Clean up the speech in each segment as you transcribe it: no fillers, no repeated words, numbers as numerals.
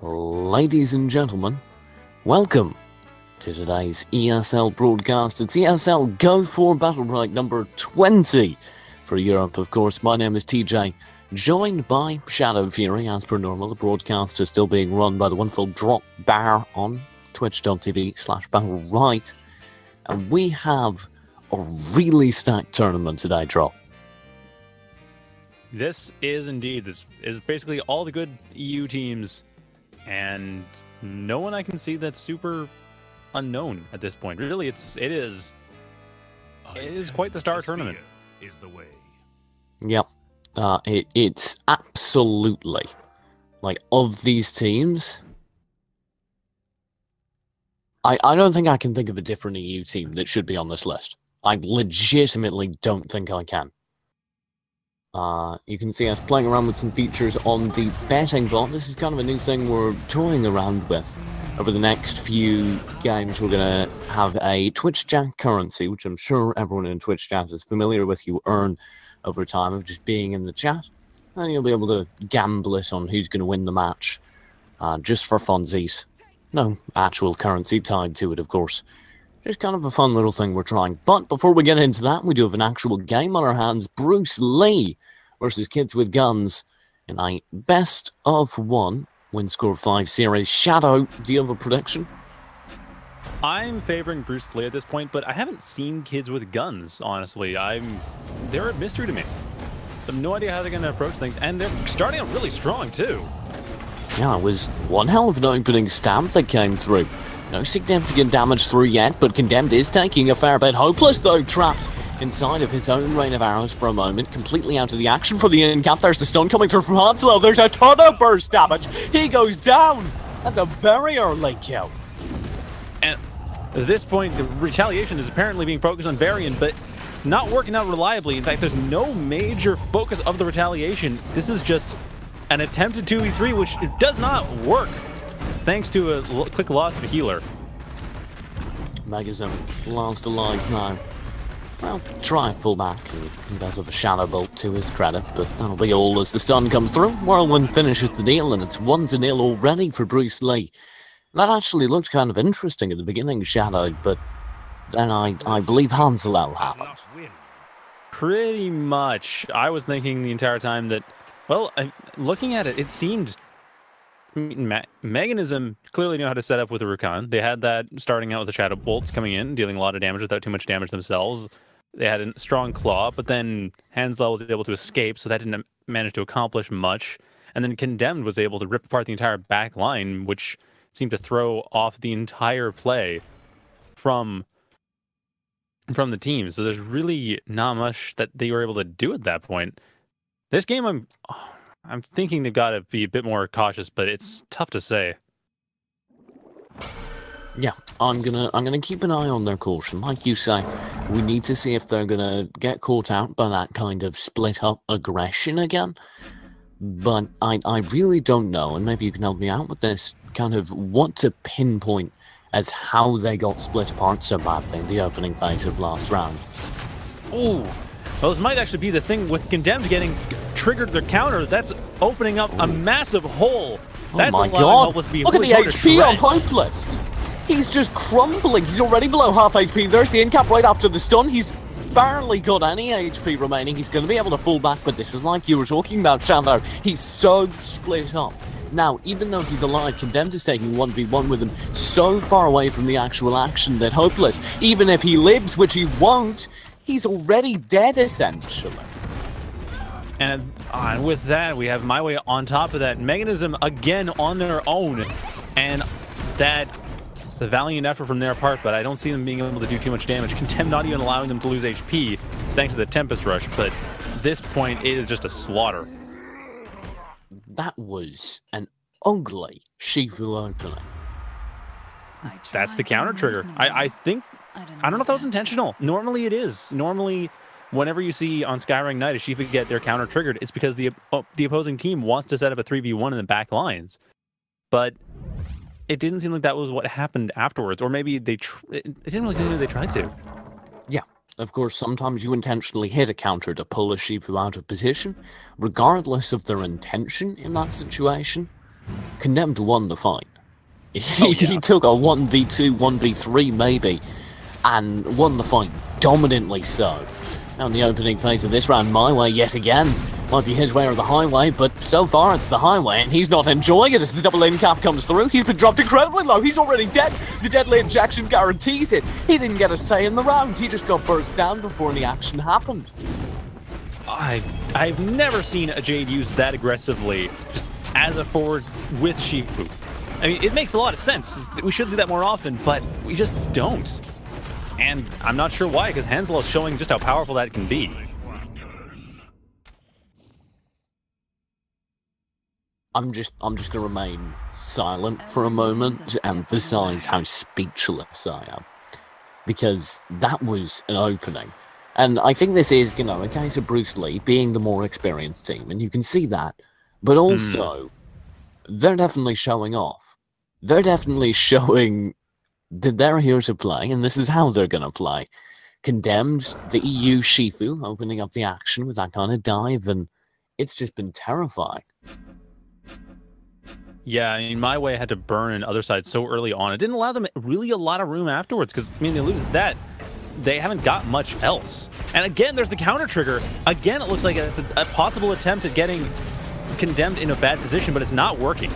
Ladies and gentlemen, welcome to today's ESL broadcast. It's ESL Go4Battlerite number 20 for Europe, of course. My name is TJ, joined by Shadow Fury. As per normal, the broadcast is still being run by the wonderful Drop Bar on twitch.tv/Battlerite. And we have a really stacked tournament today, Drop. This is basically all the good EU teams, and no one I can see that's super unknown at this point. Really, it is quite the star tournament. Is the way. Yep, it's absolutely, like, of these teams, I don't think I can think of a different EU team that should be on this list. I legitimately don't think I can. You can see us playing around with some features on the betting bot. This is kind of a new thing we're toying around with. Over the next few games, we're going to have a Twitch chat currency, which I'm sure everyone in Twitch chat is familiar with. You earn over time of just being in the chat, and you'll be able to gamble it on who's going to win the match, just for funsies. No actual currency tied to it, of course. Just kind of a fun little thing we're trying. But before we get into that, we do have an actual game on our hands. Bruce Lee versus Kids with Guns in a best-of-1 win score 5 series. Shadow, do you have a prediction? I'm favoring Bruce Lee at this point, but I haven't seen Kids with Guns, honestly. They're a mystery to me. I have no idea how they're going to approach things, and they're starting out really strong, too. Yeah, it was one hell of an opening stamp that came through. No significant damage through yet, but Condemned is taking a fair bit. Hopeless, though, trapped inside of his own rain of arrows for a moment, completely out of the action for the in-cap. There's the stun coming through from Hanslow. There's a ton of burst damage. He goes down. That's a very early kill. And at this point, the retaliation is apparently being focused on Varian, but it's not working out reliably. In fact, there's no major focus of the retaliation. This is just an attempted 2v3, which does not work, thanks to a quick loss of a healer. Megasm last alive now. Well, try and pull back, and he does have a Shadow Bolt to his credit, but that'll be all as the stun comes through. Whirlwind finishes the deal, and it's 1-0 already for Bruce Lee. That actually looked kind of interesting at the beginning, Shadow, but then I believe Hanslow happened. Pretty much. I was thinking the entire time that, well, looking at it, it seemed Mechanism clearly knew how to set up with the Rakan. They had that starting out with the Shadow Bolts coming in, dealing a lot of damage without too much damage themselves. They had a strong claw, but then Hanslow was able to escape, so that didn't manage to accomplish much. And then Condemned was able to rip apart the entire back line, which seemed to throw off the entire play from the team. So there's really not much that they were able to do at that point. This game, I'm thinking they've got to be a bit more cautious, but it's tough to say. Yeah, I'm gonna keep an eye on their caution. Like you say, we need to see if they're gonna get caught out by that kind of split up aggression again. But I really don't know, and maybe you can help me out with this, kind of what to pinpoint as how they got split apart so badly in the opening phase of last round. Ooh. Well, this might actually be the thing with Condemned getting triggered their counter. That's opening up a massive hole. That's oh my god! Look at the HP on shreds. Hopeless! He's just crumbling. He's already below half HP. There's the in-cap right after the stun. He's barely got any HP remaining. He's going to be able to fall back, but this is like you were talking about, Shadow. He's so split up. Now, even though he's alive, Condemned is taking 1v1 with him so far away from the actual action that Hopeless, even if he lives, which he won't, he's already dead, essentially. And with that, we have My Way on top of that. Mechanism again on their own. And it's a valiant effort from their part, but I don't see them being able to do too much damage. Condemned not even allowing them to lose HP, thanks to the Tempest Rush. But at this point, it is just a slaughter. That was an ugly Shifu opening. That's the counter trigger. I think... I don't know if that was intentional. Normally it is. Normally, whenever you see on Skyrang Knight a Shifu get their counter triggered, it's because the opposing team wants to set up a 3v1 in the back lines. But it didn't seem like that was what happened afterwards. Or maybe it didn't really seem like they tried to. Yeah. Of course, sometimes you intentionally hit a counter to pull a Shifu out of position, regardless of their intention in that situation. Condemned won the fight. Oh, He yeah. took a 1v2, 1v3 maybe, and won the fight dominantly so. Now in the opening phase of this round, my way yet again. Might be his way or the highway, but so far it's the highway, and he's not enjoying it as the double in cap comes through. He's been dropped incredibly low. He's already dead. The deadly injection guarantees it. He didn't get a say in the round. He just got burst down before any action happened. I've never seen a Jade used that aggressively, just as a forward with Shifu. I mean, it makes a lot of sense. We should see that more often, but we just don't. And I'm not sure why, because Hansel is showing just how powerful that can be. I'm just gonna remain silent for a moment to emphasize how speechless I am. Because that was an opening. And I think this is, a case of Bruce Lee being the more experienced team, and you can see that. But also, they're definitely showing off. They're definitely showing that they're here to play, and this is how they're gonna play. Condemned, the EU Shifu opening up the action with that kind of dive, and it's just been terrifying. Yeah, I mean, my way had to burn an other side so early on. It didn't allow them really a lot of room afterwards, because, I mean, they lose that. They haven't got much else. And again, there's the counter trigger. Again, it looks like it's a possible attempt at getting Condemned in a bad position, but it's not working.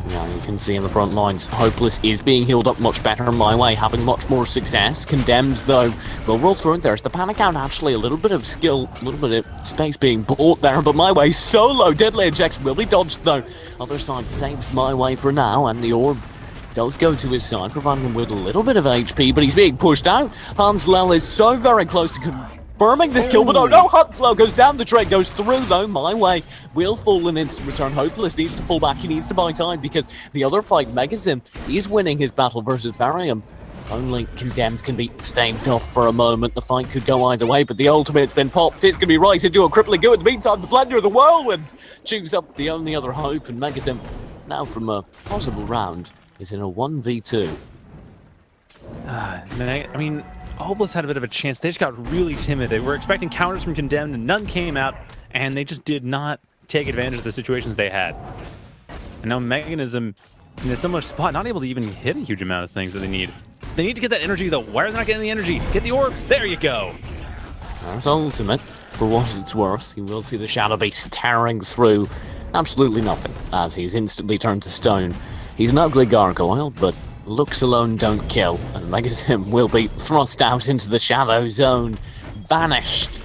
Yeah, you can see in the front lines, Hopeless is being healed up much better. My way having much more success. Condemned, though, will roll through. There's the panic out, actually. A little bit of skill, a little bit of space being bought there, but My way solo. Deadly injection will be dodged, though. Other side saves My way for now, and the orb does go to his side, providing him with a little bit of HP, but he's being pushed out. Hansel is so very close to confirming this kill, but oh no, Hansel goes down, the trade goes through though. My way will fall in instant return. Hopeless needs to fall back, he needs to buy time because the other fight, Megazim, is winning his battle versus Barium. Only Condemned can be staved off for a moment. The fight could go either way, but the ultimate's been popped. It's going to be right into a crippling go. In the meantime, the Blender of the Whirlwind chews up the only other hope, and Megazim, now from a possible round, is in a 1v2. I mean, Hopeless had a bit of a chance. They just got really timid. They were expecting counters from Condemned, and none came out, and they just did not take advantage of the situations they had. And now Mechanism, in a similar spot, not able to even hit a huge amount of things that they need. They need to get that energy, though. Why are they not getting the energy? Get the orbs. There you go. That's ultimate, for what it's worth. You will see the Shadow Beast tearing through absolutely nothing, as he's instantly turned to stone. He's an ugly gargoyle, but looks alone don't kill, and Megazim will be thrust out into the shadow zone, banished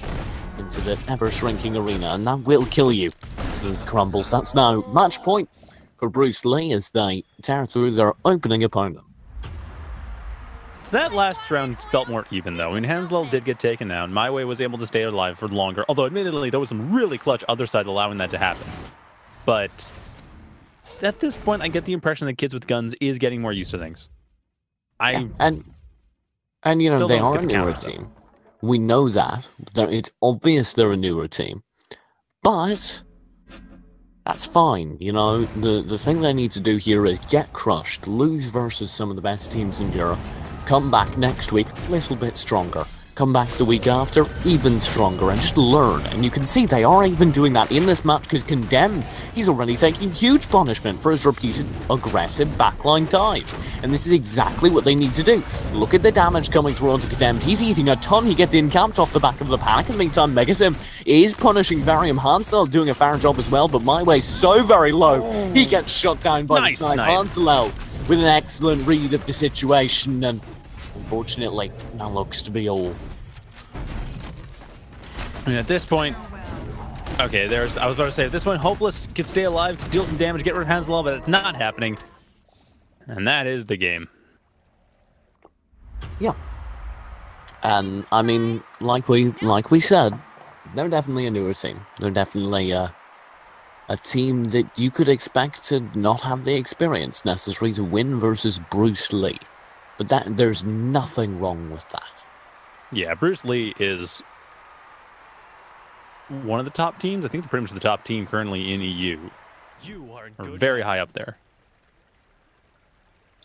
into the ever-shrinking arena, and that will kill you. Team crumbles. That's now match point for Bruce Lee as they tear through their opening opponent. That last round felt more even, though. I mean, Hansel did get taken down. My way was able to stay alive for longer, although admittedly there was some really clutch other side allowing that to happen. But at this point, I get the impression that Kids with Guns is getting more used to things. And you know, they are a newer team. We know that. It's obvious they're a newer team. But that's fine, you know. The thing they need to do here is get crushed, lose versus some of the best teams in Europe, come back next week a little bit stronger. Come back the week after, even stronger, and just learn. And you can see they are even doing that in this match, because Condemned, he's already taking huge punishment for his repeated aggressive backline dive. And this is exactly what they need to do. Look at the damage coming through onto Condemned. He's eating a ton. He gets in-camped off the back of the panic. In the meantime, Megazim is punishing Barium. Hansel doing a fair job as well, but My way so very low. He gets shut down by the snipe. Hansel with an excellent read of the situation, and unfortunately, that looks to be all. I mean, at this point, okay, I was about to say, at this point, Hopeless could stay alive, deal some damage, get rid of Hansel, but it's not happening. And that is the game. Yeah. And, I mean, like we said, they're definitely a newer team. They're definitely a team that you could expect to not have the experience necessary to win versus Bruce Lee. But there's nothing wrong with that. Yeah, Bruce Lee is one of the top teams. I think they're pretty much the top team currently in EU. Or very high up there.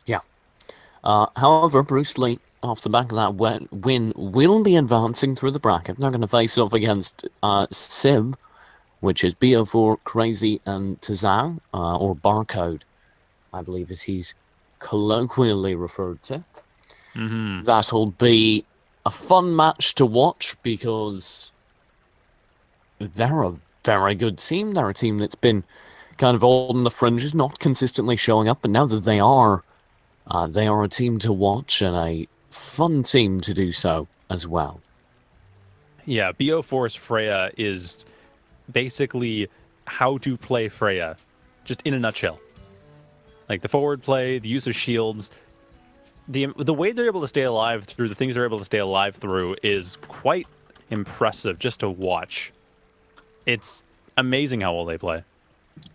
Yeah. However, Bruce Lee, off the back of that win, will be advancing through the bracket. They're going to face off against Sib which is BO4, Crazy, and Tazao, or Barcode, I believe as he's colloquially referred to. That'll be a fun match to watch because they're a very good team. They're a team that's been kind of on the fringes, not consistently showing up, but now that they are a team to watch and a fun team to do so as well. Yeah, BO4's Freya is basically how to play Freya, just in a nutshell. Like the forward play, the use of shields, the way they're able to stay alive through the things they're able to stay alive through is quite impressive just to watch. It's amazing how well they play.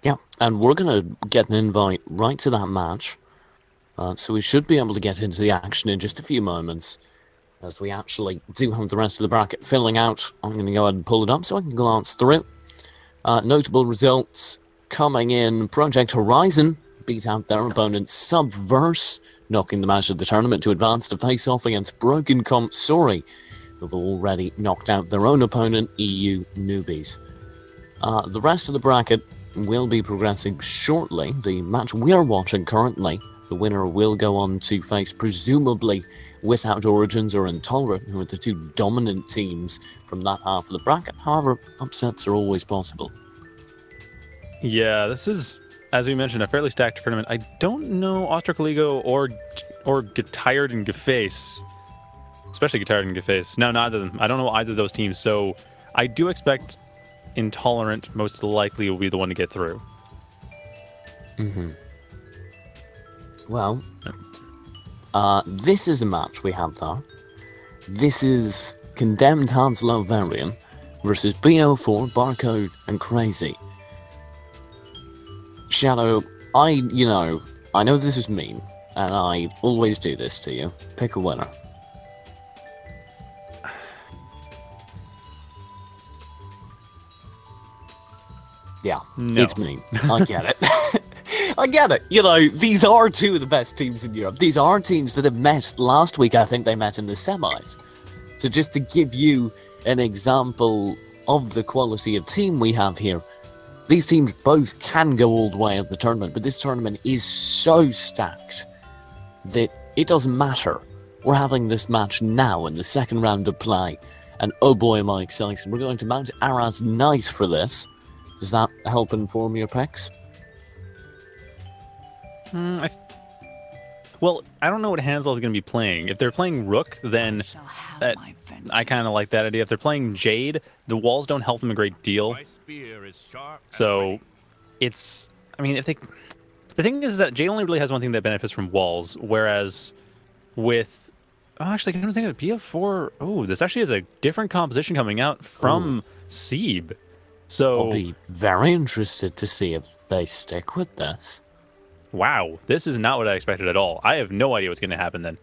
Yeah, and we're going to get an invite right to that match. So we should be able to get into the action in just a few moments, as we actually do have the rest of the bracket filling out. I'm going to go ahead and pull it up so I can glance through. Notable results coming in. Project Horizon beat out their opponent Subverse, knocking them out of the tournament to advance to face off against Broken Compsori, who've already knocked out their own opponent, EU Newbies. The rest of the bracket will be progressing shortly. The match we're watching currently, the winner will go on to face, presumably, Without Origins or Intolerant, who are the two dominant teams from that half of the bracket. However, upsets are always possible. Yeah, this is, as we mentioned, a fairly stacked tournament. I don't know Ostracoligo or Getired and Geface. Especially Getired and Geface. No, neither of them. I don't know either of those teams, so I do expect Intolerant most likely will be the one to get through. Well, this is a match we have though. This is Condemned Hanslow Varian versus BO4, Barcode, and Crazy. Shadow, I know this is mean, and I always do this to you. Pick a winner. Yeah, no. It's mean. I get it. I get it. You know, these are two of the best teams in Europe. These are teams that have met last week. I think they met in the semis. So just to give you an example of the quality of team we have here, these teams both can go all the way at the tournament, but this tournament is so stacked that it doesn't matter. We're having this match now in the second round of play, and oh boy am I excited. We're going to Mount Aras Nice for this. Does that help inform your picks? Well, I don't know what Hansel is going to be playing. If they're playing Rook, then I kind of like that idea. If they're playing Jade, the walls don't help them a great deal. So it's, I mean, the thing is that Jade only really has one thing that benefits from walls, whereas with, actually, I don't think of BF4. Oh, this actually is a different composition coming out from Seeb. So I'll be very interested to see if they stick with this. Wow, this is not what I expected at all. I have no idea what's going to happen then.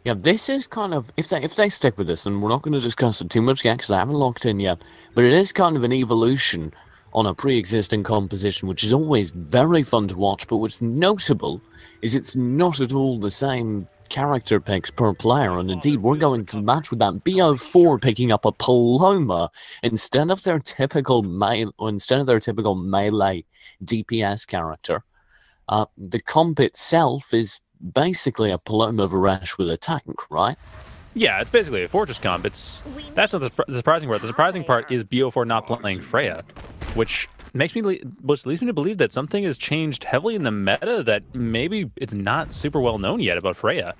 Yeah, this is kind of, if they stick with this, and we're not going to discuss it too much yet because I haven't locked in yet, but it is kind of an evolution on a pre-existing composition, which is always very fun to watch, but what's notable is it's not at all the same character picks per player, and indeed we're going to match with that BO4 picking up a Paloma instead of their typical melee DPS character. The comp itself is basically a Paloma Varesh with a tank, right? Yeah, it's basically a fortress comp. That's not the surprising part. The surprising part is BO4 not playing Freya, which leads me to believe that something has changed heavily in the meta that maybe it's not super well known yet about Freya.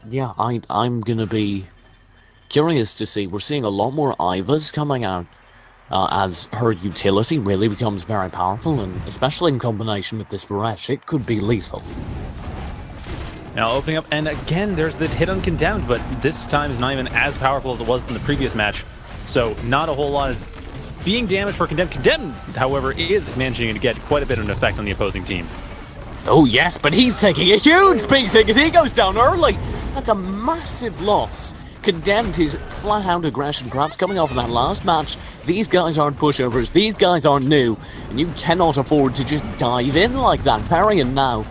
Yeah, I'm gonna be curious to see. We're seeing a lot more Ivas coming out as her utility really becomes very powerful, and especially in combination with this Varesh, it could be lethal. Now opening up, and again, there's the hit on Condemned, but this time is not even as powerful as it was in the previous match. So not a whole lot is being damaged for Condemned. Condemned, however, is managing to get quite a bit of an effect on the opposing team. Oh yes, but he's taking a huge beating and he goes down early. That's a massive loss. Condemned his flat-out aggression, perhaps coming off of that last match. These guys aren't pushovers, these guys aren't new, and you cannot afford to just dive in like that. Varian now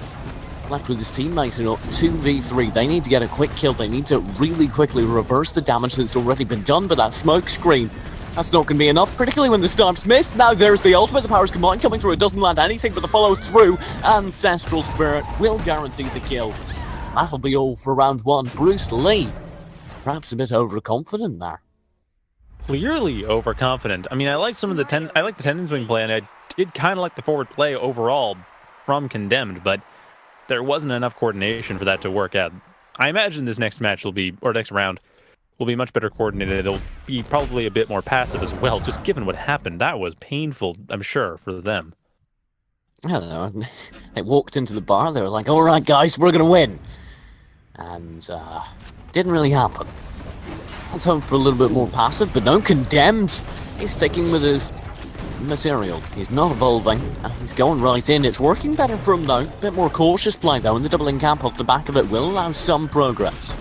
left with his teammates in a 2v3. They need to get a quick kill. They need to really quickly reverse the damage that's already been done, but that smoke screen, that's not going to be enough, particularly when the start's missed. Now there's the ultimate, the powers combined coming through. It doesn't land anything, but the follow through. Ancestral Spirit will guarantee the kill. That'll be all for round one. Bruce Lee, perhaps a bit overconfident there. Clearly overconfident. I mean, I like some of the tendon swing play, and I did kind of like the forward play overall from Condemned, but there wasn't enough coordination for that to work out. I imagine this next match will be, or next round, will be much better coordinated. It'll be probably a bit more passive as well, just given what happened. That was painful, I'm sure, for them. I don't know. They walked into the bar, they were like, all right, guys, we're going to win. And, didn't really happen. Let's hope for a little bit more passive, but no, Condemned. He's sticking with his material. He's not evolving, and he's going right in. It's working better for him, though. A bit more cautious play, though, and the doubling camp off the back of it will allow some progress.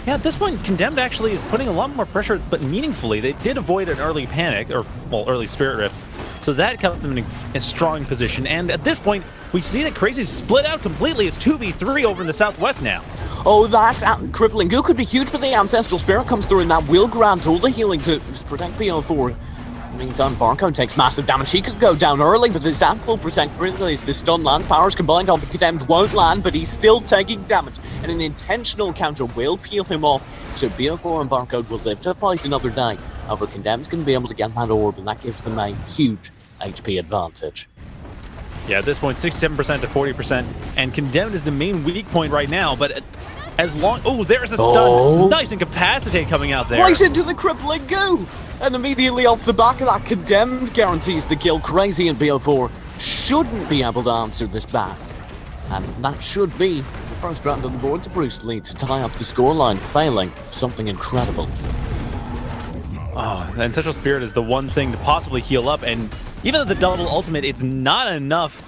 Yeah, at this point, Condemned actually is putting a lot more pressure, but meaningfully. They did avoid an early panic, or, well, early Spirit Rift, so that kept them in a strong position. And at this point, we see that Crazy's split out completely. It's 2v3 over in the southwest now. Oh, that crippling goo could be huge for the Ancestral Spirit. Comes through, and that will grant all the healing to protect BO4. In the meantime, Barcode takes massive damage. He could go down early, but the Zap will protect brilliantly as the stun lands. Powers combined onto Condemned won't land, but he's still taking damage. And an intentional counter will peel him off. So BO4 and Barcode will live to fight another day. However, Condemned's going to be able to get that orb, and that gives them a huge HP advantage. Yeah, at this point, 67% to 40%, and Condemned is the main weak point right now, but as long... Oh, there's the stun! Nice Incapacitate coming out there! Right into the crippling goo! And immediately off the back of that, Condemned guarantees the kill. Crazy and BO4 shouldn't be able to answer this back. And that should be the first round on the board to Bruce Lee to tie up the scoreline, failing something incredible. Oh, the Ancestral Spirit is the one thing to possibly heal up, and even though the double ultimate, it's not enough.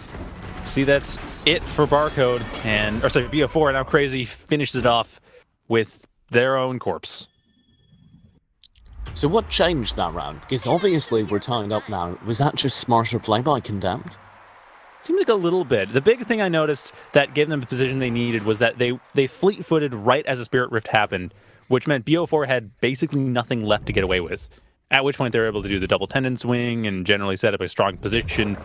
See, that's it for Barcode, and, or sorry, BO4, and now Crazy finishes it off with their own corpse. So what changed that round? Because obviously we're tied up now. Was that just smarter play by Condemned? Seems like a little bit. The big thing I noticed that gave them the position they needed was that they fleet-footed right as a Spirit Rift happened, which meant BO4 had basically nothing left to get away with. At which point they were able to do the double tendon swing and generally set up a strong position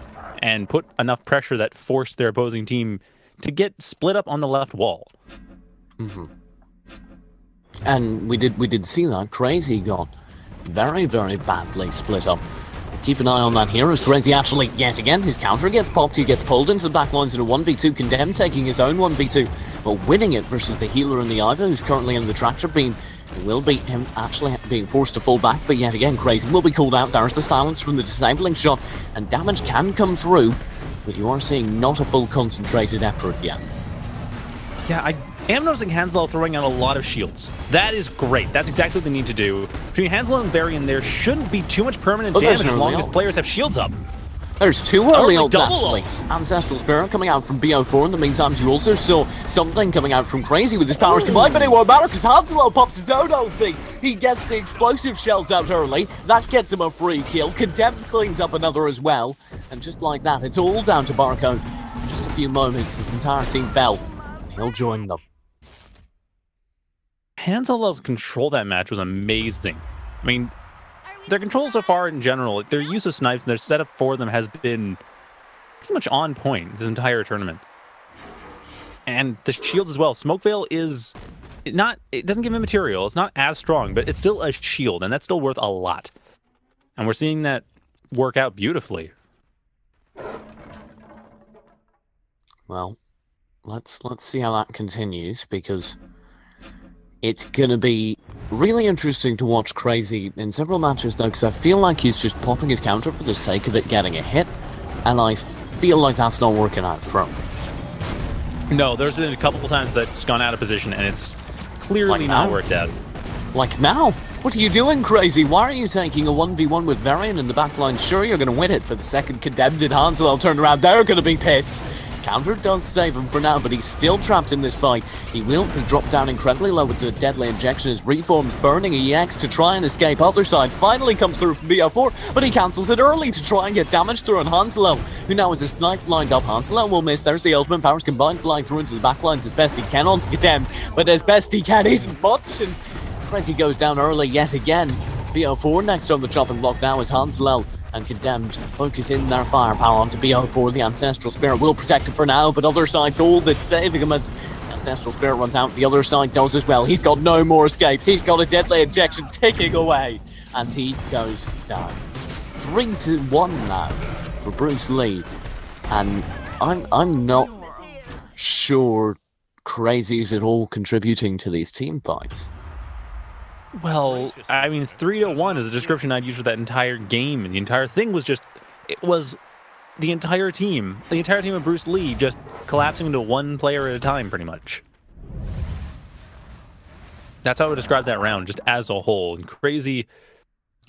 and put enough pressure that forced their opposing team to get split up on the left wall. Mm-hmm. And we did see that. Crazy got very, very badly split up. Keep an eye on that here as Crazy actually, yet again, his counter gets popped, he gets pulled into the back lines in a 1v2, Condemned taking his own 1v2, but winning it versus the healer and the Iva, who's currently in the tractor beam. It will beat him actually being forced to fall back, but yet again, Crazy will be called out. There's the silence from the disabling shot, and damage can come through, but you are seeing not a full concentrated effort yet. Yeah, I am noticing Hanslow throwing out a lot of shields. That is great. That's exactly what they need to do. Between Hanslow and Varian, there shouldn't be too much permanent damage as long as players have shields up. There's two early ults, actually. Ancestral Spirit coming out from BO4. In the meantime, you also saw something coming out from Crazy with his powers combined, but it won't matter because Hanslow pops his own ulti. He gets the explosive shells out early. That gets him a free kill. Condemned cleans up another as well. And just like that, it's all down to Barcode. In just a few moments, his entire team fell. And he'll join them. Hanslow's control that match was amazing. I mean, their control so far in general, their use of snipes and their setup for them has been pretty much on point this entire tournament. And the shields as well. Smoke Veil is not, it doesn't give him material, it's not as strong, but it's still a shield, and that's still worth a lot. And we're seeing that work out beautifully. Well, let's see how that continues, because it's going to be really interesting to watch Crazy in several matches now, because I feel like he's just popping his counter for the sake of it getting a hit, and I feel like that's not working out for him. No, there's been a couple of times that's gone out of position, and it's clearly like not worked out. Like now? What are you doing, Crazy? Why are you taking a 1v1 with Varian in the backline? Sure, you're going to win it, but the second Condemned and Hanslow turn around, they're going to be pissed. counter does save him for now, but he's still trapped in this fight. He will be dropped down incredibly low with the deadly injection. His reforms burning EX to try and escape. Other side finally comes through from BO4, but he cancels it early to try and get damage through on Hanselo, who now has a snipe lined up. Hanselo will miss. There's the ultimate powers combined, flying through into the backlines as best he can onto Condemned, but as best he can isn't much, and Frenzy goes down early yet again. BO4 next on the chopping block now is Hanselo and Condemned focus in their firepower onto BO4. The Ancestral Spirit will protect him for now, but other side's all that's saving him as the Ancestral Spirit runs out. The other side does as well. He's got no more escapes. He's got a deadly injection ticking away, and he goes down. 3-1 now for Bruce Lee, and I'm not sure Crazy's at all contributing to these team fights. Well, I mean, 3-1 is a description I'd use for that entire game, and the entire thing was just, it was the entire team of Bruce Lee just collapsing into one player at a time, pretty much. That's how I would describe that round, just as a whole. And Crazy,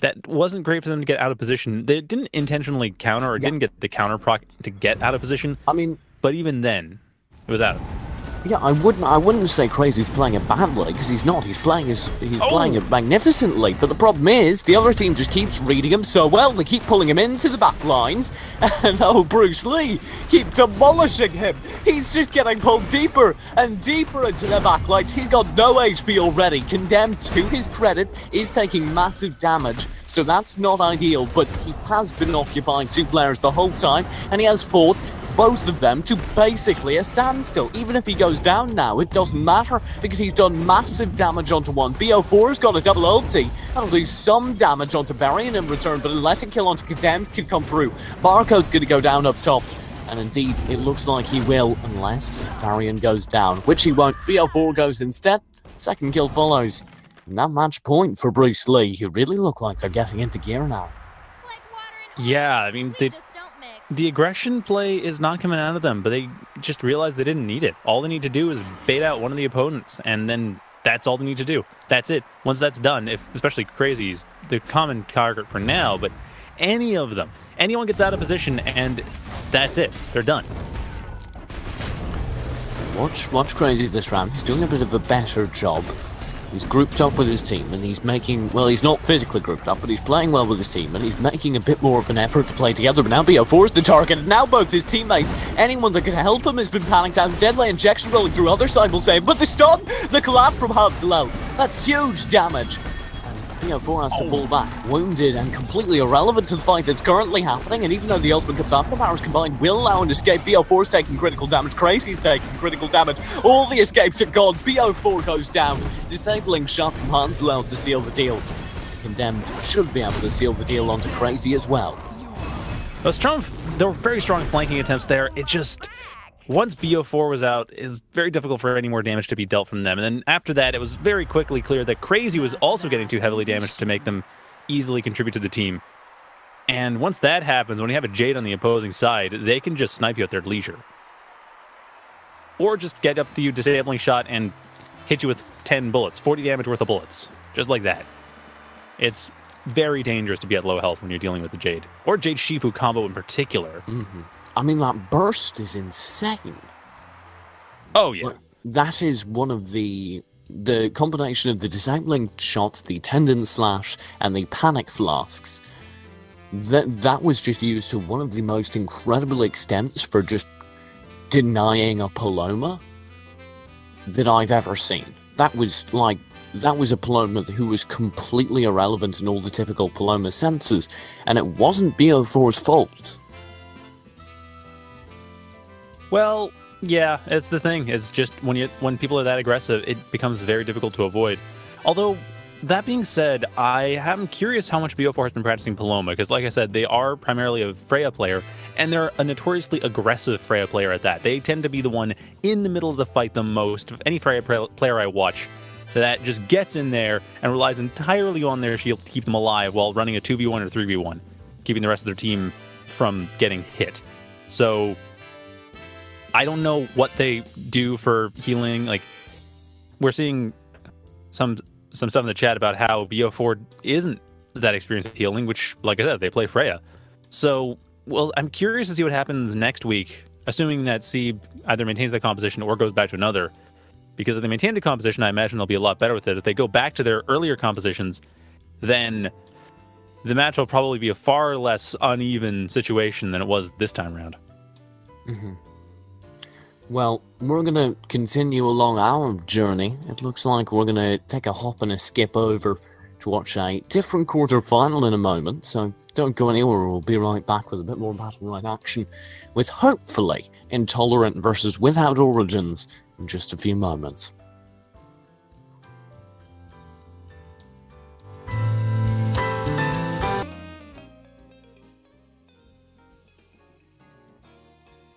that wasn't great for them to get out of position. They didn't intentionally counter, or didn't get the counter proc to get out of position. I mean, but even then, it was out. Yeah, I wouldn't say Crazy's playing it badly, because he's not. He's playing playing it magnificently. But the problem is, the other team just keeps reading him so well. They keep pulling him into the back lines, and Bruce Lee keep demolishing him. He's just getting pulled deeper and deeper into the back lines. He's got no HP already. Condemned, to his credit, is taking massive damage, so that's not ideal. But he has been occupying two players the whole time, and he has fought both of them to basically a standstill. Even if he goes down now, it doesn't matter, because he's done massive damage onto one. BO4's got a double ulti. That'll do some damage onto Varian in return, but unless a kill onto Condemned can come through, Barcode's going to go down up top. And indeed, it looks like he will, unless Varian goes down, which he won't. BO4 goes instead. Second kill follows. And that match point for Bruce Lee, who really look like they're getting into gear now. Yeah, I mean, the aggression play is not coming out of them, but they just realized they didn't need it. All they need to do is bait out one of the opponents, and then that's all they need to do. That's it. Once that's done, especially Crazy's the common target for now, but any of them, anyone gets out of position, and that's it. They're done. Watch Crazy this round. He's doing a bit of a better job. He's grouped up with his team, and he's making, well, he's not physically grouped up, but he's playing well with his team, and he's making a bit more of an effort to play together. But now BO4's the target, and now both his teammates, anyone that can help him, has been panicked out. Deadly injection rolling through, other side will save, but the stun, the collapse from Hanselo, that's huge damage. BO4 has to fall back, wounded and completely irrelevant to the fight that's currently happening, and even though the ultimate comes after, powers combined will allow him to escape. BO4's taking critical damage, Crazy's taking critical damage, all the escapes are gone. BO4 goes down, disabling shot from Hanselo to seal the deal. Condemned should be able to seal the deal onto Crazy as well. There were very strong flanking attempts there. It just, once BO4 was out, it's very difficult for any more damage to be dealt from them. And then after that, it was very quickly clear that Crazy was also getting too heavily damaged to make them easily contribute to the team. And once that happens, when you have a Jade on the opposing side, they can just snipe you at their leisure. Or just get up to you, disabling shot, and hit you with 10 bullets, 40 damage worth of bullets. Just like that. It's very dangerous to be at low health when you're dealing with the Jade. Or Jade Shifu combo in particular. Mm-hmm. I mean, that burst is insane. Oh, yeah. That is one of the combination of the disabling shots, the tendon slash, and the panic flasks. That was just used to one of the most incredible extents for just denying a Paloma that I've ever seen. That was a Paloma who was completely irrelevant in all the typical Paloma senses, and it wasn't BO4's fault. Well, yeah, it's the thing. It's just when people are that aggressive, it becomes very difficult to avoid. Although, that being said, I am curious how much BO4 has been practicing Paloma, because like I said, they are primarily a Freya player, and they're a notoriously aggressive Freya player at that. They tend to be the one in the middle of the fight the most of any Freya player I watch that just gets in there and relies entirely on their shield to keep them alive while running a 2v1 or 3v1, keeping the rest of their team from getting hit. So I don't know what they do for healing. Like, we're seeing some stuff in the chat about how BO4 isn't that experienced with healing, which, like I said, they play Freya. So, well, I'm curious to see what happens next week assuming that C either maintains that composition or goes back to another. Because if they maintain the composition, I imagine they'll be a lot better with it. If they go back to their earlier compositions, then the match will probably be a far less uneven situation than it was this time around. Mm-hmm. Well, we're going to continue along our journey. It looks like we're going to take a hop and a skip over to watch a different quarter-final in a moment, so don't go anywhere. We'll be right back with a bit more Battlerite action with, hopefully, Intolerant versus Without Origins in just a few moments.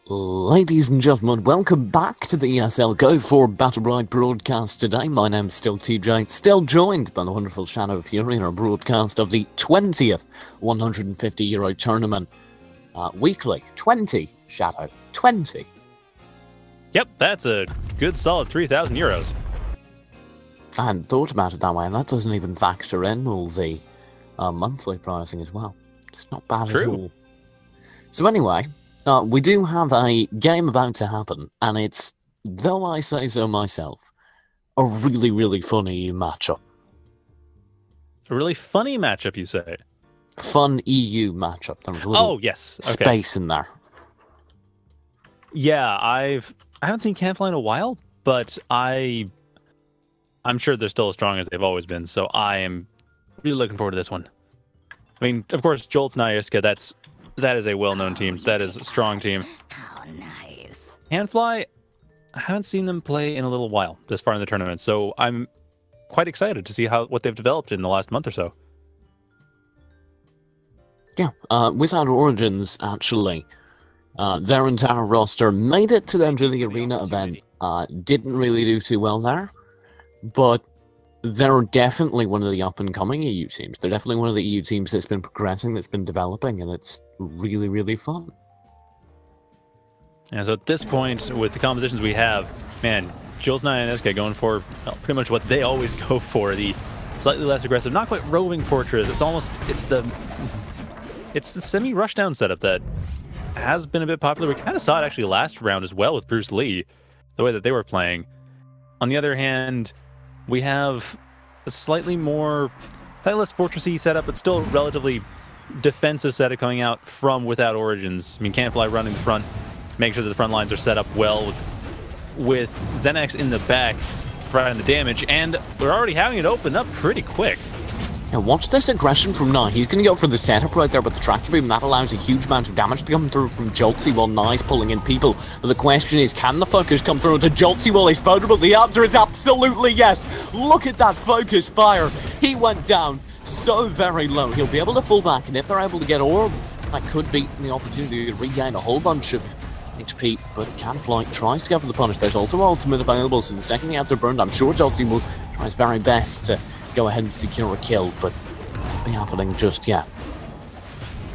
Ladies and gentlemen, welcome back to the ESL Go4Battlerite broadcast today. My name's still TJ, still joined by the wonderful Shadow Fury in our broadcast of the 20th €150 tournament. Weekly. 20, Shadow. 20. Yep, that's a good solid €3,000. I hadn't thought about it that way, and that doesn't even factor in all the monthly pricing as well. It's not bad at all. So anyway, we do have a game about to happen, and it's, though I say so myself, a really, really funny matchup. A really funny matchup, you say? Fun EU matchup. There's a little yes. Okay. Space in there. Yeah, I haven't seen Canfly in a while, but I'm sure they're still as strong as they've always been, so I am really looking forward to this one. I mean, of course, Jolt's Nyaska, that is a well-known team. That is a strong team. How nice. Canfly, I haven't seen them play in a little while this far in the tournament, so I'm quite excited to see what they've developed in the last month or so. Yeah, Without Origins, actually, their entire roster made it to the end of the arena event. Didn't really do too well there, but they're definitely one of the up-and-coming EU teams. They're definitely one of the EU teams that's been progressing, that's been developing, and it's really, really fun. And so at this point, with the compositions we have, man, Jules and Nyaska going for pretty much what they always go for, the slightly less aggressive, not quite roving fortress. It's the semi-rushdown setup that has been a bit popular. We kind of saw it actually last round as well with Bruce Lee, the way that they were playing. On the other hand, we have a slightly less fortressy setup, but still relatively defensive setup coming out from Without Origins. I mean, Canfly running the front, making sure that the front lines are set up well with Xenax in the back, providing the damage, and we're already having it open up pretty quick. Yeah, watch this aggression from Nye. He's going to go for the setup right there with the tractor beam. That allows a huge amount of damage to come through from Joltsy while Nye's pulling in people. But the question is, can the focus come through to Joltsy while he's vulnerable? The answer is absolutely yes. Look at that focus fire. He went down so very low. He'll be able to fall back, and if they're able to get Orb, that could be the opportunity to regain a whole bunch of HP, but Canfly tries to go for the punish. There's also ultimate available, so the second the ads are burned, I'm sure Joltsy will try his very best to go ahead and secure a kill, but won't be happening just yet.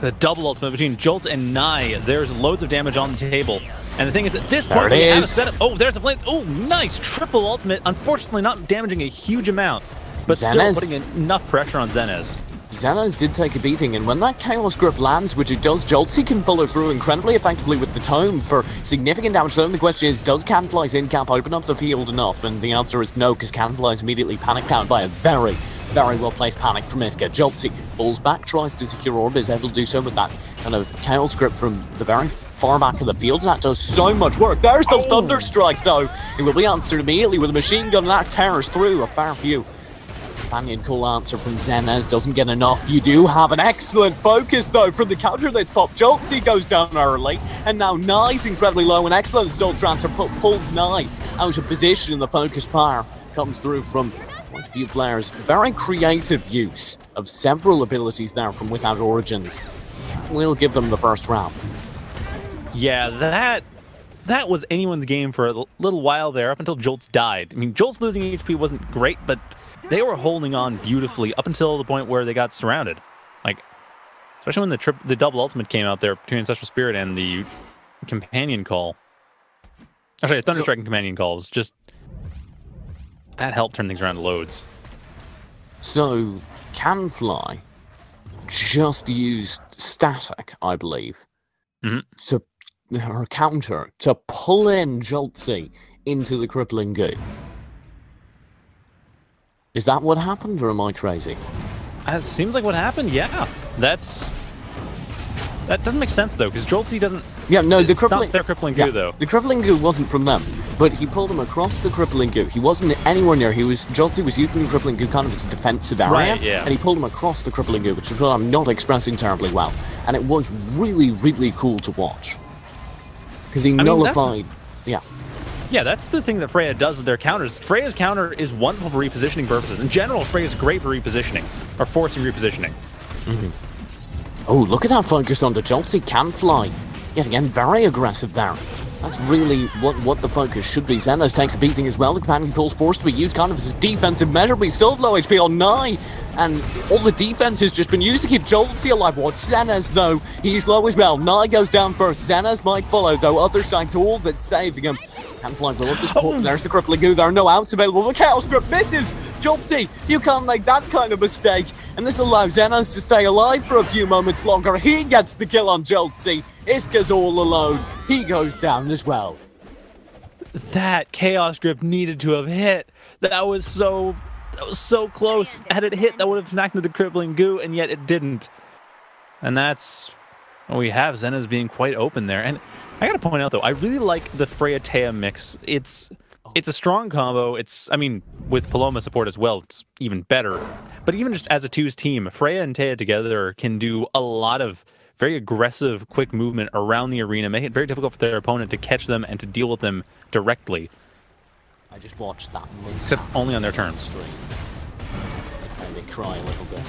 The double ultimate between Jolt and Nye. There's loads of damage on the table. And the thing is, at this There point, it we have a is. setup. Oh, there's the flame. Oh, nice. Triple ultimate. Unfortunately, not damaging a huge amount, but still Xenez. putting enough pressure on Xenez. Xenos did take a beating, and when that Chaos Grip lands, which it does, Joltsy can follow through incredibly effectively with the Tome for significant damage. So the question is, does Canfly's in-cap open up the field enough? And the answer is no, because Canfly's immediately panicked out by a very, very well-placed panic from Iska. Joltsy falls back, tries to secure Orb, is able to do so with that kind of Chaos Grip from the very far back of the field, and that does so much work. There's the Thunder Strike, though. It will be answered immediately with a machine gun, and that tears through a fair few. Companion call answer from Xenez doesn't get enough. You do have an excellent focus, though, from the counter that's popped. Joltsy goes down early, and now Nye's incredibly low. An excellent stall transfer pulls Nye out of position, and the focus fire comes through from quite a few players. Very creative use of several abilities there from Without Origins. We'll give them the first round. Yeah, that was anyone's game for a little while there, up until Jolt's died. I mean, Jolt's losing HP wasn't great, but they were holding on beautifully up until the point where they got surrounded. Like, especially when the double ultimate came out there between Ancestral Spirit and the companion call. Actually, Thunderstrike and companion calls. Just that helped turn things around loads. So, Canfly just used static, I believe, to her counter to pull in Joltzy into the crippling goo. Is that what happened, or am I crazy? It seems like what happened, yeah. That doesn't make sense, though, because Joltzy doesn't... Yeah, no, the it's crippling... not their crippling goo, though. The crippling goo wasn't from them, but he pulled him across the crippling goo. He wasn't anywhere near. Joltzy was using the crippling goo kind of as a defensive area, right, yeah. and he pulled him across the crippling goo, which is what I'm not expressing terribly well. And it was really, really cool to watch. Because he nullified... Yeah. Yeah, that's the thing that Freya does with their counters. Freya's counter is wonderful for repositioning purposes. In general, Freya's great for repositioning, or forcing repositioning. Oh, look at that focus on the Joltzy. Can fly. Yet again, very aggressive there. That's really what the focus should be. Xenos takes a beating as well. The companion call's forced to be used kind of as a defensive measure, but he's still low HP on Nye. And all the defense has just been used to keep Joltzy alive. Watch Xenos, though. He's low as well. Nye goes down first. Xenos might follow, though. Other side to all that's saving him. Can fly will of the support. There's the crippling goo. There are no outs available. The Chaos Grip misses! Joltzy, you can't make that kind of mistake. And this allows Xenos to stay alive for a few moments longer. He gets the kill on Joltzy. Iska's all alone. He goes down as well. That Chaos Grip needed to have hit. That was so close. Had it hit, that would have knocked into the crippling goo, and yet it didn't. And that's what we have. Xenos being quite open there. And I gotta point out, though, I really like the Freya-Tea mix. It's a strong combo. I mean, with Paloma support as well, it's even better. But even just as a twos team, Freya and Tea together can do a lot of very aggressive, quick movement around the arena, make it very difficult for their opponent to catch them and to deal with them directly. I just watched that. Except only on their terms. And they cry a little bit.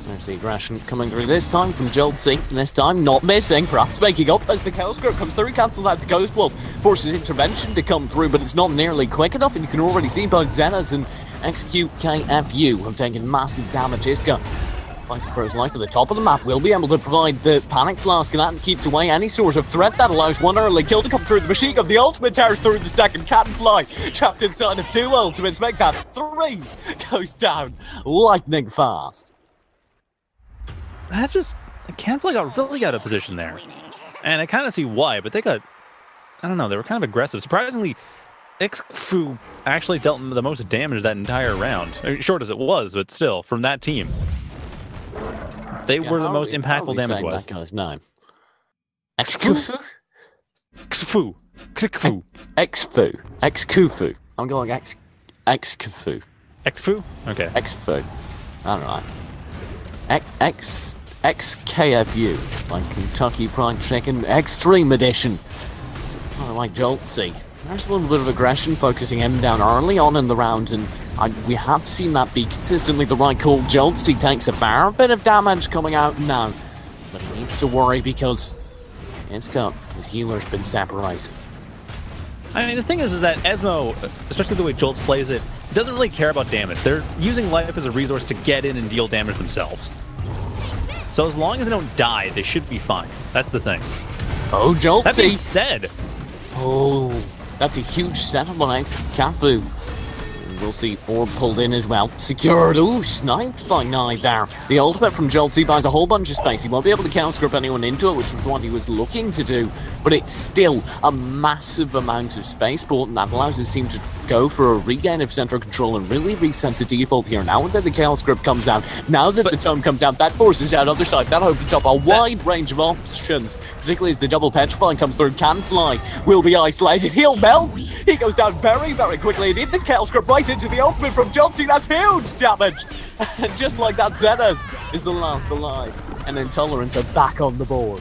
There's the aggression coming through this time from Joltzy. This time not missing, perhaps making up as the Chaos Grip comes through, cancels out the Ghost Wall, forces intervention to come through, but it's not nearly quick enough, and you can already see both Xenos and Execute KFU have taken massive damage. Iska fighting for his life at the top of the map, will be able to provide the Panic Flask, and that keeps away any sort of threat. That allows one early kill to come through. The machine gun, the ultimate tears through the second. Cat and Fly trapped inside of two ultimates, make that three. Goes down lightning fast. That just... Canfly got really out of position there. And I kind of see why, but they got... I don't know, they were kind of aggressive. Surprisingly, Xfu actually dealt the most damage that entire round. I mean, short as it was, but still, from that team. They were the most impactful damage-wise. That guy's name. Xfu? Xfu. Xfu. Xfu. Xkufu. I'm going Xkufu. Xfu? Okay. Xfu. I don't know. XKFU, like Kentucky Fried Chicken Extreme Edition. I like Joltzy. There's a little bit of aggression, focusing him down early on in the round, and we have seen that be consistently the right call. Joltzy takes a fair bit of damage coming out now, but he needs to worry because his healer's been separated. I mean, the thing is that Esmo, especially the way Joltz plays it, doesn't really care about damage. They're using life as a resource to get in and deal damage themselves. So as long as they don't die, they should be fine. That's the thing. Oh, Joltzy! That being said... Oh, that's a huge setup on Kafu. We'll see Orb pulled in as well. Secured. Ooh, sniped by Nye there. The ultimate from Joltzy buys a whole bunch of space. He won't be able to counter anyone into it, which was what he was looking to do. But it's still a massive amount of space bought, and that allows his team to go for a regain of center control and really reset to default here. Now that the Chaos Grip comes out, now that the Tome comes out, that forces out other side. That opens up a wide range of options, particularly as the double Petrifying comes through. Can Fly will be isolated. He'll melt. He goes down very, very quickly. It did the Chaos Grip right into the ultimate from Joltzy. That's huge damage. And just like that, Xenos is the last alive. And Intolerant are back on the board.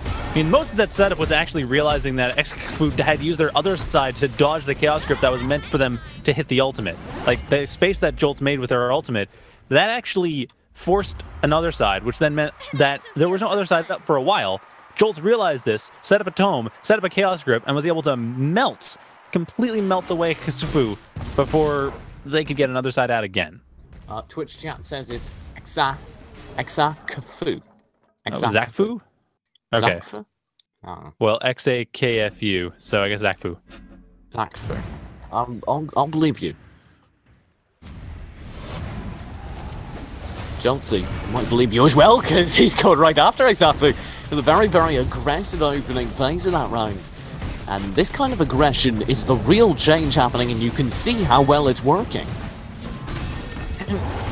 I mean, most of that setup was actually realizing that Xfu had used their other side to dodge the Chaos Grip that was meant for them to hit the ultimate. Like, the space that Joltz made with their ultimate, that actually forced another side, which then meant that there was no other side up for a while. Joltz realized this, set up a Tome, set up a Chaos Grip, and was able to completely melt away Xfu before they could get another side out again. Twitch chat says it's Xakafu. Zakfu? Okay. Zakfu? Well, XAKFU, so I guess Zakfu. Zakfu. I'll believe you. Jonesy might believe you as well, because he's going right after exactly with a very, very aggressive opening phase of that round. And this kind of aggression is the real change happening, and you can see how well it's working.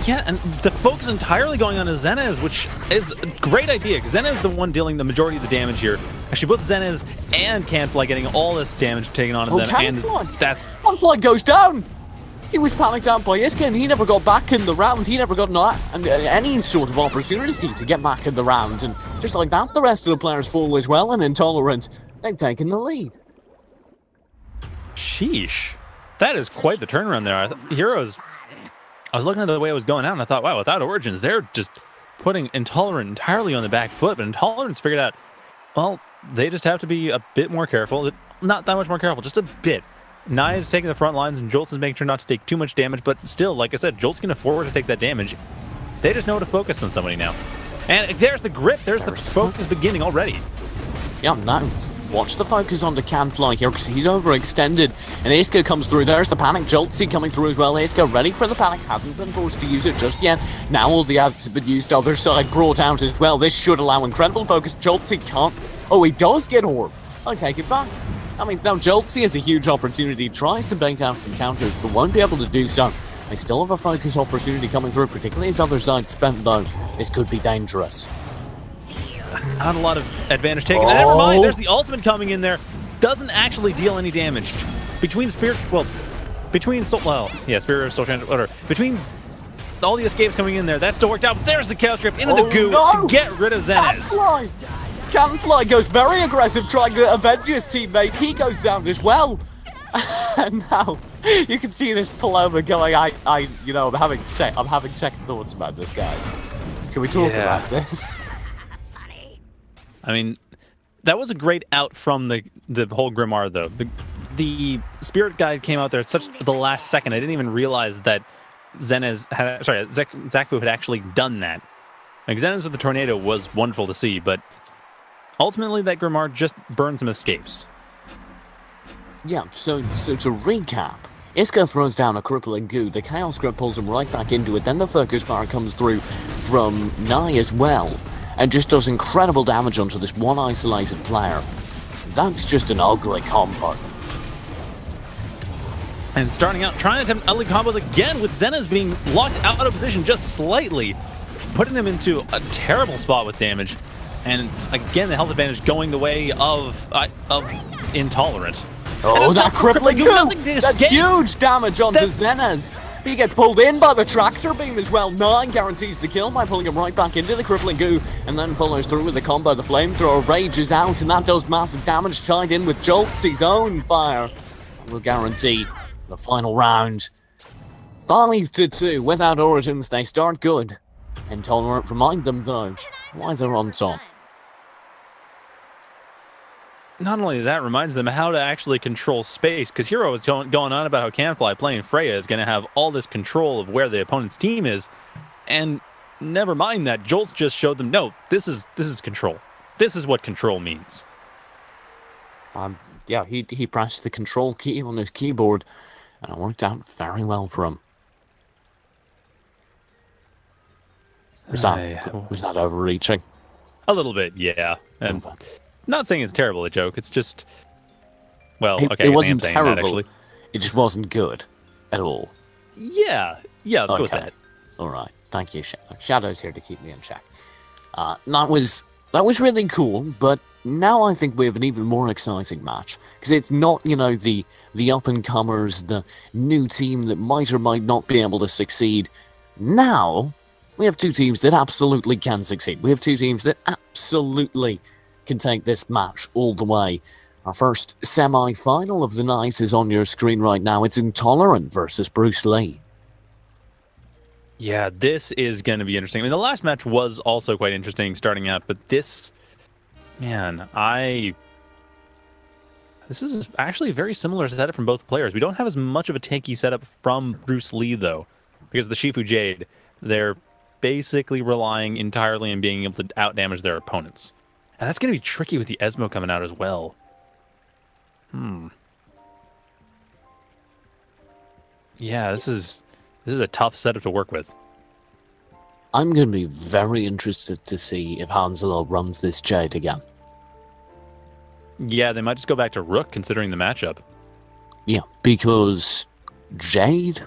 Yeah, and the focus entirely going on Zenez, which is a great idea, because Zenez is the one dealing the majority of the damage here. Actually, both Zenez and Canfly getting all this damage taken on them, and that's... Canfly goes down! He was panicked out by Iska, and he never got back in the round. He never got any sort of opportunity to get back in the round, and just like that, the rest of the players fall as well, and Intolerant, they've taken the lead. Sheesh. That is quite the turnaround there. Heroes... I was looking at the way it was going out, and I thought, wow, without Origins, they're just putting Intolerant entirely on the back foot, but Intolerant's figured out, well, they just have to be a bit more careful. Not that much more careful, just a bit. Nai's taking the front lines, and Jolt's is making sure not to take too much damage, but still, like I said, Jolt's can afford to take that damage. They just know to focus on somebody now. And there's the grip, there's the focus beginning already. Yeah, now watch the focus on the Canfly here, because he's overextended, and Iska comes through. There's the panic. Joltsy coming through as well. Iska ready for the panic, hasn't been forced to use it just yet. Now all the ads have been used, other side brought out as well. This should allow incredible focus. Joltsy can't. Oh, he does get Orb. I take it back. That means now Joltsy has a huge opportunity, tries to bait out some counters, but won't be able to do so. They still have a focus opportunity coming through, particularly as other side spent though. This could be dangerous. Not a lot of advantage taken. Oh. Never mind, there's the ultimate coming in there. Doesn't actually deal any damage. Between Spirit, well, between Soul, well, yeah, Spirit of Soul Transfer, whatever. Between all the escapes coming in there, that still worked out. But there's the Chaos Trip into the goo to get rid of Zenez. Canfly goes very aggressive, trying to avenge his teammate. He goes down as well. And now you can see this Paloma going. I'm having second thoughts about this, guys. Can we talk about this? I mean, that was a great out from the whole Grimoire, though. The Spirit Guide came out there at such the last second. I didn't even realize that Zakfu had actually done that. Like, Zenez with the Tornado was wonderful to see, but ultimately that Grimoire just burned some escapes. Yeah, so to recap, Iska throws down a crippling goo, the Chaos Grip pulls him right back into it, then the Focus Fire comes through from Nai as well, and just does incredible damage onto this one isolated player. That's just an ugly combo. And starting out, trying to attempt ugly combos again with Zenez being locked out of position just slightly, putting them into a terrible spot with damage. And again, the health advantage going the way of Intolerant. Oh, that crippling goo! That's huge damage onto Zenez. He gets pulled in by the tractor beam as well. 9 guarantees the kill by pulling him right back into the crippling goo, and then follows through with the combo. The flamethrower rages out, and that does massive damage tied in with Joltsy's own fire. Will guarantee the final round. 5-2 without Origins. They start good. Intolerant remind them though why they're on top. Not only that, reminds them how to actually control space, because Hero is going on about how Canfly playing Freya is going to have all this control of where the opponent's team is, and never mind that, Jolt's just showed them, no, this is control. This is what control means. Yeah, he pressed the control key on his keyboard, and it worked out very well for him. Was that overreaching? A little bit, yeah. And not saying it's terrible, a joke. It's just, well, okay, it wasn't terrible. That, actually. It just wasn't good at all. Yeah, let's go with that. All right, thank you, Shadow. Shadow's here to keep me in check. That was really cool, but now I think we have an even more exciting match, because it's not, the up and comers, the new team that might or might not be able to succeed. Now we have two teams that absolutely can succeed. We have two teams that absolutely can take this match all the way. Our first semi-final of the night is on your screen right now. It's Intolerant versus Bruce Lee. Yeah, this is going to be interesting. I mean, the last match was also quite interesting starting out, but this, man, this is actually a very similar setup from both players. We don't have as much of a tanky setup from Bruce Lee, though, because the Shifu Jade, they're basically relying entirely on being able to outdamage their opponents. And that's going to be tricky with the Esmo coming out as well. Yeah, this is a tough setup to work with. I'm going to be very interested to see if Hanselo runs this Jade again. Yeah, they might just go back to Rook, considering the matchup. Yeah, because Jade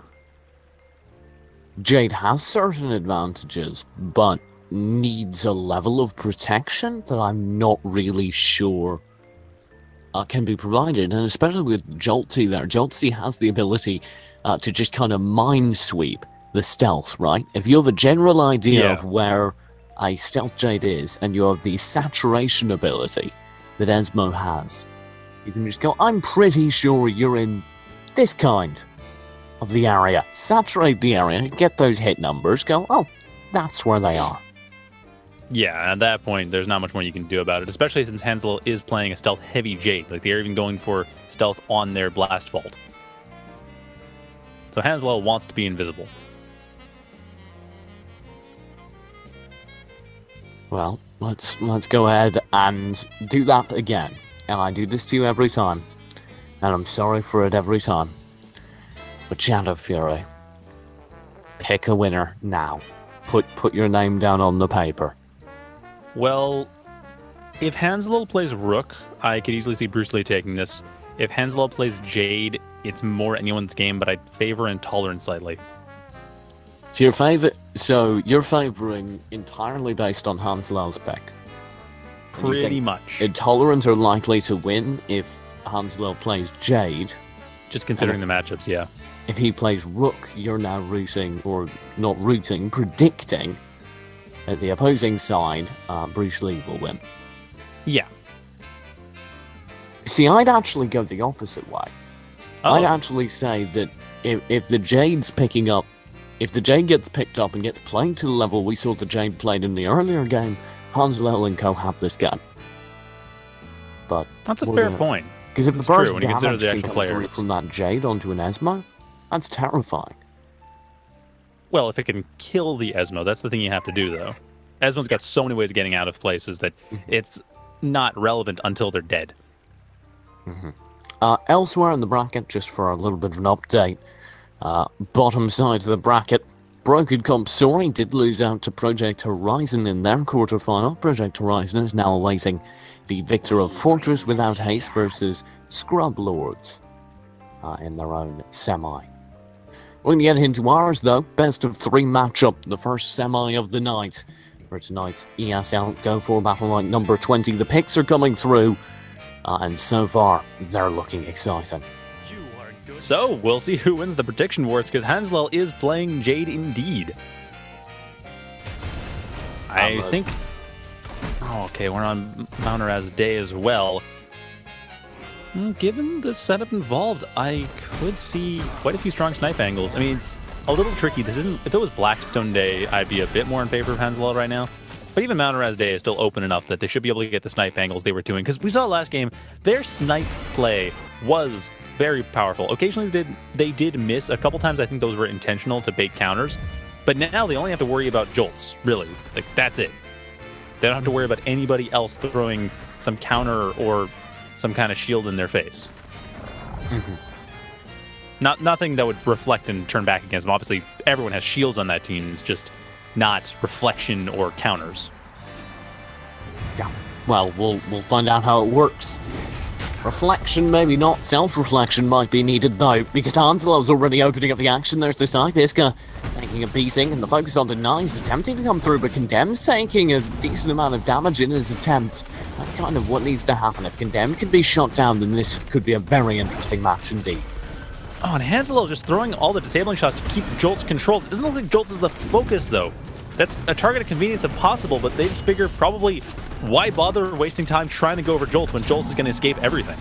has certain advantages, but needs a level of protection that I'm not really sure can be provided, and especially with Jolty there. Jolty has the ability to just kind of mind sweep the stealth, right? If you have a general idea of where a stealth Jade is, and you have the saturation ability that Esmo has, you can just go, I'm pretty sure you're in this kind of the area. Saturate the area, get those hit numbers, go, oh, that's where they are. Yeah, at that point, there's not much more you can do about it, especially since Hansel is playing a stealth-heavy Jade. Like, they're even going for stealth on their Blast Vault. So Hansel wants to be invisible. Well, let's go ahead and do that again. And I do this to you every time. And I'm sorry for it every time. But Shadow Fury, pick a winner now. Put your name down on the paper. Well, if Hansel plays Rook, I could easily see Bruce Lee taking this. If Hansel plays Jade, it's more anyone's game, but I'd favor Intolerance slightly. So you're favoring entirely based on Hansel's pick? Pretty much. Intolerant are likely to win if Hansel plays Jade. Just considering the matchups, yeah. If he plays Rook, you're now rooting, or not rooting, predicting that the opposing side, Bruce Lee, will win. Yeah. See, I'd actually go the opposite way. Oh. I'd actually say that if the Jade's picking up, if the Jade gets picked up and gets played to the level we saw the Jade played in the earlier game, Hansel and co have this game. But that's a fair point. Because if the burst when you consider the damage actual can come players from that Jade onto an Esmo, that's terrifying. Well, if it can kill the Esmo, that's the thing you have to do, though. Esmo's got so many ways of getting out of places that it's not relevant until they're dead. Elsewhere in the bracket, just for a little bit of an update, bottom side of the bracket, Broken Compsori did lose out to Project Horizon in their quarterfinal. Project Horizon is now awaiting the victor of Fortress Without Haste versus Scrub Lords in their own semi. We're going to get into ours, though. Best of 3 matchup, the first semi of the night for tonight's ESL Go4Battlerite number 20. The picks are coming through, and so far, they're looking exciting. So, we'll see who wins the prediction wars, because Hansel is playing Jade indeed. I think... Oh, okay, we're on Mount Araz Day as well. Given the setup involved, I could see quite a few strong snipe angles. I mean, it's a little tricky. This isn't... If it was Blackstone Day, I'd be a bit more in favor of Hansel right now. But even Mount Araz Day is still open enough that they should be able to get the snipe angles they were doing. Because we saw last game, their snipe play was very powerful. Occasionally they did miss. A couple times I think those were intentional to bait counters. But now they only have to worry about jolts, really. Like, that's it. They don't have to worry about anybody else throwing some counter or some kind of shield in their face. Nothing that would reflect and turn back against them. Obviously, everyone has shields on that team. It's just not reflection or counters. Yeah. Well, we'll find out how it works. Reflection, maybe not. Self-reflection might be needed, though, because Hanselo's already opening up the action. There's the snipe. Iska taking a beating, and the focus on Denies attempting to come through, but Condemned's taking a decent amount of damage in his attempt. That's kind of what needs to happen. If Condemned can be shot down, then this could be a very interesting match indeed. Oh, and Hansel just throwing all the disabling shots to keep Jolts controlled. It doesn't look like Jolts is the focus, though. That's a target of convenience if possible, but they just figure probably why bother wasting time trying to go over Jolts when Jolts is going to escape everything.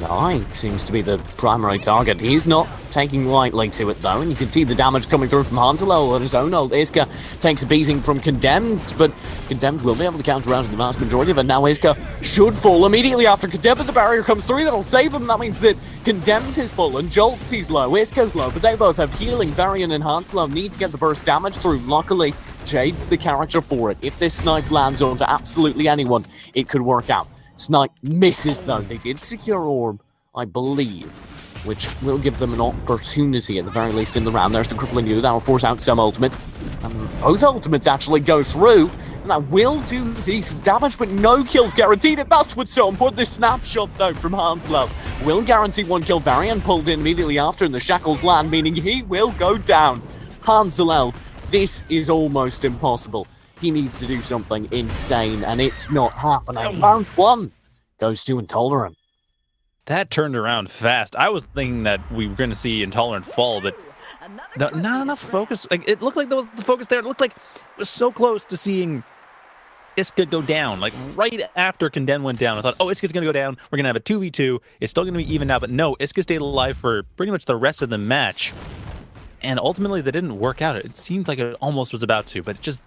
Nine seems to be the primary target. He's not taking lightly to it, though, and you can see the damage coming through from Hanselo on his own. Old Iska takes a beating from Condemned, but Condemned will be able to counter out the vast majority of it. Now Iska should fall immediately after Condemned, but the barrier comes through. That'll save him. That means that Condemned is full and Jolts is low. Iska's low, but they both have healing. Varian and Hanselo need to get the burst damage through. Luckily, Jade's the character for it. If this snipe lands onto absolutely anyone, it could work out. Snipe misses, though. They did secure Orb, I believe, which will give them an opportunity, at the very least, in the round. There's the crippling you. That'll force out some ultimate. Both ultimates actually go through, and that will do decent damage, but no kills guaranteed, and that's what's so important. This snapshot, though, from Hanslow will guarantee 1 kill. Varian pulled in immediately after, and the shackles land, meaning he will go down. Hanslow, this is almost impossible. He needs to do something insane, and it's not happening. Round 1 goes to Intolerant. That turned around fast. I was thinking that we were going to see Intolerant fall, but not enough focus. Like, it looked like there was the focus there. It looked like it was so close to seeing Iska go down. Like, right after Condemned went down, I thought, oh, Iska's going to go down. We're going to have a 2v2. It's still going to be even now, but no, Iska stayed alive for pretty much the rest of the match. And ultimately, that didn't work out. It seemed like it almost was about to, but just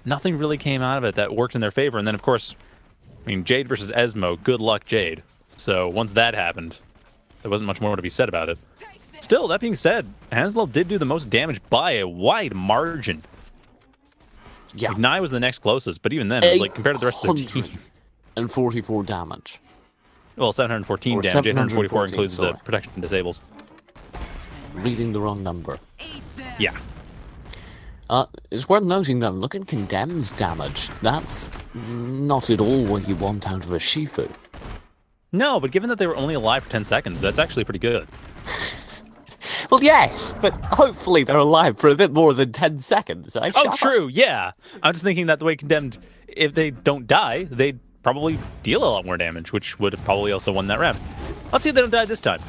nothing really came out of it that worked in their favor. And then, of course, I mean, Jade versus Esmo. Good luck, Jade. So once that happened, there wasn't much more to be said about it. Still, that being said, Hanslow did do the most damage by a wide margin. Yeah. Like, Nye was the next closest, but even then, it was like compared to the rest of the team. And 44 damage. Well, 714 damage, 844 includes the protection and disables. Reading the wrong number. Yeah. It's worth noting though, look at Condemned's damage. That's not at all what you want out of a Shifu. No, but given that they were only alive for 10 seconds, that's actually pretty good. Well, yes, but hopefully they're alive for a bit more than 10 seconds. Oh, true, yeah. I'm just thinking that the way Condemned, if they don't die, they'd probably deal a lot more damage, which would have probably also won that round. Let's see if they don't die this time.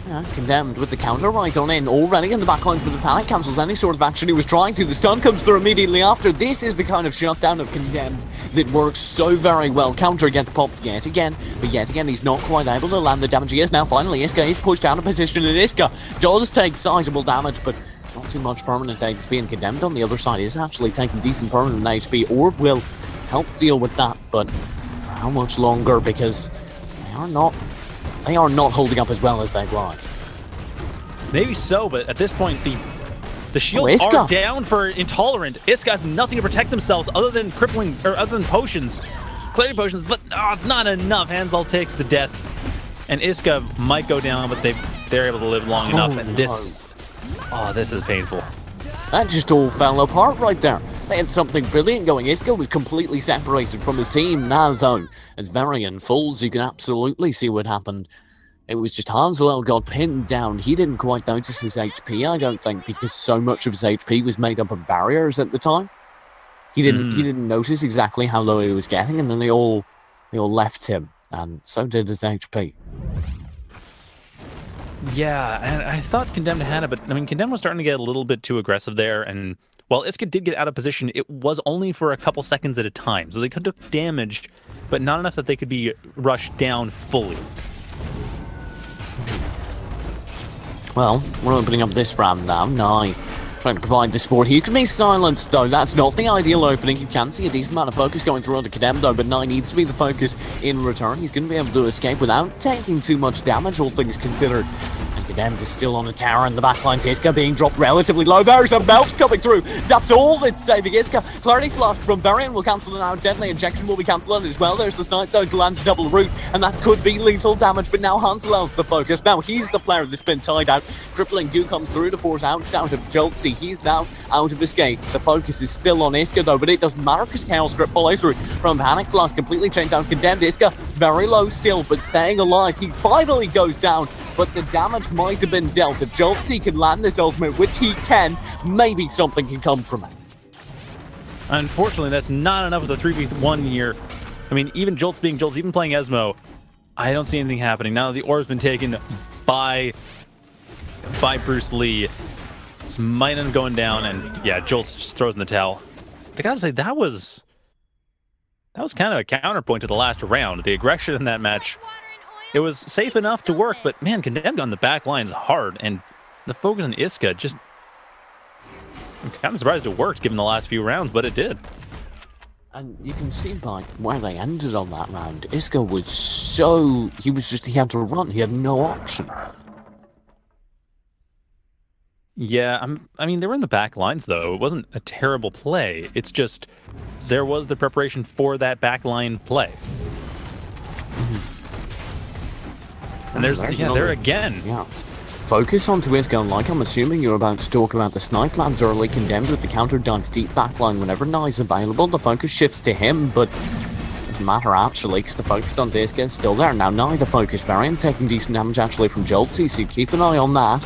Yeah, Condemned with the counter right on in, already in the backlines, but the panic cancels any sort of action he was trying to. The stun comes through immediately after. This is the kind of shutdown of Condemned that works so very well. Counter gets popped yet again, but yet again he's not quite able to land the damage he is now. Finally, Iska is pushed out of position, and Iska does take sizable damage, but not too much permanent HP, and Condemned on the other side is actually taking decent permanent HP. Orb will help deal with that, but how much longer, because they are not holding up as well as they'd like. Maybe so, but at this point, the shields are down for Intolerant. Iska has nothing to protect themselves other than crippling, or other than potions, clarity potions, but it's not enough. Hansel takes the death, and Iska might go down, but they're able to live long enough, and this is painful. That just all fell apart right there. They had something brilliant going. Iska was completely separated from his team. Now, though, as Varian falls, you can absolutely see what happened. It was just Hanslow got pinned down. He didn't quite notice his HP, I don't think, because so much of his HP was made up of barriers at the time. He didn't notice exactly how low he was getting, and then they all left him, and so did his HP. Yeah, and I thought Condemned had it, but I mean, Condemned was starting to get a little bit too aggressive there, and while Iska did get out of position, it was only for a couple seconds at a time, so they took damage, but not enough that they could be rushed down fully. Well, we're opening up this round now. Nye trying to provide the support. He can be silenced, though. That's not the ideal opening. You can see a decent amount of focus going through onto Condemned, though, but Nye needs to be the focus in return. He's going to be able to escape without taking too much damage, all things considered. And Condemned is still on a tower in the backline. Iska being dropped relatively low. There's a melt coming through. Zaps all that's saving Iska. Clarity flashed from Varian will cancel it out. Deadly Injection will be cancelled as well. There's the snipe, though, to land a double root, and that could be lethal damage, but now Hansel's the focus. Now he's the player that's been tied out. Crippling Goo comes through to force out of Joltsy. He's now out of his gates. The focus is still on Iska, though, but it doesn't matter because Chaos Grip follow through from Panic Flash, completely changed out. Condemned Iska, very low still, but staying alive. He finally goes down, but the damage might have been dealt. If Joltsy can land this ultimate, which he can, maybe something can come from it. Unfortunately, that's not enough with the 3v1 here. I mean, even Jolts being Jolts, even playing Esmo, I don't see anything happening. Now the orb's been taken by Bruce Lee. It's Minun going down, and yeah, Jolts just throws in the towel. I gotta say, that was kind of a counterpoint to the last round. The aggression in that match, it was safe enough to work, but man, Condemned on the back lines hard, and the focus on Iska just... I'm kind of surprised it worked given the last few rounds, but it did. And you can see by where they ended on that round, Iska was so... he had to run, he had no option. Yeah, I mean, they were in the back lines, though. It wasn't a terrible play. It's just, there was the preparation for that backline play. And there's yeah, there again. Yeah. focus onto Isco, like I'm assuming you're about to talk about the snipe plans early, Condemned with the counter dives deep backline whenever Nye's available. The focus shifts to him, but doesn't matter actually, because the focus on Disco is still there. Now Nye, the focus variant, taking decent damage actually from Joltsy, so you keep an eye on that.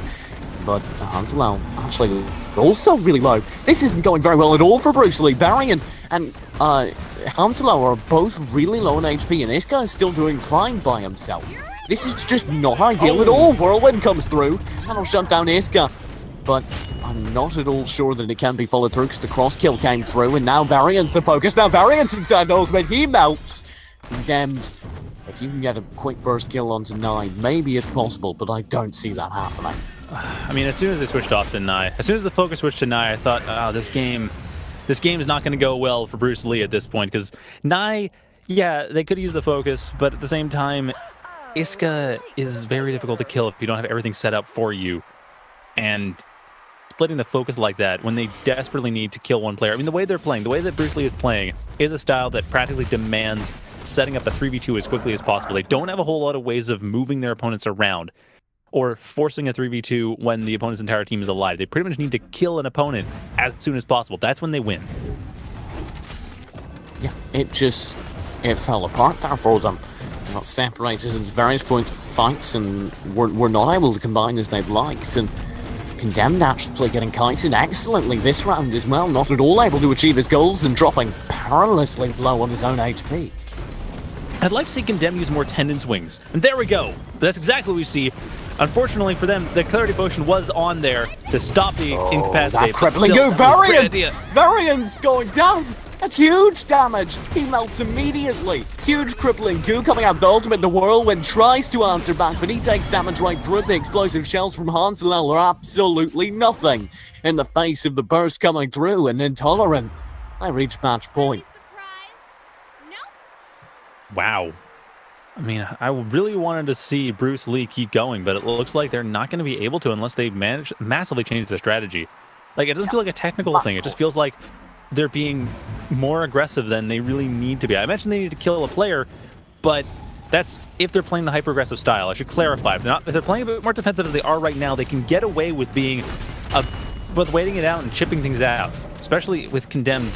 But Hansel actually also really low. This isn't going very well at all for Bruce Lee. Varian and Hansel are both really low on HP, and Isco is still doing fine by himself. This is just not ideal at all. Whirlwind comes through, and it'll shut down Isco. But I'm not at all sure that it can be followed through, because the cross kill came through, and now Varian's the focus. Now Varian's inside the ultimate, he melts. Condemned. If you can get a quick burst kill onto Nye, maybe it's possible, but I don't see that happening. I mean, as soon as they switched off to Nye, as soon as the focus switched to Nye, I thought, oh, this game is not going to go well for Bruce Lee at this point, because Nye, yeah, they could use the focus, but at the same time, Isca is very difficult to kill if you don't have everything set up for you. And splitting the focus like that when they desperately need to kill one player, I mean, the way they're playing, the way that Bruce Lee is playing is a style that practically demands setting up a 3v2 as quickly as possible. They don't have a whole lot of ways of moving their opponents around or forcing a 3v2 when the opponent's entire team is alive. They pretty much need to kill an opponent as soon as possible. That's when they win. Yeah, it fell apart there for them. They got separated into various points of fights, and were not able to combine as they'd liked. And Condemned actually getting kited excellently this round as well, not at all able to achieve his goals and dropping perilously low on his own HP. I'd like to see Condemned use more tendon swings. And there we go. That's exactly what we see. Unfortunately for them, the Clarity Potion was on there to stop the incapacitate. That crippling goo, Varian! Varian's going down! That's huge damage! He melts immediately! Huge crippling goo coming out the ultimate. The Whirlwind tries to answer back, but he takes damage right through it. The explosive shells from Hansel are absolutely nothing in the face of the burst coming through, and Intolerant. They reach match point. Wow. I mean, I really wanted to see Bruce Lee keep going, but it looks like they're not going to be able to unless they massively change their strategy. Like, it doesn't feel like a technical thing. It just feels like they're being more aggressive than they really need to be. I mentioned they need to kill a player, but that's if they're playing the hyper-aggressive style. I should clarify. If they're playing a bit more defensive as they are right now, they can get away with being with waiting it out and chipping things out, especially with Condemned.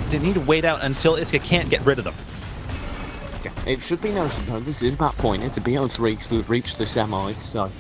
They need to wait out until Isca can't get rid of them. It should be noted though, this is that point. It's a BO3 because we've reached the semis, so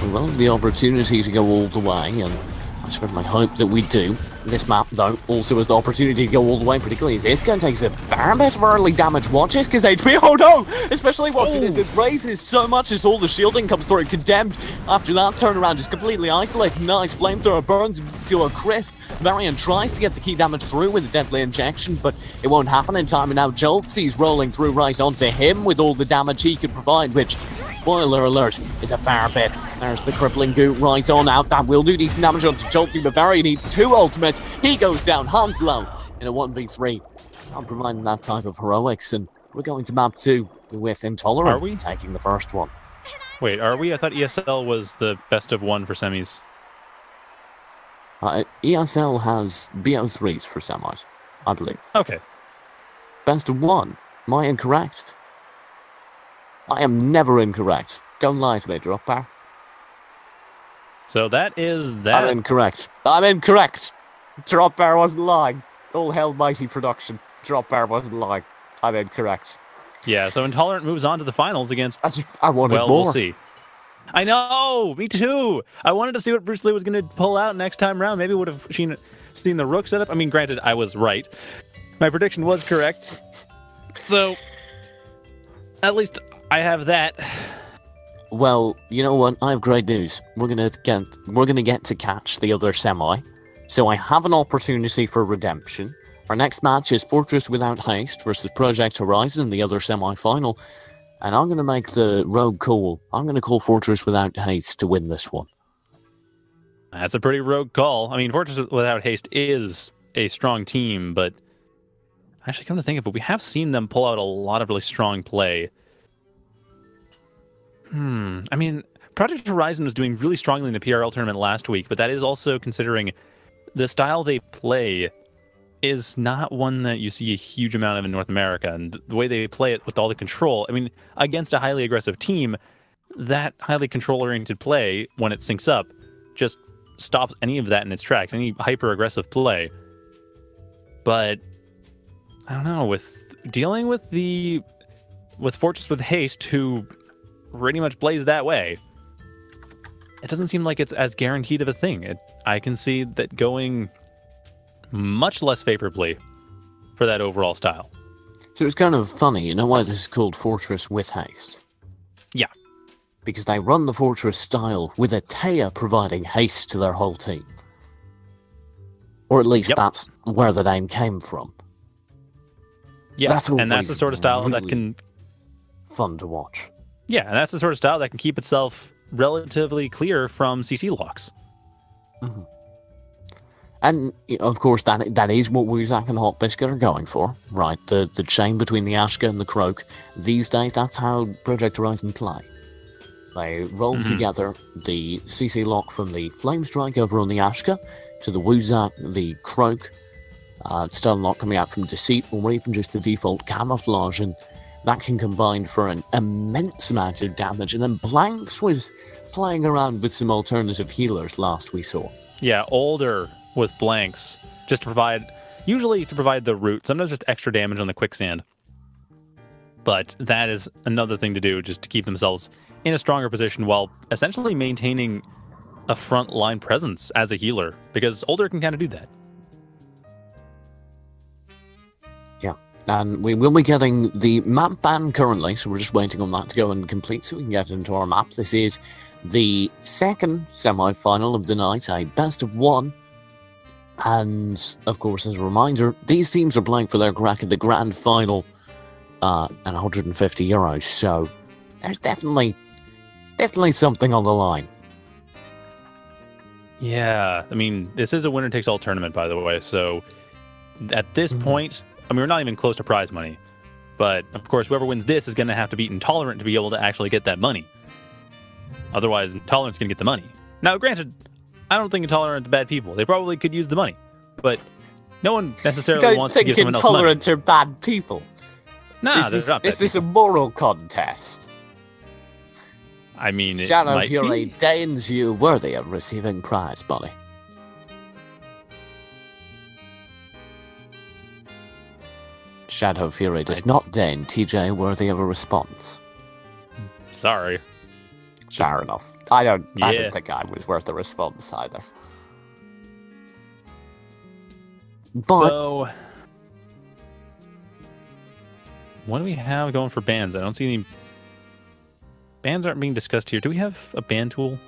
we will have the opportunity to go all the way, and I certainly hope that we do. This map, though, also has the opportunity to go all the way, particularly as Isca takes a fair bit of early damage. Watch Isca's HP, oh no! Especially once it raises so much as all the shielding comes through. Condemned after that turnaround is completely isolated. Nice flamethrower burns to a crisp. Varian tries to get the key damage through with a deadly injection, but it won't happen in time, and now Joltsy's rolling through right onto him with all the damage he could provide, which, spoiler alert, is a fair bit. There's the crippling goo right on out. That will do decent damage onto Joltsy, but Varian needs 2 ultimates. He goes down, Hansel in a 1v3. I'm providing that type of heroics, and we're going to map 2 with Intolerant. Are we? Taking the first one. Wait, are we? I thought ESL was the best of 1 for semis. ESL has BO3s for semis, I believe. Okay. Best of 1? Am I incorrect? I am never incorrect. Don't lie to me, drop bar. So that is that. I'm incorrect. I'm incorrect. Drop bar wasn't lying. All hell mighty production. Drop bar wasn't lying. I'm incorrect. Yeah, so Intolerant moves on to the finals against... I wanted more. We'll see. I know! Me too! I wanted to see what Bruce Lee was going to pull out next time around. Maybe would have seen the Rook setup. I mean, granted, I was right. My prediction was correct. So, at least I have that. Well, you know what? I have great news. We're gonna get to catch the other semi, so I have an opportunity for redemption. Our next match is Fortress Without Haste versus Project Horizon in the other semi-final, and I'm gonna make the rogue call. I'm gonna call Fortress Without Haste to win this one. That's a pretty rogue call. I mean, Fortress Without Haste is a strong team, but actually, come to think of it, we have seen them pull out a lot of really strong play. I mean, Project Horizon was doing really strongly in the PRL tournament last week, but that is also considering the style they play is not one that you see a huge amount of in North America, and the way they play it with all the control, I mean, against a highly aggressive team, that highly control-oriented play, when it syncs up, just stops any of that in its tracks, any hyper-aggressive play. But I don't know, with dealing with Fortress with Haste, who pretty much plays that way, it doesn't seem like it's as guaranteed of a thing. I can see that going much less favorably for that overall style. So it's kind of funny, you know why this is called Fortress with Haste? Yeah. Because they run the Fortress style with a Taya providing haste to their whole team. Or at least that's where the name came from. Yeah, that's the sort of style really that can... fun to watch. Yeah, and that's the sort of style that can keep itself relatively clear from CC locks. Mm-hmm. And, of course, that is what Wuzak and Hot Biscuit are going for, right? The chain between the Ashka and the Croak. These days, that's how Project Horizon play. They roll together the CC lock from the Flame Strike over on the Ashka to the Wuzak, the Croak, Stone Lock coming out from Deceit, or even just the default Camouflage, and that can combine for an immense amount of damage. And then Blanks was playing around with some alternative healers last we saw. Yeah, older with Blanks, just to provide, usually to provide the root, sometimes just extra damage on the quicksand. But that is another thing to do, just to keep themselves in a stronger position while essentially maintaining a front line presence as a healer, because older can kind of do that. Yeah, and we will be getting the map ban currently, so we're just waiting on that to go and complete so we can get into our map. This is the second semi-final of the night, a best of one. And, of course, as a reminder, these teams are playing for their crack at the grand final and €150, so there's definitely something on the line. Yeah, I mean, this is a winner-takes-all tournament, by the way, so at this point, I mean, we're not even close to prize money, but, of course, whoever wins this is going to have to beat Intolerant to be able to actually get that money. Otherwise, Intolerant's going to get the money. Now, granted, I don't think Intolerant are bad people. They probably could use the money, but no one necessarily wants to give someone else money. Intolerant are bad people. Nah, they're not bad Is this a people. moral contest? I mean, it Shadow might Fury be. deigns you worthy of receiving prize money. Shadow Fury does not deign TJ worthy of a response. Sorry. Fair enough. I don't Yeah. think I was worth a response either. But So, what do we have going for bans? I don't see any bans aren't being discussed here. Do we have a ban tool?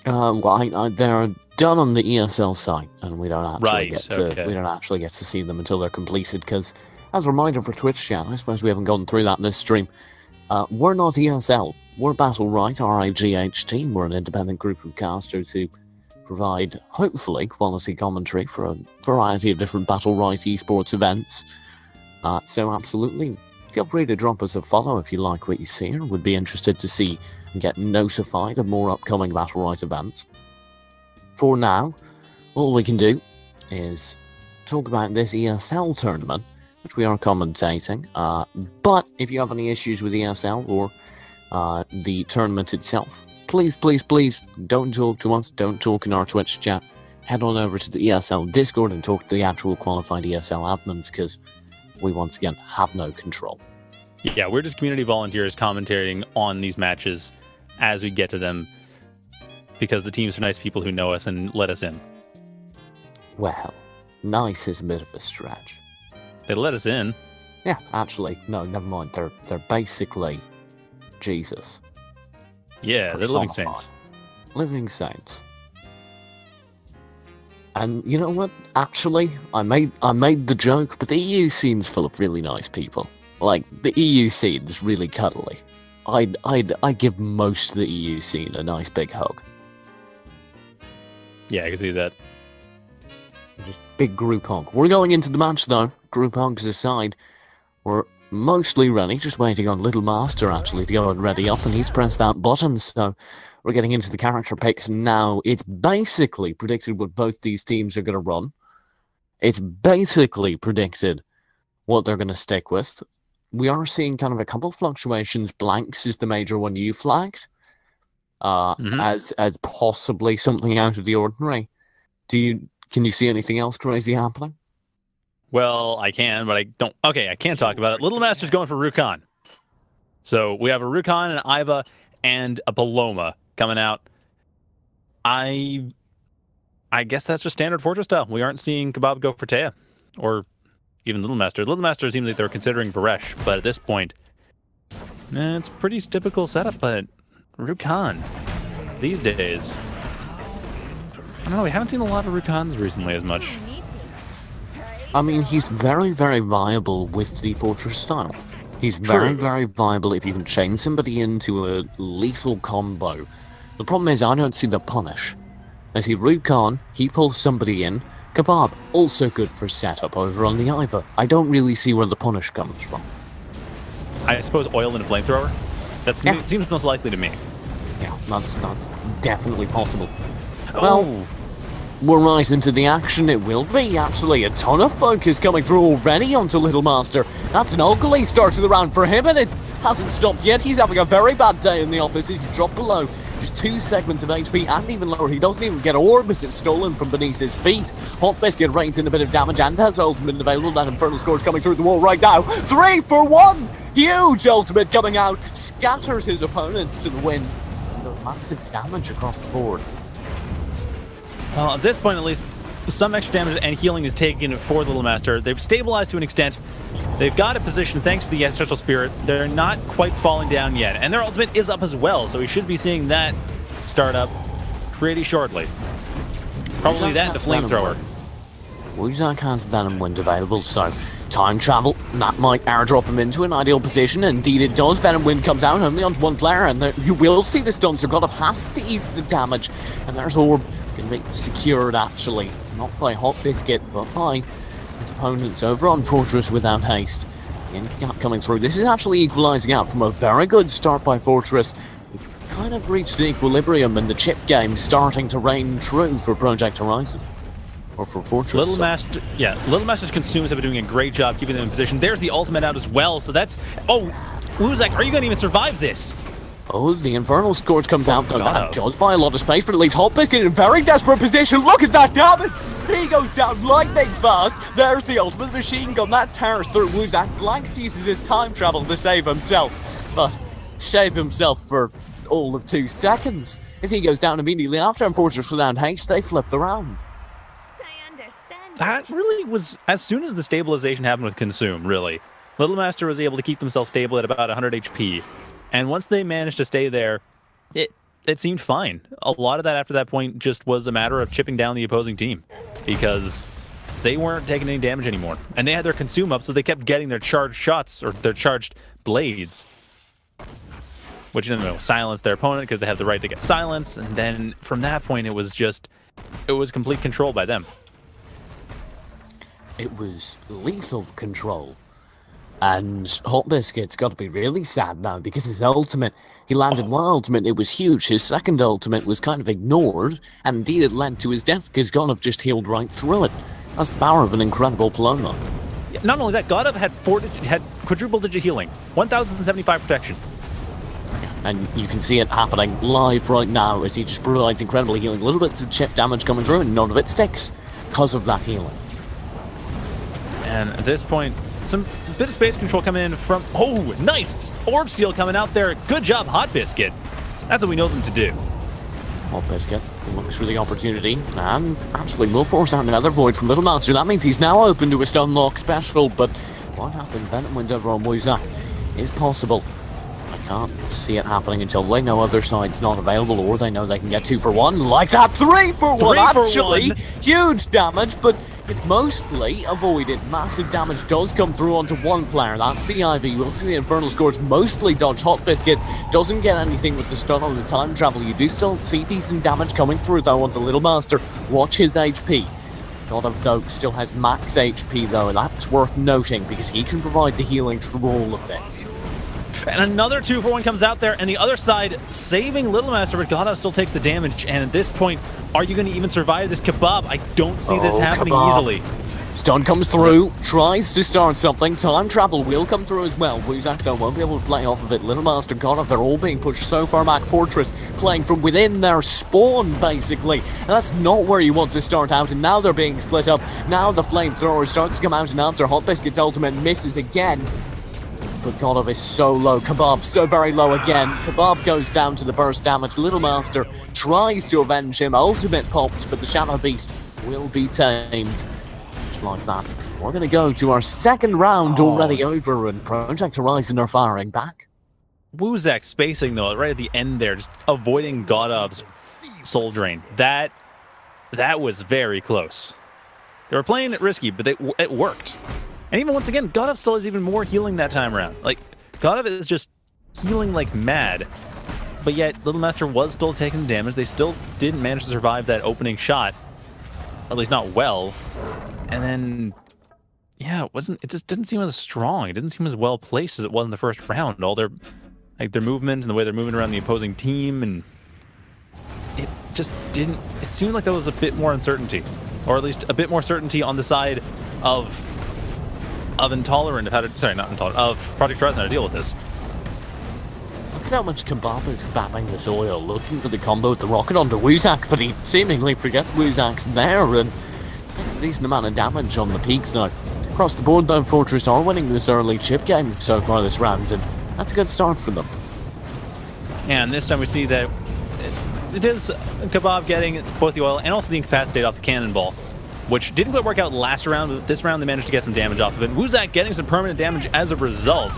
well, they're done on the ESL site, and we don't actually Right, get to okay. we don't actually get to see them until they're completed. Because, as a reminder for Twitch chat, I suppose we haven't gone through that in this stream. We're not ESL. We're Battlerite, RAGH team. We're an independent group of casters who provide, hopefully, quality commentary for a variety of different Battlerite esports events. So absolutely, feel free to drop us a follow if you like what you see or would be interested to see and get notified of more upcoming Battlerite events. For now, all we can do is talk about this ESL tournament, which we are commentating. But if you have any issues with ESL or the tournament itself, please don't talk to us, don't talk in our Twitch chat. Head on over to the ESL Discord and talk to the actual qualified ESL admins, because we once again have no control. Yeah, we're just community volunteers commentating on these matches as we get to them, because the teams are nice people who know us and let us in. Well, nice is a bit of a stretch. They let us in. Yeah, actually, no, never mind. They're basically Jesus. Yeah, they're living personified. saints. Living saints. And you know what? Actually, I made the joke, but the EU scene's full of really nice people. Like, the EU scene's really cuddly. I'd give most of the EU scene a nice big hug. Yeah, I can see that. Just big group hug. We're going into the match though. Group hugs aside, we're mostly ready. Just waiting on Little Master actually to go and ready up, and he's pressed that button. So we're getting into the character picks now. It's basically predicted what both these teams are going to run. It's basically predicted what they're going to stick with. We are seeing kind of a couple fluctuations. Blanks is the major one you flagged. as possibly something out of the ordinary. Can you see anything else crazy happening? Well, I can, but I don't. Okay, I can't talk about it. Little Master's going for Rukon. So we have a Rukon, an Iva, and a Paloma coming out. I guess that's just standard Fortress style. We aren't seeing Kebab go for Taya, or even Little Master. Little Master seems like they're considering Varesh, but at this point, it's a pretty typical setup. But Rukon, these days, I don't know. We haven't seen a lot of Rukons recently as much. I mean, he's very, very viable with the Fortress style. He's very, very viable if you can chain somebody into a lethal combo. The problem is, I don't see the punish. I see Rukon, he pulls somebody in. Kebab, also good for setup over on the Iva. I don't really see where the punish comes from. I suppose oil and a flamethrower? That seems most likely to me. Yeah, that's definitely possible. Oh. Well, we're right into the action. It will be, actually. A ton of focus coming through already onto Little Master. That's an ugly start to the round for him, and it hasn't stopped yet. He's having a very bad day in the office. He's dropped below just 2 segments of HP, and even lower. He doesn't even get orb as it's stolen from beneath his feet. Hot Biscuit rains in a bit of damage and has ultimate available. That Infernal Scourge coming through the wall right now. 3 for 1! Huge ultimate coming out. Scatters his opponents to the wind. And the massive damage across the board. Well, at this point, at least, some extra damage and healing is taken for Little Master. They've stabilized to an extent. They've got a position thanks to the Ancestral Spirit. They're not quite falling down yet. And their ultimate is up as well, so we should be seeing that start up pretty shortly. Probably that and the Flamethrower. Wuzak has Venom Wind available, so time travel. That might airdrop him into an ideal position. Indeed it does. Venom Wind comes out only onto one player, and you will see the stun, so God has to eat the damage. And there's Orb. Can be secured, actually, not by Hot Biscuit, but by his opponents over on Fortress without haste. The end gap coming through. This is actually equalising out from a very good start by Fortress. We've kind of reached the equilibrium, and the chip game starting to reign true for Project Horizon. Or for Fortress. Little Master's Consumes have been doing a great job keeping them in position. There's the ultimate out as well, so that's... Oh, Wuzak, are you going to even survive this? Oh, the Infernal Scourge comes out, though. That does buy a lot of space, but it leaves Hot Biscuit in a very desperate position. Look at that damage! He goes down lightning fast. There's the ultimate machine gun. That tears through. Wuzak blanks uses his time travel to save himself. But save himself for all of 2 seconds. As he goes down immediately after, and Fortress without haste, they flip the round. That really was, as soon as the stabilization happened with Consume, really. Little Master was able to keep themselves stable at about 100 HP. And once they managed to stay there, it seemed fine. A lot of that after that point just was a matter of chipping down the opposing team, because they weren't taking any damage anymore. And they had their Consume up, so they kept getting their charged shots, or their charged blades, which silence their opponent because they have the right to get silence. And then from that point, it was complete control by them. It was lethal control. And Hot Biscuit's got to be really sad now, because his ultimate, he landed one ultimate, it was huge. His second ultimate was kind of ignored, and indeed it led to his death, because Godov just healed right through it. That's the power of an incredible Paloma. Not only that, Godov had quadruple-digit healing, 1,075 protection. And you can see it happening live right now, as he just provides incredible healing. Little bits of chip damage coming through, and none of it sticks, because of that healing. And at this point, some bit of space control coming in from... Oh, nice! Orb Steal coming out there. Good job, Hot Biscuit. That's what we know them to do. Hot Biscuit looks for the opportunity, and actually will force out another Void from Little Master. That means he's now open to a stun lock special, but what happened? Venom Wind over on Wuzak is possible. I can't see it happening until they know other side's not available, or they know they can get 2 for 1. Like that, 3 for 1! Actually, huge damage, but it's mostly avoided. Massive damage does come through onto one player. That's the Ivy. We'll see the Infernal Scourge mostly dodge. Hot Biscuit doesn't get anything with the stun on the time travel. You do still see decent damage coming through, though, onto Little Master. Watch his HP. Godov, though, still has max HP, though, and that's worth noting, because he can provide the healing through all of this. And another 2 for 1 comes out there, and the other side saving Little Master, but Godov still takes the damage. And at this point, are you going to even survive this Kebab? I don't see this happening easily. Stun comes through, tries to start something. Time travel will come through as well. Wuzak though won't be able to play off of it. Little Master God, they're all being pushed so far back. Fortress playing from within their spawn, basically. And that's not where you want to start out. And now they're being split up. Now the flamethrower starts to come out and answer. Hot Biscuit's ultimate misses again. But God is so low. Kebab so very low again. Kebab goes down to the burst damage. Little Master tries to avenge him. Ultimate popped, but the Shadow Beast will be tamed. Just like that. We're going to go to our second round already over, and Project Horizon are firing back. Wuzak spacing, though, right at the end there, just avoiding Godov's Soul Drain. That was very close. They were playing it risky, but it worked. And even once again, Godov still has even more healing that time around. Like, Godov is just healing like mad. But yet, Little Master was still taking damage. They still didn't manage to survive that opening shot. Or at least not well. And then, yeah, it just didn't seem as strong. It didn't seem as well placed as it was in the first round. All their movement and the way they're moving around the opposing team, and it just didn't. It seemed like there was a bit more uncertainty, or at least a bit more certainty on the side of Intolerant of how to. Sorry, not Intolerant. Of Project Horizon how to deal with this. Look at how much Kebab is spamming this oil, looking for the combo with the rocket onto Wuzak, but he seemingly forgets Wuzak's there, and that's a decent amount of damage on the peak now. Across the board though, Fortress are winning this early chip game so far this round, and that's a good start for them. And this time we see that it is Kebab getting both the oil and also the incapacitate off the cannonball, which didn't quite work out last round, but this round they managed to get some damage off of it. Wuzak getting some permanent damage as a result.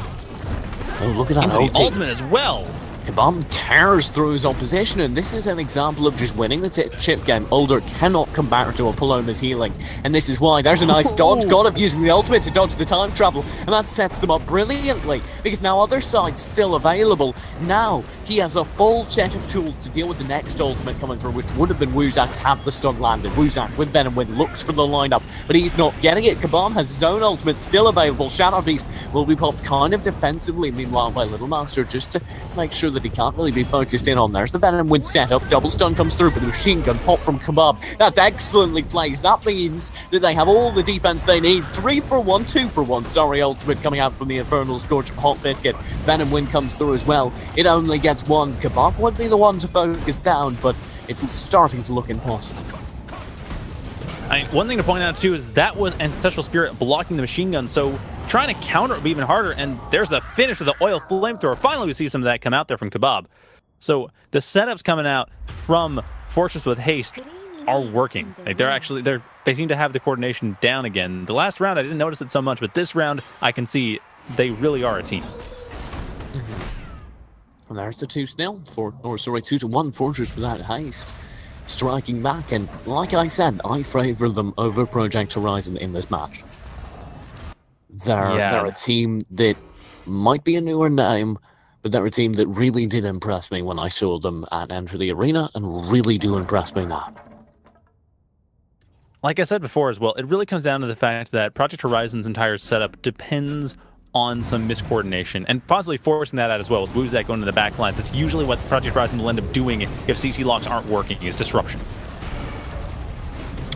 Oh, look at that into the ultimate as well. Kebab tears through his opposition, and this is an example of just winning the chip game. Older cannot come back to a Paloma's healing, and this is why. There's a nice dodge. Godov using the ultimate to dodge the time travel, and that sets them up brilliantly, because now other side's still available. Now he has a full set of tools to deal with the next ultimate coming through, which would have been Wuzak's had the stun landed. Wuzak with Venom Wind looks for the lineup, but he's not getting it. Kebab has his own ultimate still available. Shadow Beast will be popped kind of defensively, meanwhile by Little Master, just to make sure that he can't really be focused in on. There's the Venom Wind setup. Double stun comes through, but the machine gun pop from Kebab. That's excellently placed. That means that they have all the defense they need. 3 for 1, 2 for 1. Sorry, ultimate coming out from the Infernal Scorch of Hot Biscuit. Venom Wind comes through as well. It only gets one. Kebab would be the one to focus down, but it's starting to look impossible. One thing to point out too is that was Ancestral Spirit blocking the machine gun, so trying to counter it would be even harder, and there's the finish with the oil flamethrower. Finally we see some of that come out there from Kebab. So the setups coming out from Fortress with haste are working. Like they seem to have the coordination down again. The last round I didn't notice it so much, but this round I can see they really are a team. And there's the 2-0 2-1 Fortress without haste, striking back, and like I said, I favour them over Project Horizon in this match. They're a team that might be a newer name, but they're a team that really did impress me when I saw them enter the arena, and really do impress me now. Like I said before as well, it really comes down to the fact that Project Horizon's entire setup depends on some miscoordination, and possibly forcing that out as well with Wuzak going to the back lines. It's usually what Project Horizon will end up doing if CC locks aren't working, is disruption.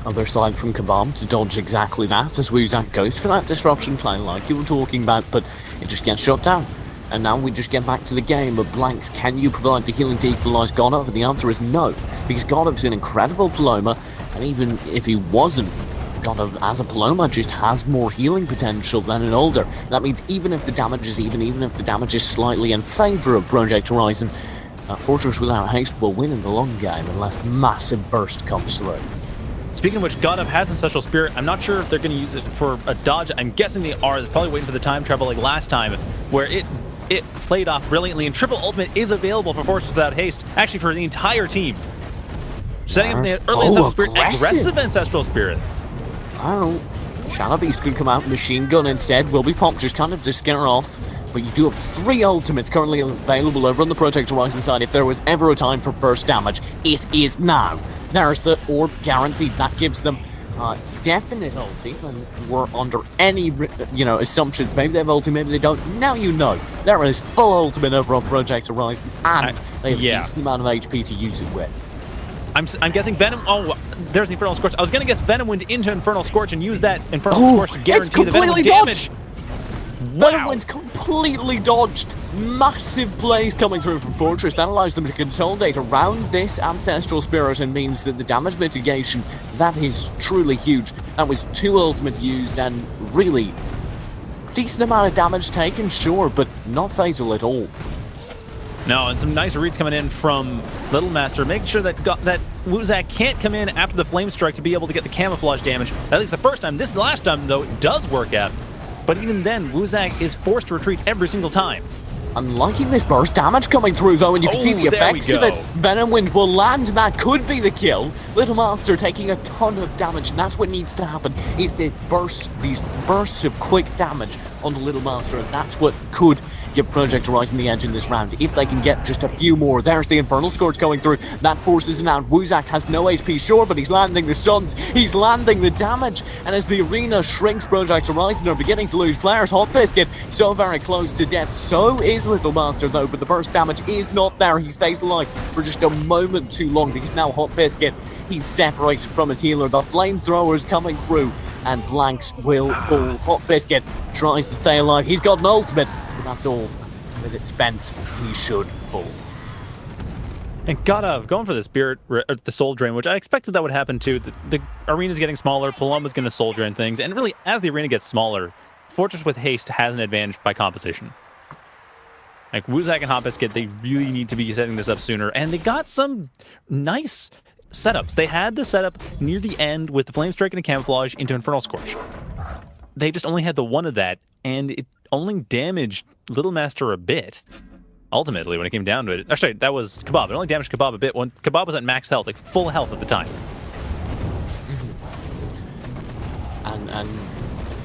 Other side from Kebab to dodge exactly that as Wuzak goes for that disruption play like you were talking about, but it just gets shut down. And now we just get back to the game of blanks. Can you provide the healing to equalise Godov? And the answer is no, because Godov's an incredible Paloma, and even if he wasn't, Godov as a Paloma just has more healing potential than an Older. That means even if the damage is even if the damage is slightly in favour of Project Horizon, Fortress without haste will win in the long game unless massive burst comes through. Speaking of which, Godov has Ancestral Spirit. I'm not sure if they're going to use it for a dodge. I'm guessing they are. They're probably waiting for the time travel like last time, where it played off brilliantly, and triple ultimate is available for Fortress without haste, actually for the entire team. Setting up the early Ancestral Spirit, aggressive Ancestral Spirit. Oh, Shadow Beast could come out, machine gun instead, will be popped just kind of to scare off. But you do have 3 ultimates currently available over on the Project Horizon side. If there was ever a time for burst damage, it is now. There's the orb guaranteed. That gives them definite ulti, and we're under any assumptions. Maybe they have ulti, maybe they don't. Now you know. There is full ultimate over on Project Horizon, and they have a decent amount of HP to use it with. I'm guessing Venom. Oh, there's the Infernal Scorch. I was gonna guess Venom Wind into Infernal Scorch and use that Infernal Scorch to guarantee the Venom Wind damage. Venom Wind's completely dodged. Massive plays coming through from Fortress. That allows them to consolidate around this Ancestral Spirit and means that the damage mitigation, that is truly huge. That was 2 ultimates used and really decent amount of damage taken, sure, but not fatal at all. No, and some nice reads coming in from Little Master, making sure that Wuzak can't come in after the Flame Strike to be able to get the camouflage damage. At least the first time. This last time, though, it does work out. But even then, Wuzak is forced to retreat every single time. I'm liking this burst damage coming through, though, and you can see the effects of it. Venom Wind will land, and that could be the kill. Little Master taking a ton of damage, and that's what needs to happen, is these bursts of quick damage on the Little Master, and that's what could give Project Horizon the edge in this round. If they can get just a few more. There's the Infernal Scourge going through. That forces it out. Wuzak has no HP, sure, but he's landing the stuns. He's landing the damage. And as the arena shrinks, Project Horizon are beginning to lose players. Hot Biscuit so very close to death. So is Little Master, though, but the burst damage is not there. He stays alive for just a moment too long because now Hot Biscuit, he's separated from his healer. The flamethrowers coming through, and blanks will fall. Hot Biscuit tries to stay alive. He's got an ultimate. That's all. With it spent, he should fall. And going for the spirit, the soul drain, which I expected that would happen too. The arena's getting smaller. Palumba's going to soul drain things, and really, as the arena gets smaller, Fortress with haste has an advantage by composition. Like Wuzak and Hot Biscuit, they really need to be setting this up sooner, and they got some nice setups. They had the setup near the end with the Flame Strike and a Camouflage into Infernal Scorch. They just only had the one of that, and it only damaged Little Master a bit. Ultimately, when it came down to it, actually, that was Kebab. It only damaged Kebab a bit when Kebab was at max health, like full health at the time. And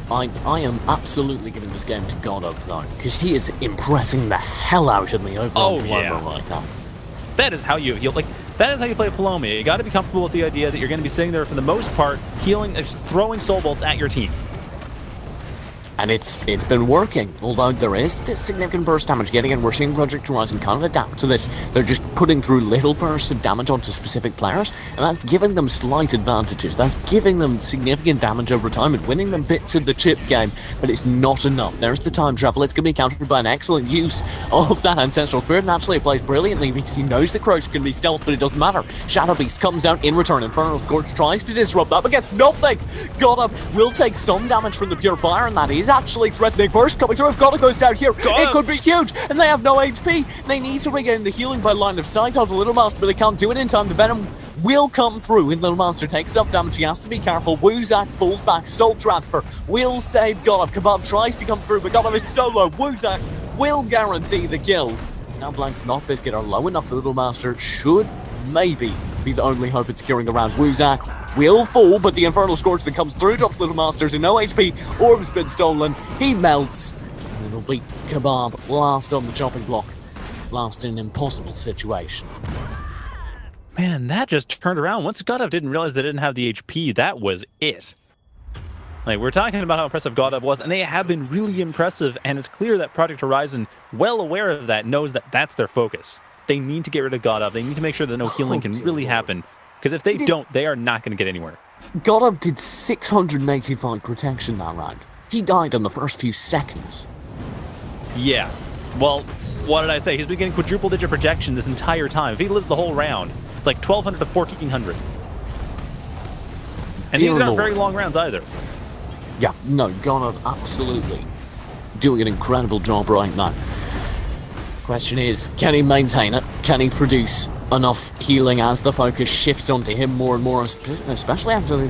I am absolutely giving this game to God Up, though, because he is impressing the hell out of me over on Palumba right now. That is how you heal. Like, that is how you play Palumba. You got to be comfortable with the idea that you're going to be sitting there for the most part, healing, just throwing soul bolts at your team. And it's been working, although there is this significant burst damage getting in. We're seeing Project Horizon kind of adapt to this. They're just putting through little bursts of damage onto specific players, and that's giving them slight advantages. That's giving them significant damage over time and winning them bits of the chip game, but it's not enough. There's the time travel. It's going to be countered by an excellent use of that Ancestral Spirit. Naturally, it plays brilliantly because he knows the Croaks can be stealth, but it doesn't matter. Shadow Beast comes out in return. Infernal Scourge tries to disrupt that, but gets nothing. God Up will take some damage from the Pure Fire, and that is actually threatening. Burst coming through. If God goes down here, it could be huge, and they have no HP. They need to regain the healing by line of sight of the Little Master, but they can't do it in time. The Venom will come through, and Little Master takes enough damage. He has to be careful. Wuzak falls back. Soul Transfer will save God Up. Kebab tries to come through, but God Up is solo. Wuzak will guarantee the kill. Now Blanks and Hot Biscuit are low enough. The Little Master should maybe be the only hope at securing the round. Wuzak will fall, but the Infernal Scourge that comes through drops Little Master to no HP. Orb's been stolen. He melts. And it'll be Kebab last on the chopping block. Last in an impossible situation. Man, that just turned around. Once God Up didn't realize they didn't have the HP, that was it. Like, we're talking about how impressive God Up was, and they have been really impressive, and it's clear that Project Horizon, well aware of that, knows that that's their focus. They need to get rid of God Up. They need to make sure that no healing can really happen. Because if they don't, they are not going to get anywhere. God Up did 685 protection that round. He died in the first few seconds. Yeah. Well, what did I say? He's been getting quadruple digit projection this entire time. If he lives the whole round, it's like 1,200 to 1,400. And these aren't very long rounds either. Yeah, no, God Up absolutely doing an incredible job right now. Question is, can he maintain it? Can he produce enough healing as the focus shifts onto him more and more, especially after the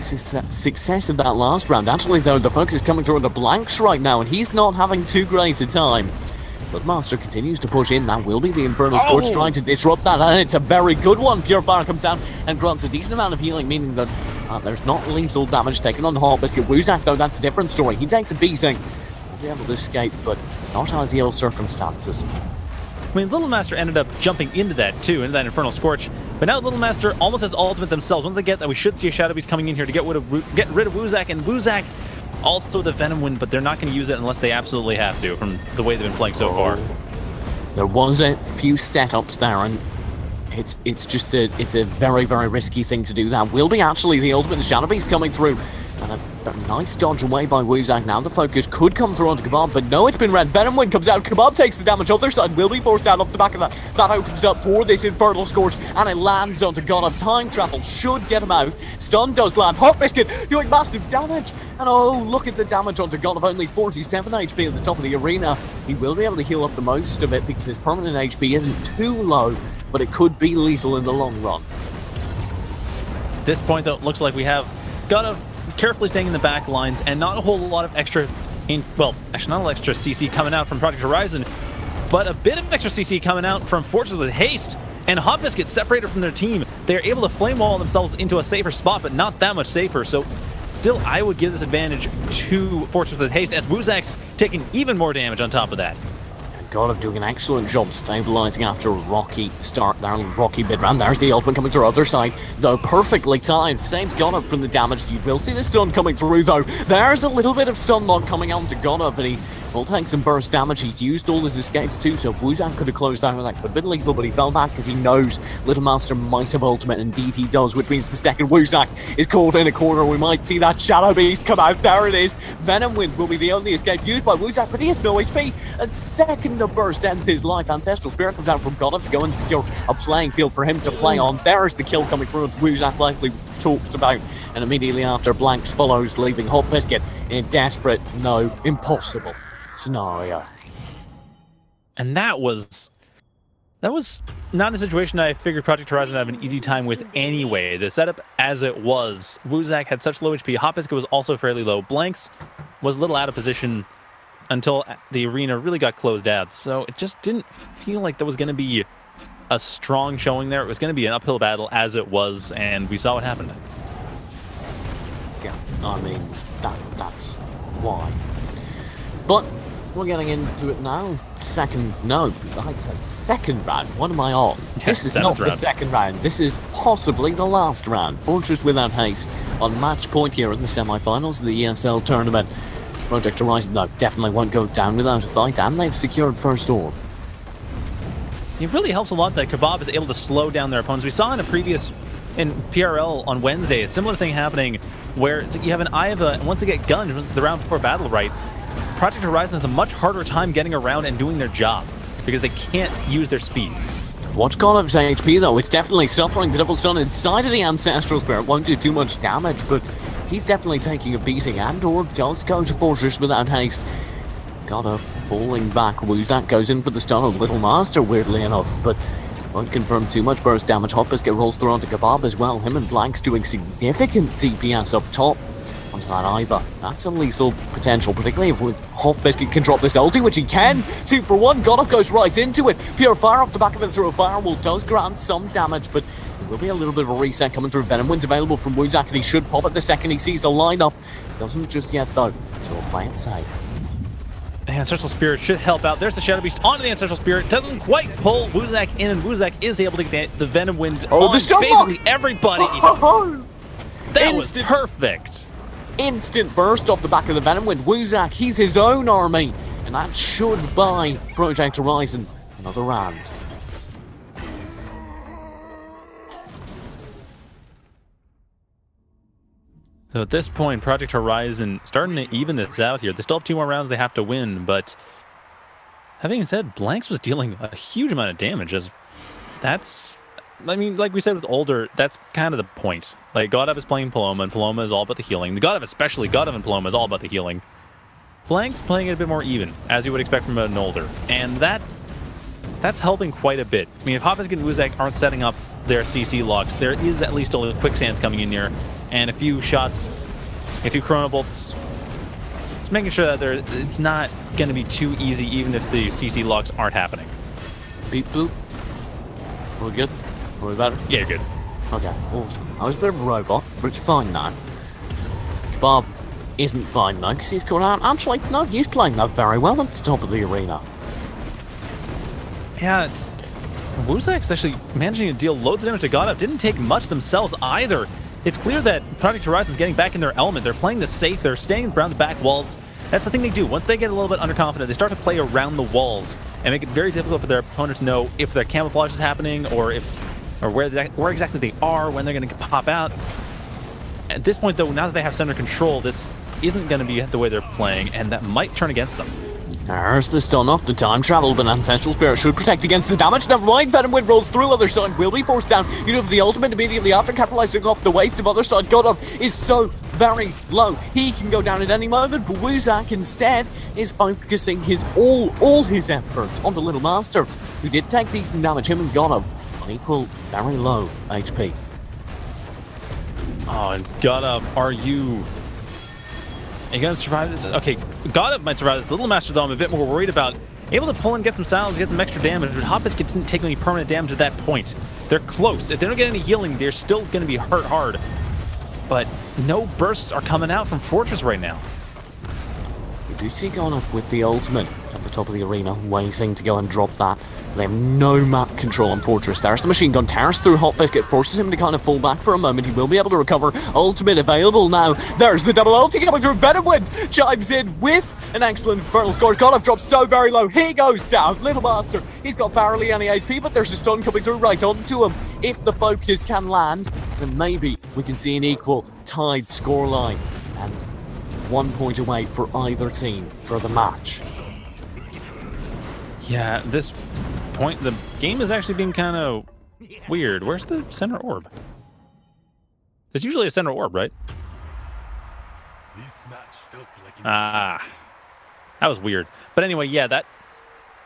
success of that last round? Actually, though, the focus is coming through on the blanks right now, and he's not having too great a time. But Master continues to push in. That will be the Infernal Scourge trying to disrupt that, and it's a very good one. Pure Fire comes down and grants a decent amount of healing, meaning that there's not lethal damage taken on the Hot Biscuit. Wuzak, though, that's a different story. He takes a beating. He'll be able to escape, but not ideal circumstances. I mean, Little Master ended up jumping into that, too, into that Infernal Scorch. But now Little Master almost has ultimate themselves. Once they get that, we should see a Shadow Beast coming in here to get rid of Wuzak. And Wuzak also the Venom Wind, but they're not going to use it unless they absolutely have to, from the way they've been playing so far. There was a few setups there, and it's just it's a very, very risky thing to do. That will be actually the ultimate. Shadow Beast coming through. And a nice dodge away by Wuzak. Now the focus could come through onto Kebab, but no, it's been red. Venom Wind comes out. Kebab takes the damage. Other side will be forced down off the back of that. That opens up for this Infernal Scourge, and it lands onto God of Time Travel. Should get him out. Stun does land. Hot Biscuit doing massive damage. And oh, look at the damage onto God of only 47 HP at the top of the arena. He will be able to heal up the most of it because his permanent HP isn't too low, but it could be lethal in the long run. At this point, though, it looks like we have God of carefully staying in the back lines and not a whole lot of extra, well, actually not a lot of extra CC coming out from Project Horizon, but a bit of extra CC coming out from Fortress with Haste. And Hot Biscuit separated from their team. They're able to flame wall themselves into a safer spot, but not that much safer. So still, I would give this advantage to Fortress with Haste, as Wuzak's taking even more damage on top of that. God of doing an excellent job stabilizing after a rocky start there, rocky mid round. There's the ultimate coming through other side, though perfectly timed. Saves God of from the damage. You will see the stun coming through, though. There's a little bit of stun lock coming on to God of, and he will take some burst damage. He's used all his escapes too, so Wuzak could have closed down with that. Could have been lethal, but he fell back because he knows Little Master might have ultimate. Indeed he does, which means the second Wuzak is caught in a corner. We might see that Shadow Beast come out. There it is. Venom Wind will be the only escape used by Wuzak, but he has no HP. And second the burst ends his life. Ancestral Spirit comes out from God of to go and secure a playing field for him to play on. There's the kill coming through, Wuzak likely talked about, and immediately after Blanks follows, leaving Hot Biscuit in a desperate, no, impossible scenario. And that was not a situation I figured Project Horizon would have an easy time with anyway. The setup as it was, Wuzak had such low HP, Hot Biscuit was also fairly low. Blanks was a little out of position until the arena really got closed out, so it just didn't feel like there was going to be a strong showing there. It was going to be an uphill battle as it was, and we saw what happened. Yeah, I mean, that's why. But we're getting into it now. Second round. What am I on? Yes, this is not round. The second round. This is possibly the last round. Fortress without haste on match point here in the semi-finals of the ESL tournament. Project Horizon, no, definitely won't go down without a fight, and they've secured first orb. It really helps a lot that Kebab is able to slow down their opponents. We saw in PRL on Wednesday, a similar thing happening where you have an Iva, and once they get gunned, the round 4 Battlerite, Project Horizon has a much harder time getting around and doing their job because they can't use their speed. Watch God of's HP though, it's definitely suffering. The double stun inside of the Ancestral Spirit won't do too much damage, but he's definitely taking a beating, and Orb does go to Fortress without haste. God of falling back. Wuzak goes in for the stun of Little Master, weirdly enough, but won't confirm too much burst damage. Hot Biscuit rolls through onto Kebab as well. Him and Blanks doing significant DPS up top onto that Iva. That's a lethal potential, particularly if Hot Biscuit can drop this ulti, which he can. 2 for 1. God of goes right into it. Pure fire off the back of it through a firewall does grant some damage, but there will be a little bit of a reset coming through. Venom Wind's available from Wuzak, and he should pop it the second he sees the lineup. Doesn't just yet though, so we'll play it safe. The Ancestral Spirit should help out. There's the Shadow Beast onto the Ancestral Spirit. Doesn't quite pull Wuzak in, and Wuzak is able to get the Venom Wind on basically everybody. That was perfect. Instant burst off the back of the Venom Wind. Wuzak, he's his own army, and that should buy Project Horizon another round. So at this point, Project Horizon starting to even this out here. They still have 2 more rounds they have to win, but having said, Blanks was dealing a huge amount of damage. I mean, like we said with Older, that's kind of the point. Like, God of is playing Paloma, and Paloma is all about the healing. The God of, especially God of and Paloma, is all about the healing. Blanks playing it a bit more even, as you would expect from an Older, and that's helping quite a bit. I mean, if Hot Biscuit and Wuzak aren't setting up their CC locks, there is at least a quicksands coming in here, and a few shots, a few Chrono Bolts, just making sure that it's not going to be too easy, even if the CC locks aren't happening. Beep boop. Are we good? Are we better? Yeah, you're good. Okay, awesome. I was a bit of a robot, but it's fine now. Kebab isn't fine though, because he's caught out. Actually, no, he's playing that very well at the top of the arena. Yeah, Wuzak's actually managing to deal loads of damage to God of. Didn't take much themselves either. It's clear that Project Horizon is getting back in their element. They're playing this safe. They're staying around the back walls. That's the thing they do. Once they get a little bit underconfident, they start to play around the walls and make it very difficult for their opponent to know if their camouflage is happening or if or where exactly they are, when they're going to pop out. At this point, though, now that they have center control, this isn't going to be the way they're playing, and that might turn against them. There's the stun off the time travel, but Ancestral Spirit should protect against the damage. Never mind, Venom Wind rolls through, other side will be forced down. You have the ultimate immediately after, capitalizing off the waste of other side. Godov is so very low. He can go down at any moment, but Wuzak instead is focusing all his efforts on the Little Master, who did take decent damage. Him and Godov on equal, very low HP. Oh, and Godov, are you going to survive this? Okay, Godov might survive this. Little Master, though, I'm a bit more worried about. Able to pull and get some silence, get some extra damage, but Hoppus didn't take any permanent damage at that point. They're close. If they don't get any healing, they're still going to be hurt hard. But no bursts are coming out from Fortress right now. We do see Godov with the ultimate at the top of the arena, waiting to go and drop that. They have no map control on Fortress. There's the machine gun tears through Hot Biscuit, forces him to kind of fall back for a moment. He will be able to recover. Ultimate available now. There's the double ulti coming through. Venom Wind chimes in with an excellent Infernal Scourge. Godov drops so very low. He goes down. Little Master, he's got barely any HP, but there's a stun coming through right onto him. If the focus can land, then maybe we can see an equal tied scoreline. And 1 point away for either team for the match. Yeah, this point, the game is actually being kind of weird. Where's the center orb? There's usually a center orb, right? This match felt like That was weird. But anyway, yeah, that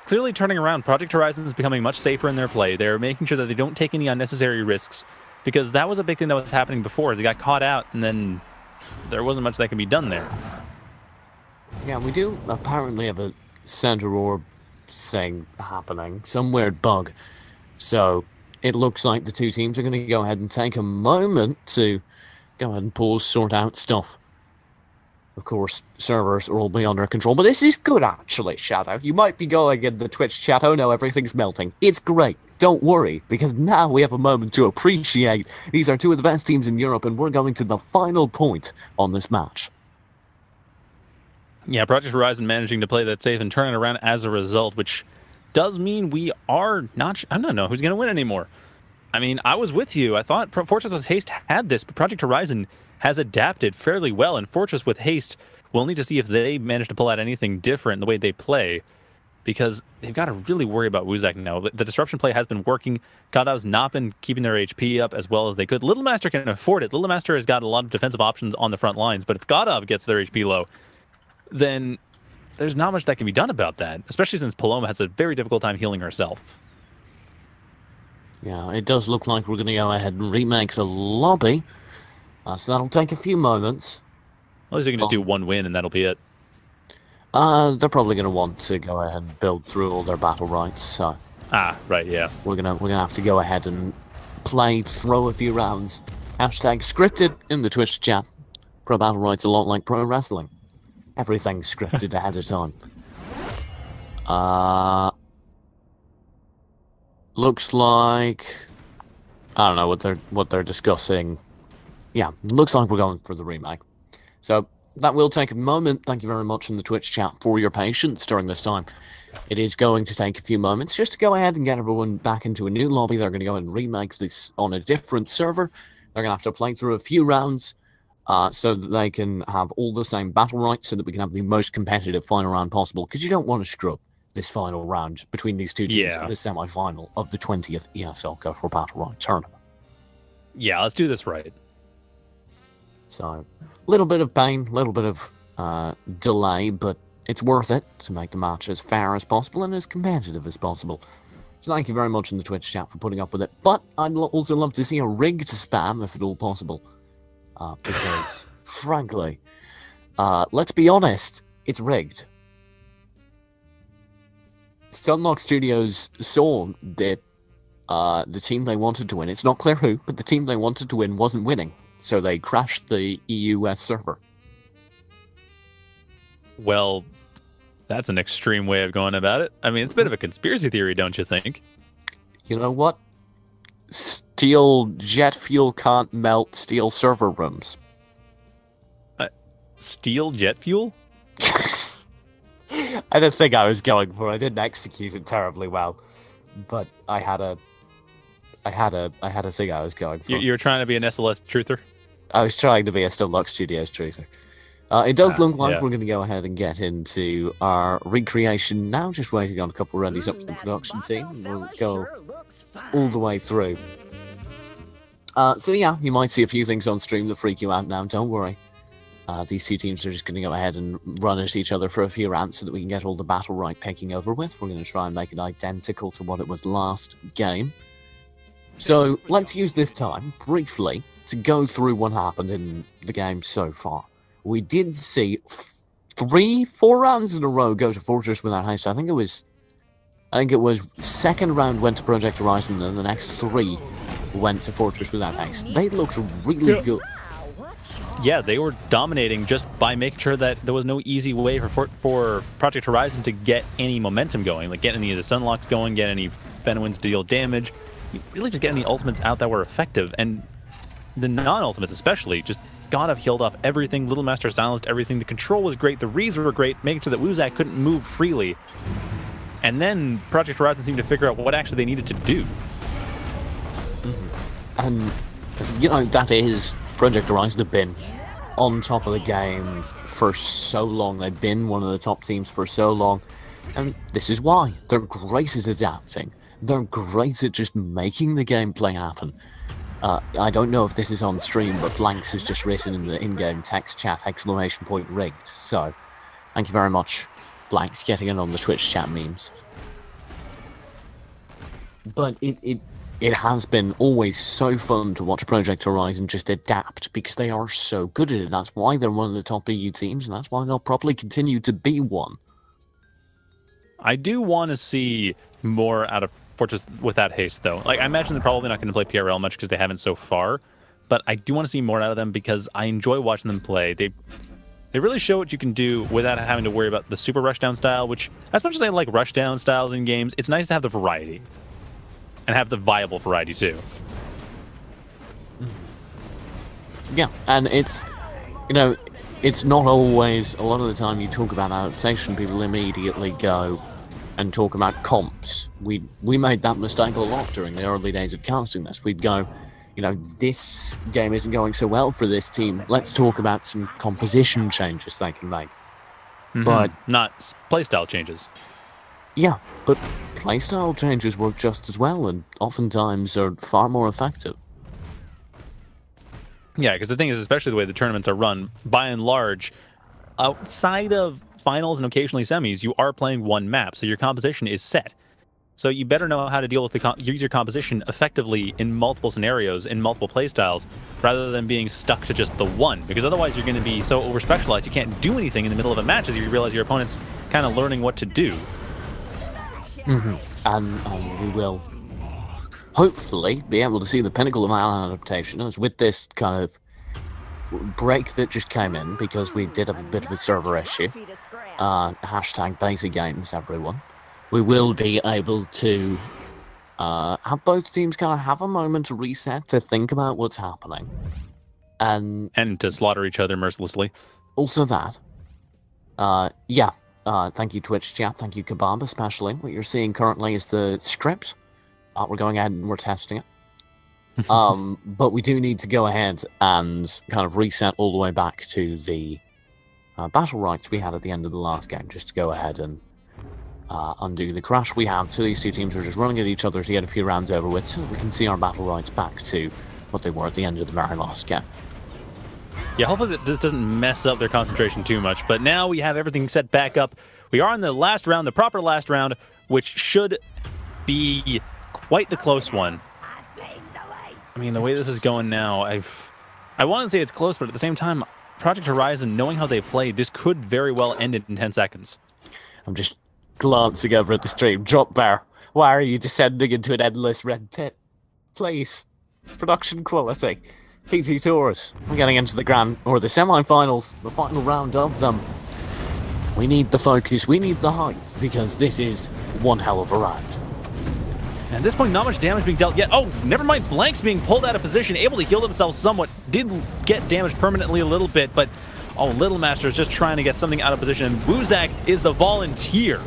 clearly turning around. Project Horizon is becoming much safer in their play. They're making sure that they don't take any unnecessary risks, because that was a big thing that was happening before. They got caught out, and then there wasn't much that could be done there. Yeah, we do apparently have a center orb thing happening, some weird bug. So it looks like the two teams are going to go ahead and take a moment to go ahead and pause, sort out stuff. Of course, servers will be under control, but this is good actually, Shadow. You might be going in the Twitch chat, oh no, everything's melting. It's great, don't worry, because now we have a moment to appreciate these are two of the best teams in Europe, and we're going to the final point on this match. Yeah, Project Horizon managing to play that safe and turn it around as a result, which does mean we are not... I don't know who's going to win anymore. I mean, I was with you. I thought Fortress with Haste had this, but Project Horizon has adapted fairly well, and Fortress with Haste, we'll need to see if they manage to pull out anything different in the way they play, because they've got to really worry about Wuzak now. The disruption play has been working. Godov's not been keeping their HP up as well as they could. Little Master can afford it. Little Master has got a lot of defensive options on the front lines, but if Godov gets their HP low, then there's not much that can be done about that, especially since Paloma has a very difficult time healing herself. Yeah, it does look like we're going to go ahead and remake the lobby, so that'll take a few moments. At least you can just do one win and that'll be it. They're probably going to want to go ahead and build through all their battle rights, so... right, yeah. We're gonna have to go ahead and throw a few rounds. Hashtag scripted in the Twitch chat. Pro Battle Rights a lot like pro wrestling. Everything's scripted ahead of time. Looks like I don't know what they're discussing. Yeah, looks like we're going for the remake. So that will take a moment. Thank you very much in the Twitch chat for your patience during this time. It is going to take a few moments just to go ahead and get everyone back into a new lobby. They're going to go and remake this on a different server. They're going to have to play through a few rounds. So that they can have all the same battle rights, so that we can have the most competitive final round possible, because you don't want to scrub this final round between these two teams in the semi-final of the 20th ESL Go4Battlerite tournament. Yeah, let's do this right. So, a little bit of pain, a little bit of delay, but it's worth it to make the match as fair as possible and as competitive as possible. So thank you very much in the Twitch chat for putting up with it, but I'd also love to see a rigged spam if at all possible. Because, frankly, let's be honest, it's rigged. Sunlock Studios saw that the team they wanted to win, it's not clear who, but the team they wanted to win wasn't winning, so they crashed the EUS server. Well, that's an extreme way of going about it. I mean, it's a bit of a conspiracy theory, don't you think? You know what? Steel jet fuel can't melt steel server rooms. Steel jet fuel? I didn't think I was going for it. I didn't execute it terribly well. But I had a I had a thing I was going for. You're trying to be an SLS truther? I was trying to be a Still Luck Studios truther. It does look like yeah. we're going to go ahead and get into our recreation now. Just waiting on a couple of readies up from the production team. And we'll go all the way through. So yeah, you might see a few things on stream that freak you out now. Don't worry. These two teams are just going to go ahead and run at each other for a few rounds so that we can get all the Battlerite picking over with. We're going to try and make it identical to what it was last game. So let's use this time, briefly, to go through what happened in the game so far. We did see 4 rounds in a row go to Fortress without haste. I think it was second round went to Project Horizon, and the next 3 went to Fortress without haste. They looked really good. Yeah, they were dominating just by making sure that there was no easy way for Project Horizon to get any momentum going, like get any of the Sunlocks going, get any Fenwins to deal damage, really just get any ultimates out that were effective. And the non-ultimates especially just got up, healed off everything. Little Master silenced everything. The control was great. The reads were great, making sure that Wuzak couldn't move freely. And then Project Horizon seemed to figure out what actually they needed to do. And, you know, that is... Project Horizon have been on top of the game for so long. They've been one of the top teams for so long. And this is why. They're great at adapting. They're great at just making the gameplay happen. I don't know if this is on stream, but Blanks has just written in the in-game text chat, !rigged. So, thank you very much, Blanks, getting it on the Twitch chat memes. But it has been always so fun to watch Project Horizon just adapt, because they are so good at it. That's why they're one of the top EU teams, and that's why they'll probably continue to be one. I do want to see more out of Fortress without haste, though. Like, I imagine they're probably not going to play PRL much because they haven't so far, but I do want to see more out of them because I enjoy watching them play. They really show what you can do without having to worry about the super rushdown style, which, as much as I like rushdown styles in games, it's nice to have the variety. And have the viable variety, too. Yeah, and it's, you know, it's not always, a lot of the time you talk about adaptation, people immediately go and talk about comps. We made that mistake a lot during the early days of casting this. We'd go, you know, this game isn't going so well for this team. Let's talk about some composition changes they can make. But not playstyle changes. Yeah, but playstyle changes work just as well, and oftentimes are far more effective. Yeah, because the thing is, especially the way the tournaments are run, by and large, outside of finals and occasionally semis, you are playing one map, so your composition is set. So you better know how to deal with use your composition effectively in multiple scenarios, in multiple playstyles, rather than being stuck to just the one, because otherwise you're going to be so over-specialized you can't do anything in the middle of a match as you realize your opponent's kind of learning what to do. And we will hopefully be able to see the pinnacle of our adaptation as with this kind of break that just came in, because we did have a bit of a server issue. Hashtag beta games, everyone. We will be able to have both teams kind of have a moment to reset, to think about what's happening. And to slaughter each other mercilessly. Also that. Yeah. Thank you, Twitch chat. Thank you, Kebab, especially. What you're seeing currently is the script. We're going ahead and we're testing it. But we do need to go ahead and kind of reset all the way back to the battle rights we had at the end of the last game, just to go ahead and undo the crash we had. So these two teams are just running at each other to get a few rounds over with, so that we can see our battle rights back to what they were at the end of the very last game. Yeah, hopefully this doesn't mess up their concentration too much, but now we have everything set back up. We are in the last round, the proper last round, which should be quite the close one. I mean, the way this is going now, I want to say it's close, but at the same time, Project Horizon, knowing how they played, this could very well end it in 10 seconds. I'm just glancing over at the stream. Drop Bear, why are you descending into an endless red pit? Please. Production quality. PT Tours. We're getting into the the semi-finals, the final round of them. We need the focus, we need the hype, because this is one hell of a round. And at this point, not much damage being dealt yet. Oh, never mind, Blanks being pulled out of position, able to heal themselves somewhat. Did get damaged permanently a little bit, but oh, Little Master is just trying to get something out of position. And Wuzak is the volunteer.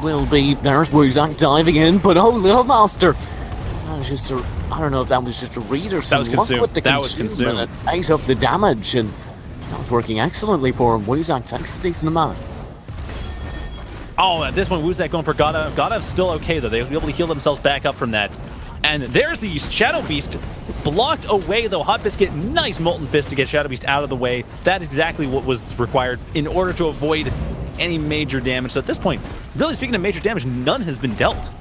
will be. There's Wuzak diving in, but oh, Little Master. That was just a, I don't know if that was just a read or something. That was consumed. With the That was consume, consumed. and it ate up the damage, and that was working excellently for him. Wuzak takes a decent amount. Oh, at this one, Wuzak going for Godav. Godav's still okay, though. They'll be able to heal themselves back up from that. And there's the Shadow Beast blocked away, though. Hot Biscuit, nice Molten Fist to get Shadow Beast out of the way. That is exactly what was required in order to avoid any major damage. So at this point, really speaking of major damage, none has been dealt.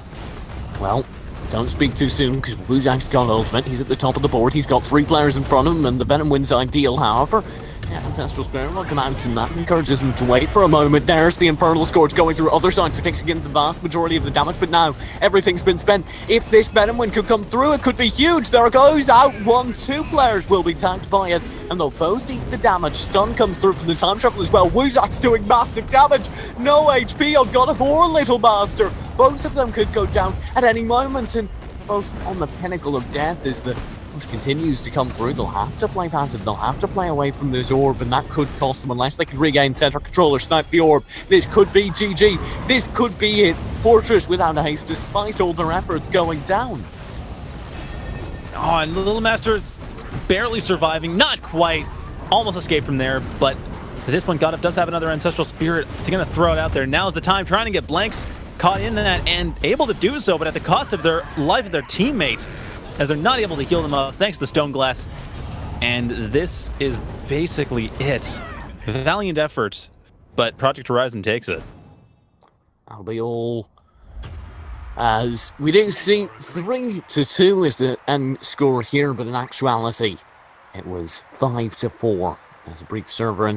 Well, don't speak too soon, because Wuzak's got ultimate. He's at the top of the board. He's got 3 players in front of him, and the Venom wins ideal. However, Ancestral Spirit will come out, and that encourages him to wait for a moment. There's the Infernal Scourge going through other side, protecting against the vast majority of the damage, but now everything's been spent. If this Venom win could come through, it could be huge. There it goes, out 1-2 players will be tanked by it, and they'll both eat the damage. Stun comes through from the Time Travel as well. Wuzak's doing massive damage. No HP on God of War, Little Master. Both of them could go down at any moment, and both on the pinnacle of death as the push continues to come through. They'll have to play passive, they'll have to play away from this orb, and that could cost them unless they can regain center control or snipe the orb. This could be GG. This could be it. Fortress without a haste, despite all their efforts going down. Oh, and Little Master's barely surviving. Not quite. Almost escaped from there, but at this point, Godav does have another Ancestral Spirit. They're going to throw it out there. Now's the time, trying to get blanks caught in that and able to do so, but at the cost of their life of their teammates, as they're not able to heal them up thanks to the Stone Glass. And this is basically it. Valiant effort, but Project Horizon takes it. That'll be all. As we do see 3-2 is the end score here, but in actuality, it was 5-4. As a brief server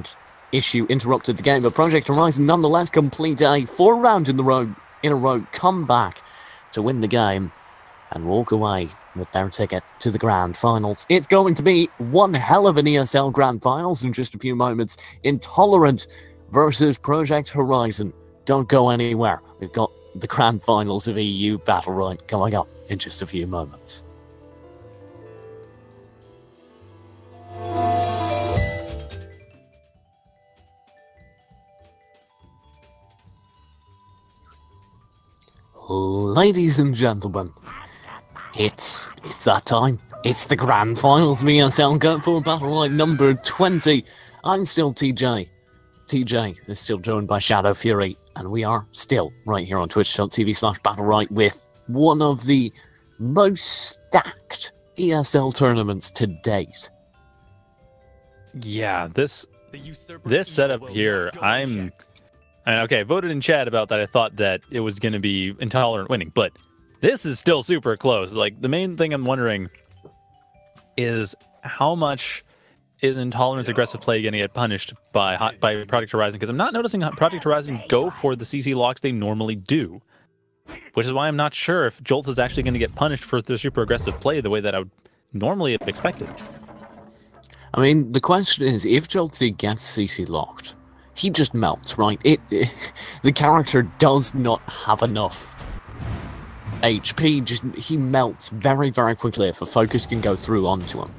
issue interrupted the game, but Project Horizon nonetheless complete a 4-round in a row comeback to win the game and walk away with their ticket to the Grand Finals. It's going to be one hell of an ESL Grand Finals in just a few moments. Intolerant versus Project Horizon. Don't go anywhere. We've got the Grand Finals of EU Battlerite coming up in just a few moments. Ladies and gentlemen, it's that time. It's the Grand Finals of ESL Go4Battlerite number 20. I'm still TJ. TJ is still joined by Shadow Fury, and we are still right here on twitch.tv/Battlerite with one of the most stacked ESL tournaments to date. Yeah, this setup here, okay, I voted in chat about that. I thought that it was going to be Intolerant winning, but this is still super close. Like, the main thing I'm wondering is how much is Intolerant's aggressive play going to get punished by Project Horizon? Because I'm not noticing Project Horizon go for the CC locks they normally do, which is why I'm not sure if Jolts is actually going to get punished for the super aggressive play the way that I would normally have expected. I mean, the question is, if Jolty gets CC locked, he just melts, right? The character does not have enough HP. He melts very, very quickly if a focus can go through onto him.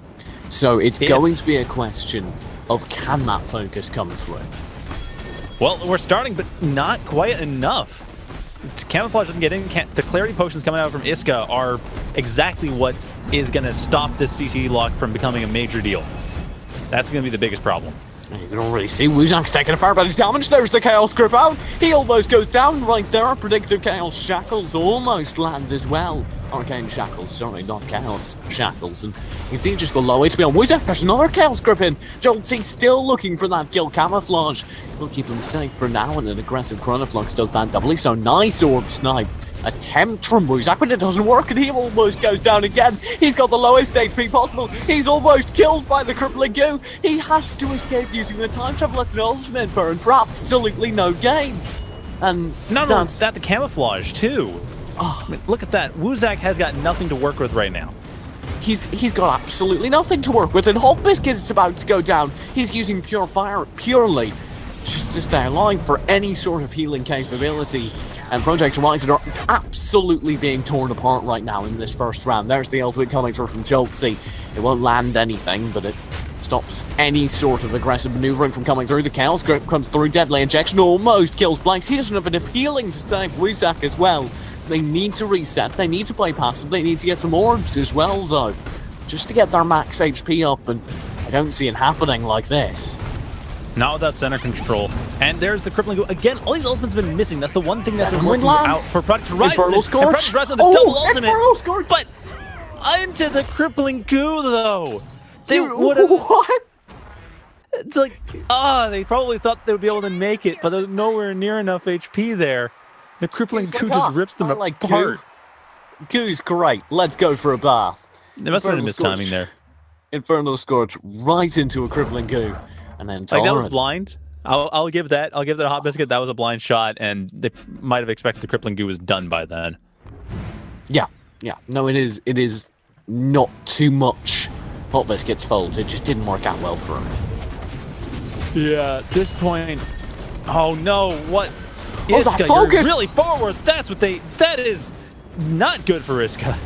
So it's going to be a question of, can that focus come through? Well, we're starting, but not quite enough. Camouflage doesn't get in. The Clarity Potions coming out from Iska are exactly what is going to stop this CC lock from becoming a major deal. That's going to be the biggest problem. You can already see Wuzak's taking a fair bit of damage. There's the Chaos Grip out. He almost goes down right there. Predictive Chaos Shackles almost land as well. Arcane Shackles, sorry, not Chaos Shackles. And you can see just the low HP on Wuzak. There's another Chaos Grip in. Jolty still looking for that kill. Camouflage will keep him safe for now, and an aggressive Chronoflux does that doubly. So nice orb snipe attempt from Wuzak, but it doesn't work, and he almost goes down again. He's got the lowest HP possible. He's almost killed by the crippling goo. He has to escape using the time travel as an ultimate burn for absolutely no gain. And not only that, the camouflage too. Oh, I mean, look at that. Wuzak has got nothing to work with right now. He's got absolutely nothing to work with, and Hot Biscuit is about to go down. He's using Pure Fire purely just to stay alive for any sort of healing capability. And Project Horizon are absolutely being torn apart right now in this first round. There's the ultimate coming through from Jolty. It won't land anything, but it stops any sort of aggressive maneuvering from coming through. The Chaos Grip comes through, deadly injection almost kills Blanks. He doesn't have enough healing to save Wuzak as well. They need to reset, they need to play passive, they need to get some orbs as well though, just to get their max HP up, and I don't see it happening like this. Not without center control. And there's the crippling. Again, all these ultimates have been missing. That's the one thing that they're working out for Project Horizon. Project Horizon, the double ultimate. But into the crippling goo, though. They would have. What? It's like, they probably thought they would be able to make it, but there's nowhere near enough HP there. The crippling goo just rips them apart. Goo's great. Let's go for a bath. There must have been a mistiming there. Infernal Scorch right into a crippling goo. And then like that was blind. I'll give that. I'll give that a Hot Biscuit. That was a blind shot, and they might have expected the crippling goo was done by then. Yeah. No, it is. It is not too much Hot Biscuit's fault. It just didn't work out well for him. Yeah. At this point, oh no! What? Oh, Iska, focus! You're really forward. That's what they. That is not good for Iska.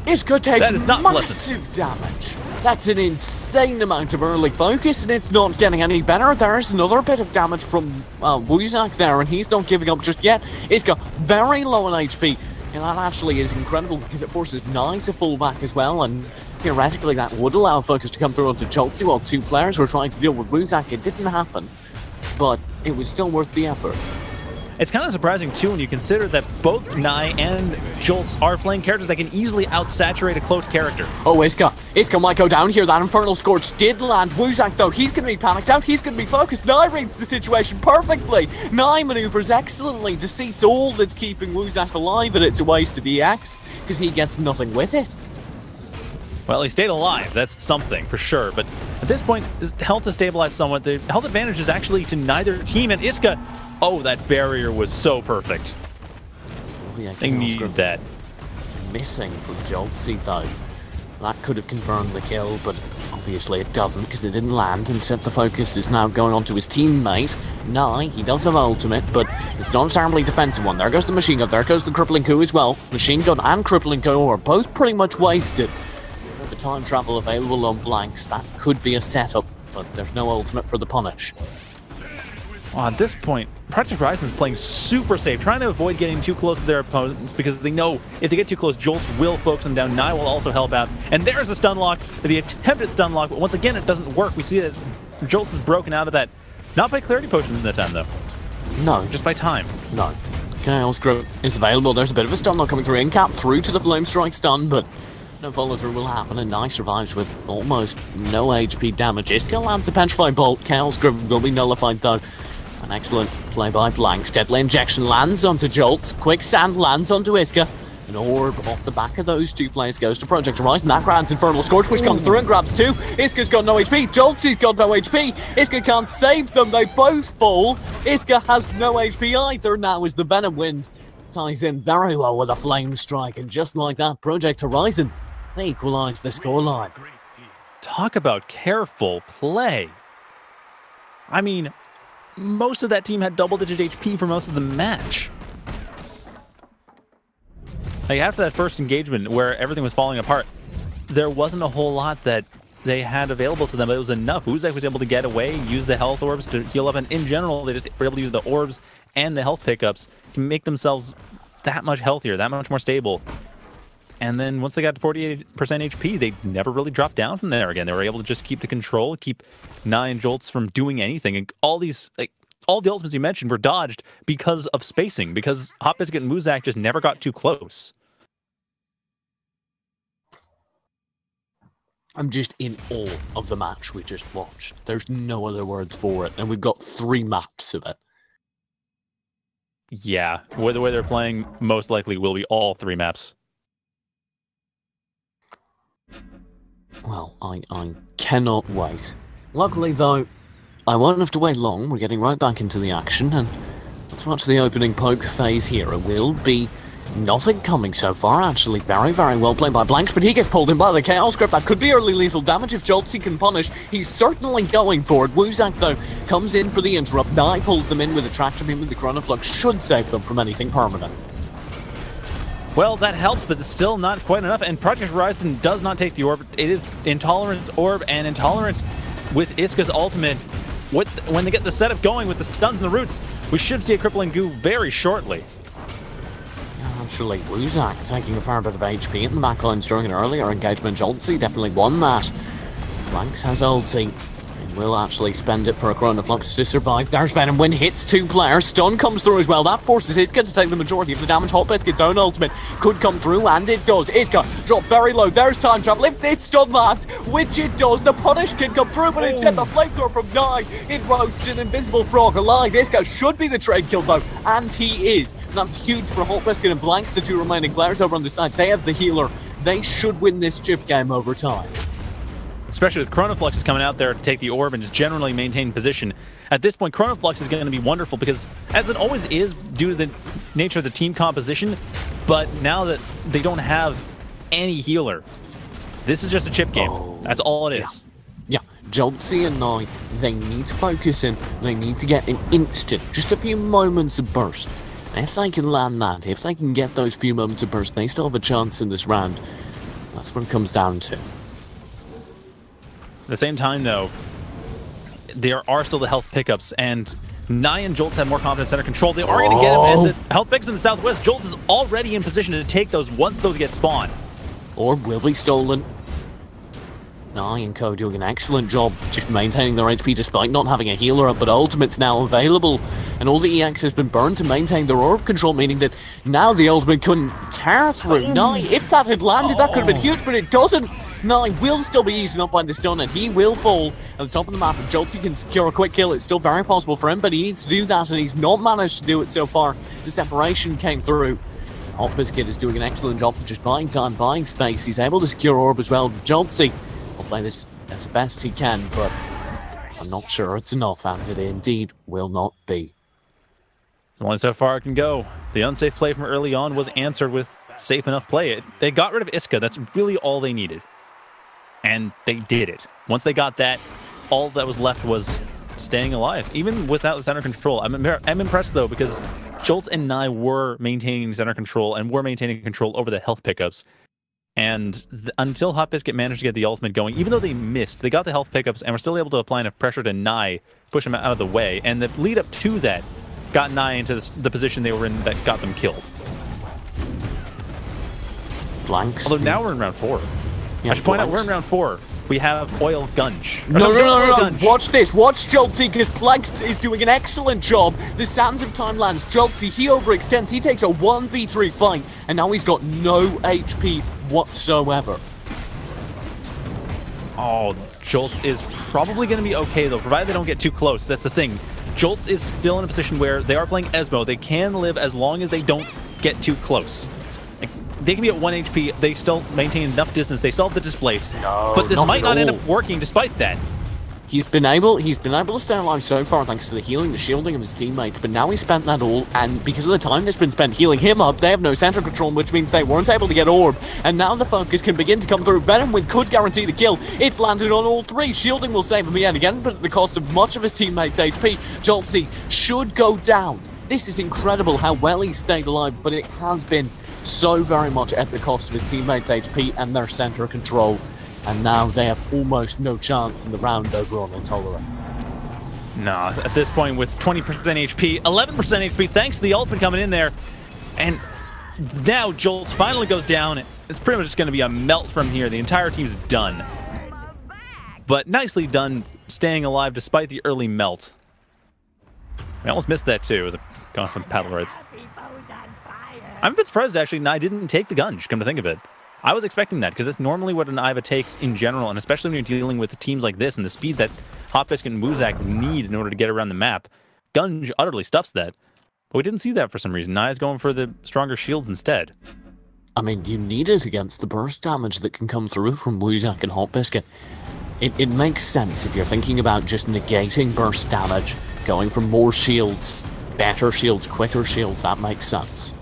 Iska takes massive pleasant damage. That's an insane amount of early focus, and it's not getting any better. There's another bit of damage from Wuzak there, and he's not giving up just yet. Iska very low on HP, and that actually is incredible because it forces Nye to fall back as well, and theoretically that would allow focus to come through onto Jolty while two players were trying to deal with Wuzak. It didn't happen, but it was still worth the effort. It's kind of surprising, too, when you consider that both Nye and Jolts are playing characters that can easily outsaturate a cloaked character. Oh, Iska might go down here. That Infernal Scorch did land. Wuzak, though, he's going to be panicked out. He's going to be focused. Nye reads the situation perfectly. Nye maneuvers excellently, deceits all that's keeping Wuzak alive, and it's a waste of EX, because he gets nothing with it. Well, he stayed alive. That's something, for sure. But at this point, his health has stabilized somewhat. The health advantage is actually to neither team, and Iska... Oh, that barrier was so perfect. Oh, yeah, they needed that. Missing from Joltsy, though. That could have confirmed the kill, but obviously it doesn't because it didn't land, and set the focus is now going on to his teammate. Nye, he does have ultimate, but it's not a terribly defensive one. There goes the machine gun, there goes the crippling coup as well. Machine gun and crippling coup are both pretty much wasted. The time travel available on Blanks, that could be a setup, but there's no ultimate for the punish. Well, at this point, Project Horizon is playing super safe, trying to avoid getting too close to their opponents because they know if they get too close, Jolts will focus them down. Nye will also help out. And there's a stun lock, the attempted stun lock, but once again, it doesn't work. We see that Jolts is broken out of that. Not by Clarity Potion in that time, though. No. Just by time. No. Chaos Grip is available. There's a bit of a stun lock coming through. In-cap through to the Flame Strike stun, but no follow-through will happen, and Nye survives with almost no HP damage. Iska lands a Petrified Bolt. Chaos Grip will be nullified, though. An excellent play by Blanks. Deadly injection lands onto Jolts. Quicksand lands onto Iska. An orb off the back of those two players goes to Project Horizon. That grabs Infernal Scorch, which comes through and grabs two. Iska's got no HP. Joltsy's got no HP. Iska can't save them. They both fall. Iska has no HP either. Now as the Venom Wind ties in very well with a Flame Strike. And just like that, Project Horizon, they equalise the scoreline. Talk about careful play. I mean, most of that team had double-digit HP for most of the match. Like, after that first engagement where everything was falling apart, there wasn't a whole lot that they had available to them, but it was enough. Uzak was able to get away, use the health orbs to heal up, and in general, they just were able to use the orbs and the health pickups to make themselves that much healthier, that much more stable. And then once they got to 48% HP, they never really dropped down from there again. They were able to just keep the control, keep Nye and Jolts from doing anything. And all these, like, all the ultimates you mentioned were dodged because of spacing, because Hot Biscuit and Wuzak just never got too close. I'm just in awe of the match we just watched. There's no other words for it. And we've got 3 maps of it. Yeah, the way they're playing most likely will be all 3 maps. Well, I cannot wait. Luckily, though, I won't have to wait long. We're getting right back into the action, and let's watch the opening poke phase here. It will be nothing coming so far, actually. Very, very well played by Blanks, but he gets pulled in by the Chaos Grip. That could be early lethal damage if Joltsy can punish. He's certainly going for it. Wuzak, though, comes in for the interrupt. Nye pulls them in with a Tractor Beam with the Chronoflux. Should save them from anything permanent. Well, that helps, but it's still not quite enough, and Project Horizon does not take the orb. It is Intolerance orb, and Intolerance with Iska's ultimate, when they get the setup going with the stuns and the roots, we should see a crippling goo very shortly. Actually, Wuzak taking a fair bit of HP in the backlines during an earlier engagement. Joltsy definitely won that. Blanks has ulti. And will actually spend it for a Chrono Flux to survive. There's Venom Wind, hits 2 players. Stun comes through as well. That forces Iska to take the majority of the damage. Hot Biscuit's own ultimate could come through, and it does. Iska drop very low. There's time travel. If this stun lands, which it does, the punish can come through, but instead the flamethrower from Nye, it roasts an invisible frog alive. Iska should be the trade kill though, and he is. And that's huge for Hot Biscuit and Blanks, the 2 remaining players over on the side. They have the healer. They should win this chip game over time. Especially with Chronoflux coming out there to take the orb and just generally maintain position. At this point, Chronoflux is going to be wonderful because, as it always is, due to the nature of the team composition, but now that they don't have any healer, this is just a chip game. That's all it is. Yeah, Joltsy and Nye, they need to focus in. They need to get an instant, just a few moments of burst. And if they can land that, if they can get those few moments of burst, they still have a chance in this round. That's what it comes down to. At the same time, though, there are still the health pickups, and Nye and Jolts have more confidence center control. They are going to get him, and the health pickups in the southwest, Jolts is already in position to take those once those get spawned. Orb will be stolen. Nye and Co doing an excellent job just maintaining their HP despite not having a healer up, but ultimate's now available, and all the EX has been burned to maintain their orb control, meaning that now the ultimate couldn't tear through. Nye, if that had landed, that could have been huge, but it doesn't. Nye will still be eaten up by the stun, and he will fall at the top of the map. If Joltsy can secure a quick kill, it's still very possible for him, but he needs to do that, and he's not managed to do it so far. The separation came through. Hot Biscuit is doing an excellent job of just buying time, buying space. He's able to secure orb as well. Joltsy will play this as best he can, but I'm not sure it's enough, and it indeed will not be. Only so far it can go. The unsafe play from early on was answered with safe enough play. They got rid of Iska. That's really all they needed. And they did it. Once they got that, all that was left was staying alive, even without the center control. I'm impressed, though, because Jolts and Nye were maintaining center control and were maintaining control over the health pickups. And until Hot Biscuit managed to get the ultimate going, even though they missed, they got the health pickups and were still able to apply enough pressure to Nye, push him out of the way. And the lead up to that got Nye into the position they were in that got them killed. Blanks. Although now we're in round 4. Yeah, I should point out, we're in round 4. We have Oil Gunge. No. Watch this. Watch Joltsy, because Blanks is doing an excellent job. The Sands of Time lands. Joltsy, he overextends. He takes a 1v3 fight, and now he's got no HP whatsoever. Oh, Jolts is probably going to be okay, though, provided they don't get too close. That's the thing. Jolts is still in a position where they are playing Esmo. They can live as long as they don't get too close. They can be at 1 HP, they still maintain enough distance, they still have the displace. But this might not end up working despite that. He's been able to stay alive so far thanks to the healing, the shielding of his teammates, but now he's spent that all, and because of the time that's been spent healing him up, they have no center control, which means they weren't able to get orb, and now the focus can begin to come through. Venom Wind could guarantee the kill. It landed on all 3. Shielding will save him yet again, but at the cost of much of his teammates' HP. Joltsy should go down. This is incredible how well he stayed alive, but it has been so very much at the cost of his teammates' HP and their center control. And now they have almost no chance in the round over on Intolerant. No, at this point with 20% HP, 11% HP, thanks to the ultimate coming in there. And now Jolts finally goes down. It's pretty much just going to be a melt from here. The entire team's done. But nicely done staying alive despite the early melt. I almost missed that too. It was gone from Battlerite. I'm a bit surprised, actually, Nye didn't take the Gunge, come to think of it. I was expecting that, because that's normally what an Iva takes in general, and especially when you're dealing with teams like this and the speed that Hot Biscuit and Wuzak need in order to get around the map. Gunge utterly stuffs that. But we didn't see that for some reason. Nye's going for the stronger shields instead. I mean, you need it against the burst damage that can come through from Wuzak and Hot Biscuit. It makes sense if you're thinking about just negating burst damage, going for more shields, better shields, quicker shields, that makes sense.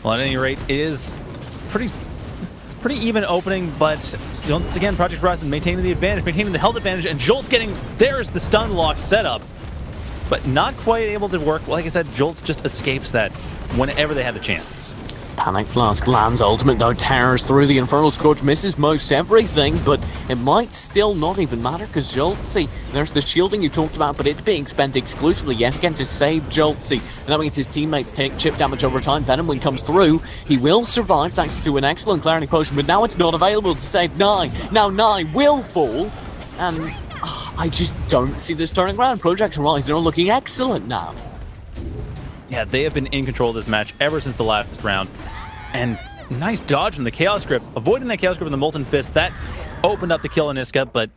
Well, at any rate, it is pretty even opening, but once again, Project Horizon maintaining the advantage, maintaining the health advantage, and Jolt's getting, there's the stun lock setup, but not quite able to work. Well, like I said, Jolts just escapes that whenever they have the chance. Panic Flask lands ultimate though, tears through the Infernal Scourge, misses most everything, but it might still not even matter because Joltsy, there's the shielding you talked about, but it's being spent exclusively yet again to save Joltsy, and that means his teammates take chip damage over time. Venomwind comes through, he will survive thanks to an excellent Clarity Potion, but now it's not available to save Nye. Now Nye will fall, and I just don't see this turning around. Project Horizon are looking excellent now. Yeah, they have been in control of this match ever since the last round. And nice dodge from the Chaos Grip. Avoiding that Chaos Grip with the Molten Fist, that opened up the kill on Iska, but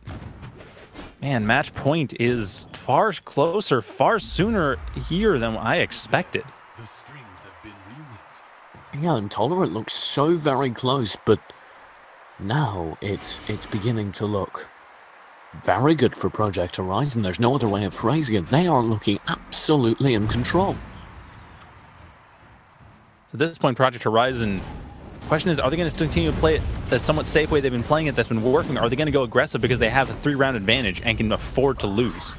man, match point is far closer, far sooner here than I expected. The strings have been relit. Yeah, Intolerant looks so very close, but now it's beginning to look very good for Project Horizon. There's no other way of phrasing it. They are looking absolutely in control. So at this point, Project Horizon, question is, are they going to continue to play it that somewhat safe way they've been playing it that's been working, or are they going to go aggressive because they have a 3-round advantage and can afford to lose?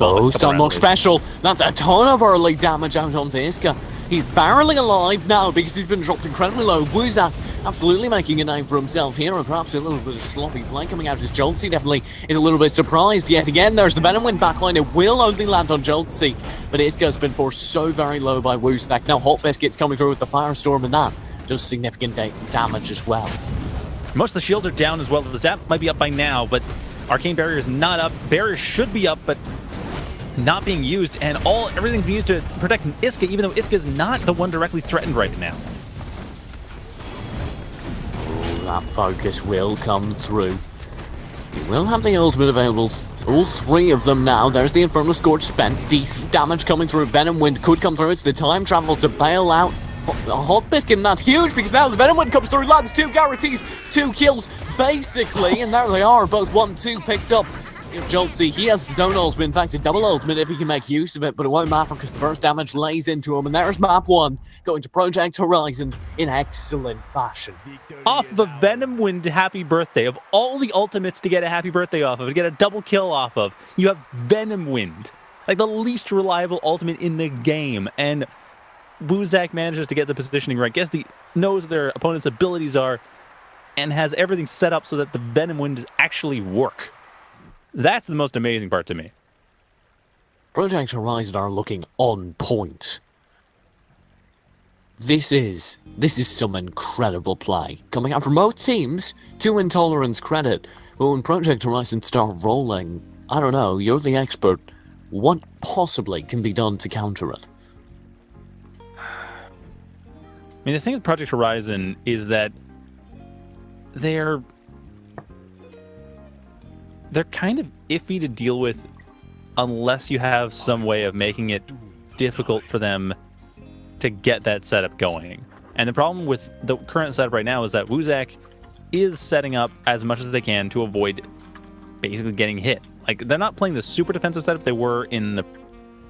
Oh, Stunlock special. That's a ton of early damage out onto Iska. He's barely alive now because he's been dropped incredibly low. Wuzak absolutely making a name for himself here, and perhaps a little bit of sloppy play coming out as Joltsy definitely is a little bit surprised yet again. There's the Venomwind backline. It will only land on Joltsy, but Iska's been forced so very low by Wuzak. Now Hot Biscuit's coming through with the Firestorm, and that does significant damage as well. Most of the shields are down as well. The Zap might be up by now, but Arcane Barrier is not up. Barrier should be up, but not being used, and everything's being used to protect Iska, even though Iska is not the one directly threatened right now. Oh, that focus will come through. You will have the ultimate available, all 3 of them now. There's the Infernal Scourge spent, decent damage coming through. Venomwind could come through. It's the time travel to bail out a Hot Biscuit, and that's huge because now the Venomwind comes through, lands 2 guarantees, 2 kills basically, and there they are, both 1-2 picked up. Joltsy, he has his own ultimate, in fact a double ultimate if he can make use of it, but it won't matter because the burst damage lays into him, and there's map 1 going to Project Horizon in excellent fashion. Off of a Venomwind happy birthday, of all the ultimates to get a happy birthday off of, to get a double kill off of, you have Venomwind, like the least reliable ultimate in the game, and Wuzak manages to get the positioning right, knows what their opponent's abilities are, and has everything set up so that the Venomwind actually work. That's the most amazing part to me. Project Horizon are looking on point. This is some incredible play coming out from both teams, to Intolerant's credit. But when Project Horizon start rolling, I don't know, you're the expert. What possibly can be done to counter it? I mean, the thing with Project Horizon is that they're kind of iffy to deal with unless you have some way of making it difficult for them to get that setup going. And the problem with the current setup right now is that Wuzak is setting up as much as they can to avoid basically getting hit. Like, they're not playing the super defensive setup they were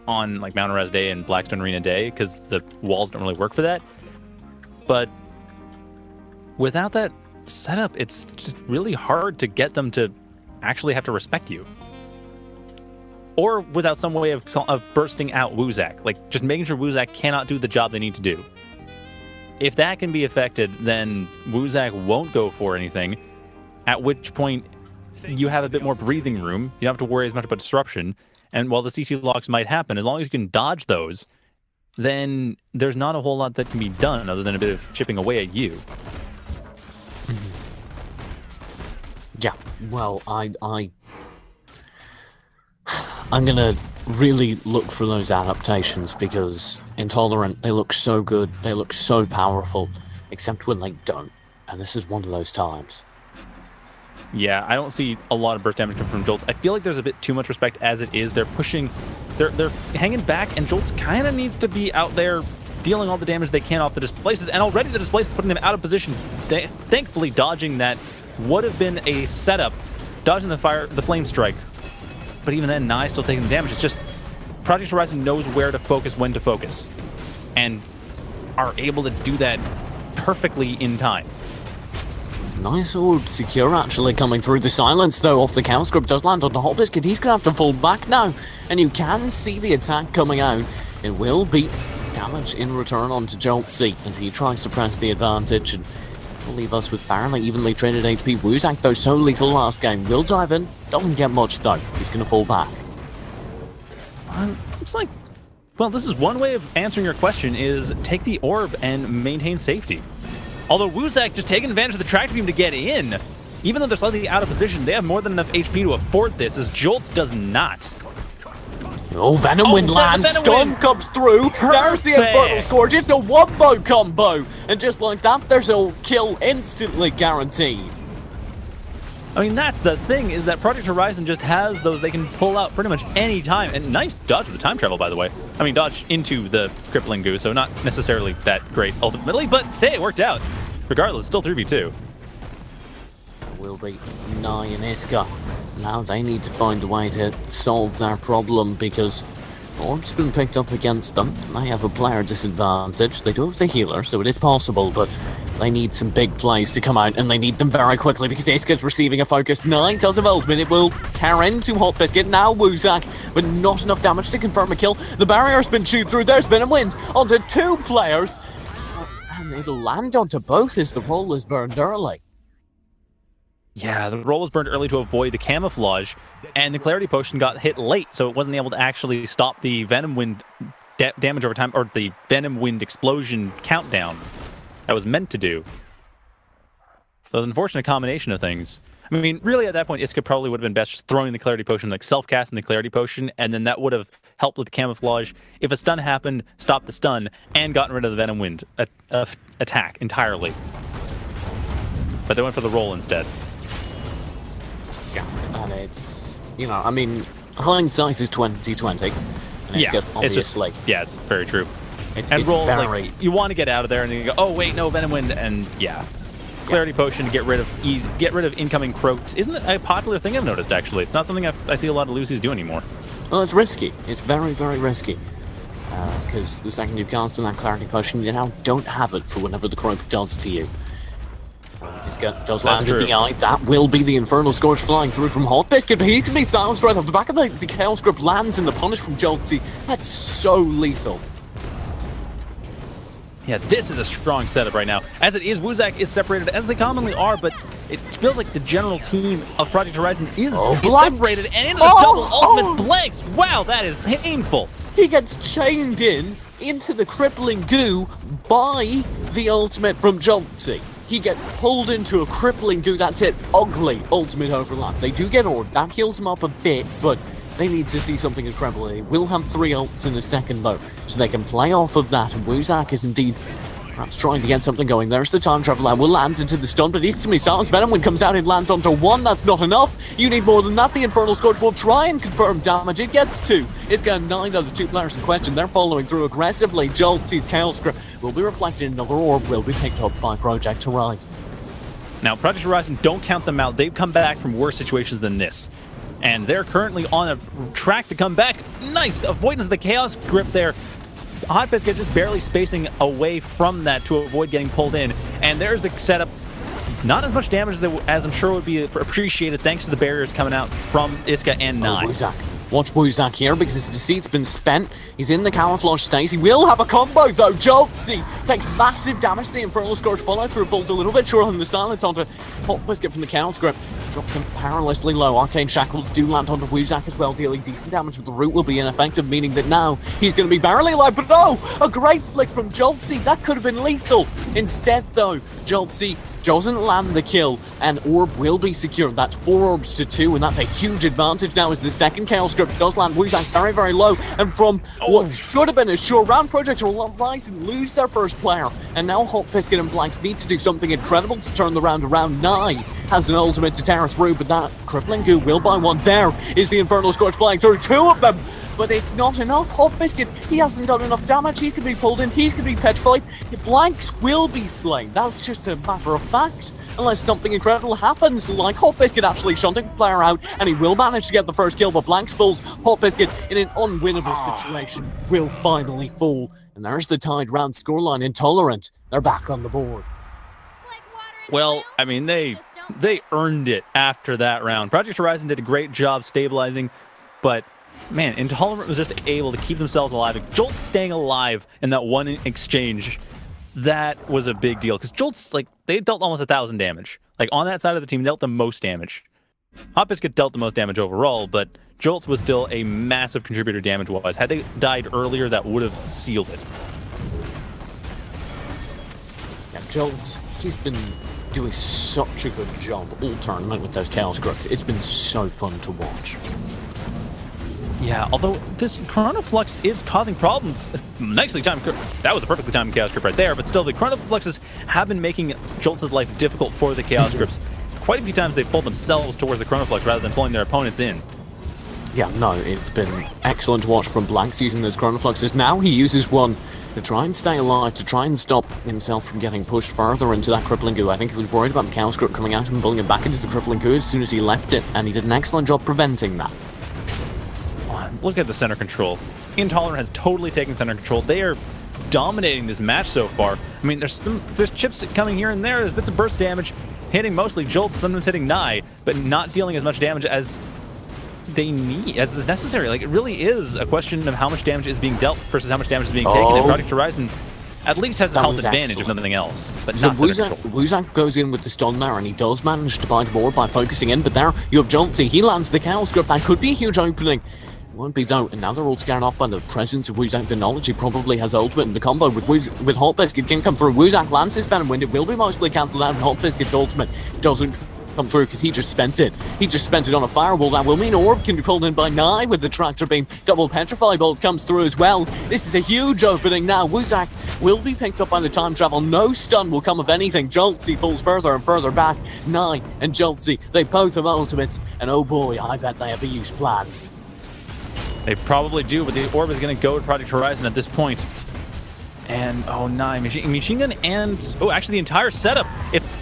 on like Mount Erez Day and Blackstone Arena Day, because the walls don't really work for that. But without that setup, it's just really hard to get them to actually have to respect you, or without some way of bursting out Wuzak, like just making sure Wuzak cannot do the job they need to do. If that can be affected, then Wuzak won't go for anything, at which point you have a bit more breathing room. You don't have to worry as much about disruption, and while the CC locks might happen, as long as you can dodge those, then there's not a whole lot that can be done other than a bit of chipping away at you. Yeah, well, I'm gonna really look for those adaptations because Intolerant, they look so good, they look so powerful, except when they don't, and this is one of those times. Yeah, I don't see a lot of burst damage coming from Jolts. I feel like there's a bit too much respect as it is. They're pushing, they're hanging back, and Jolts kind of needs to be out there dealing all the damage they can off the displaces, and already the displaces putting them out of position. Thankfully, dodging that would have been a setup, dodging the flame strike. But even then, Nye still taking the damage. It's just Project Horizon knows where to focus, when to focus, and are able to do that perfectly in time. Nice orb secure actually coming through. The silence though off the Chaos Grip does land on the Hot Biscuit. He's gonna have to fall back now, and you can see the attack coming out. It will be damage in return onto Joltsy as he tries to press the advantage and will leave us with fairly evenly traded HP. Wuzak, though, so lethal last game. Will dive in. Doesn't get much, though. He's going to fall back. Looks like, well, this is one way of answering your question, is take the orb and maintain safety. Although Wuzak just taking advantage of the tractor beam to get in, even though they're slightly out of position, they have more than enough HP to afford this, as Jolts does not. Oh, Venom Wind lands, Storm comes through, there's the Infernal Scourge, it's a wombo combo, and just like that, there's a kill instantly guaranteed. I mean, that's the thing, is that Project Horizon just has those they can pull out pretty much any time, and nice dodge with the time travel, by the way. I mean, dodge into the Crippling Goo, so not necessarily that great ultimately, but say it worked out. Regardless, still 3v2. Will be Nye and Iska. Now they need to find a way to solve their problem because Orb's been picked up against them. They have a player disadvantage. They do have the healer, so it is possible, but they need some big plays to come out, and they need them very quickly because Iska's receiving a focus. Nye does have ultimate. It will tear into Hot Biscuit. Now Wuzak, but not enough damage to confirm a kill. The barrier's been chewed through. There's Venom Wind onto 2 players. And it'll land onto both as the roll is burned early. Yeah, the roll was burned early to avoid the camouflage, and the Clarity Potion got hit late, so it wasn't able to actually stop the Venom Wind damage over time, or the Venom Wind explosion countdown that was meant to do. So it was an unfortunate combination of things. I mean, really, at that point, Iska probably would have been best just throwing the Clarity Potion, like self-casting the Clarity Potion, and then that would have helped with the camouflage. If a stun happened, stopped the stun, and gotten rid of the Venom Wind attack entirely. But they went for the roll instead. Yeah, and it's, you know, I mean, hindsight is 2020. And yeah, it's obviously. Yeah, it's very true. It's rolls, very... like, you want to get out of there, and then you go, oh wait, no, Venom Wind, and yeah. Clarity Potion to get rid of incoming croaks isn't a popular thing I've noticed, actually. It's not something I see a lot of Lucy's do anymore. Well, it's risky. It's very, very risky. Because the second you cast on that Clarity Potion, you now don't have it for whenever the croak does to you. Does land at the eye. That will be the Infernal Scourge flying through from Hot Biscuit, but he can be silenced right off the back of the Chaos Grip lands in the punish from Joltsy. That's so lethal. Yeah, this is a strong setup right now. As it is, Wuzak is separated, as they commonly are, but it feels like the general team of Project Horizon is separated, and into the double ultimate blanks. Wow, that is painful. He gets chained into the Crippling Goo by the ultimate from Joltsy. He gets pulled into a Crippling Goo. That's it. Ugly ultimate overlap. They do get Orb. That heals them up a bit, but they need to see something incredible. They will have 3 ults in a second, though, so they can play off of that. And Wuzak is indeed perhaps trying to get something going. There's the time travel and will land into the stun, but instantly silenced. Venom Wind comes out and lands onto 1. That's not enough. You need more than that. The Infernal Scourge will try and confirm damage. It gets 2. It's got 9 of the 2 players in question. They're following through aggressively. Joltsy's Chaos Grip will be reflected in another orb, will be picked up by Project Horizon. Now, Project Horizon, don't count them out. They've come back from worse situations than this. And they're currently on a track to come back. Nice avoidance of the Chaos Grip there. Hot Biscuit just barely spacing away from that to avoid getting pulled in. And there's the setup. Not as much damage as I'm sure would be appreciated thanks to the barriers coming out from Iska and Nye. Watch Wuzak here because his deceit's been spent. He's in the camouflage state. He will have a combo though. Joltsy takes massive damage. The Infernal Scourge follow through, falls a little bit short on the silence onto Hot Biscuit from the Chaos Grip. Drops him perilously low. Arcane Shackles do land onto Wuzak as well, dealing decent damage, but the root will be ineffective, meaning that now he's going to be barely alive. But no! A great flick from Joltsy. That could have been lethal. Instead, though, Joltsy doesn't land the kill, and Orb will be secured. That's 4 orbs to 2, and that's a huge advantage now as the second Chaos Grip does land. Wuzak very, very low, and from what should have been a sure round, Project Horizon lose their first player, and now Hot Biscuit and Blanks need to do something incredible to turn the round around. Nye has an ultimate to tear through, but that Crippling Goo will buy 1. There is the Infernal Scourge flying through, 2 of them, but it's not enough. Hot Biscuit, he hasn't done enough damage. He can be pulled in, he's going to be petrified. Blanks will be slain. That's just a matter of fact. Unless something incredible happens, like Hot Biscuit actually shunting the player out, and he will manage to get the first kill, but Blanks falls. Hot Biscuit, in an unwinnable situation, will finally fall. And there's the tied round scoreline. Intolerant, they're back on the board. Well, I mean, they earned it after that round. Project Horizon did a great job stabilizing, but man, Intolerant was just able to keep themselves alive. Like, Jolt's staying alive in that one exchange, that was a big deal. Because Jolt's, like, they dealt almost 1,000 damage. Like, on that side of the team, dealt the most damage. Hot Biscuit dealt the most damage overall, but Jolt's was still a massive contributor damage-wise. Had they died earlier, that would have sealed it. Yeah, Jolt's, he's been doing such a good job all tournament with those Chaos Grips. It's been so fun to watch. Yeah, although this Chrono Flux is causing problems. Nicely timed. That was a perfectly timed Chaos Grip right there, but still, the Chrono Fluxes have been making Jolt's life difficult for the Chaos Grips. Quite a few times they pulled themselves towards the Chrono Flux rather than pulling their opponents in. Yeah, no, it's been excellent to watch from Blanks using those Chrono Fluxes. Now he uses one to try and stay alive, to try and stop himself from getting pushed further into that Crippling Goo. I think he was worried about the Chaos Grip coming out and pulling him back into the Crippling Goo as soon as he left it, and he did an excellent job preventing that. Look at the center control. Intolerant has totally taken center control. They are dominating this match so far. I mean, there's chips coming here and there. There's bits of burst damage, hitting mostly Jolts, sometimes hitting Nye, but not dealing as much damage as they need, as is necessary. Like, it really is a question of how much damage is being dealt versus how much damage is being taken. And Project Horizon at least has the health advantage, if nothing else. But so not Wuzak goes in with the stun there, and he does manage to buy the board by focusing in, but there you have Jolty. He lands the Chaos Grip. That could be a huge opening. Won't be though, and now they're all scared off by the presence of Wuzak. The knowledge he probably has ultimate, and the combo with Hot Biscuit can come through. Wuzak lands his Venom Wind. It will be mostly cancelled out, and Hot Biscuit's ultimate doesn't come through because he just spent it. He just spent it on a Fireball. That will mean Orb can be pulled in by Nye with the Tractor Beam. Double Petrify Bolt comes through as well. This is a huge opening now. Wuzak will be picked up by the time travel. No stun will come of anything. Joltsy falls further and further back. Nye and Joltsy, they both have ultimates, and oh boy, I bet they have a use planned. They probably do, but the Orb is going to go to Project Horizon at this point. And, oh, Nye, Machine Gun and, oh, actually the entire setup.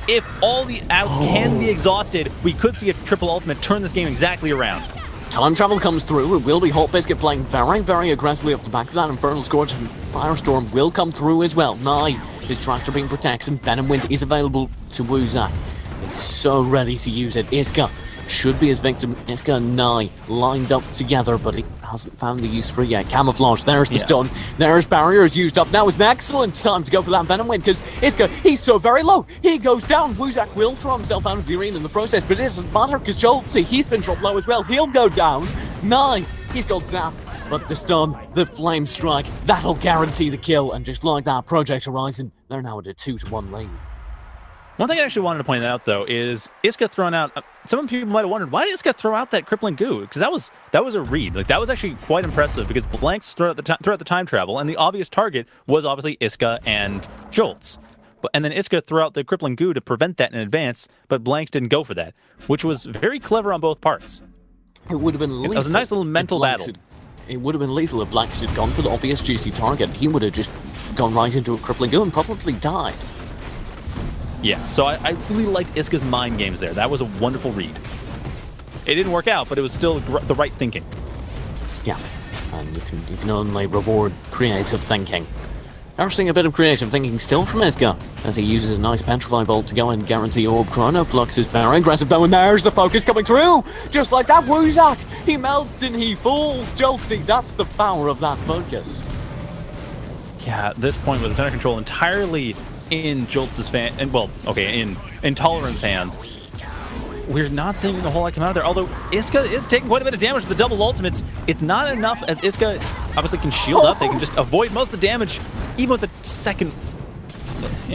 If all the outs can be exhausted, we could see a triple ultimate turn this game exactly around. Time travel comes through. It will be Hot Biscuit playing very, very aggressively up the back of that. Infernal Scourge and Firestorm will come through as well. Nye, his Tractor Beam protects him. Venom Wind is available to Wuzak. He's so ready to use it. Iska should be his victim. Iska and Nye lined up together, but he hasn't found the use for it yet. Camouflage, there's the stun. There's barriers used up. Now is an excellent time to go for that Venom Wind, because Iska, he's so very low. He goes down. Wuzak will throw himself out of the arena in the process, but it doesn't matter because Joltsy, he's been dropped low as well. He'll go down. Nye, he's got zap. But the stun, the flame strike, that'll guarantee the kill. And just like that, Project Horizon, they're now at a 2-1 lead. One thing I actually wanted to point out, though, is Iska thrown out. Some people might have wondered, why did Iska throw out that Crippling Goo? Because that was a read. Like, that was actually quite impressive, because Blanks throughout the time travel, and the obvious target was obviously Iska and Jolts. And then Iska threw out the Crippling Goo to prevent that in advance, but Blanks didn't go for that, which was very clever on both parts. It would have been lethal. It was a nice little mental battle. It would have been lethal if Blanks had gone for the obvious juicy target. He would have just gone right into a Crippling Goo and probably died. Yeah, so I really liked Iska's mind games there. That was a wonderful read. It didn't work out, but it was still the right thinking. Yeah, and you can only reward creative thinking. We're seeing a bit of creative thinking still from Iska, as he uses a nice Petrify Bolt to go and guarantee Orb. Chrono Flux is very aggressive though, and there's the focus coming through! Just like that, Wuzak! He melts and he falls! Jolty, that's the power of that focus. Yeah, at this point with the center control entirely in Jolts' in Intolerance hands, we're not seeing a whole lot come out of there. Although Iska is taking quite a bit of damage with the double ultimates. It's not enough, as Iska obviously can shield up. They can just avoid most of the damage, even with the second.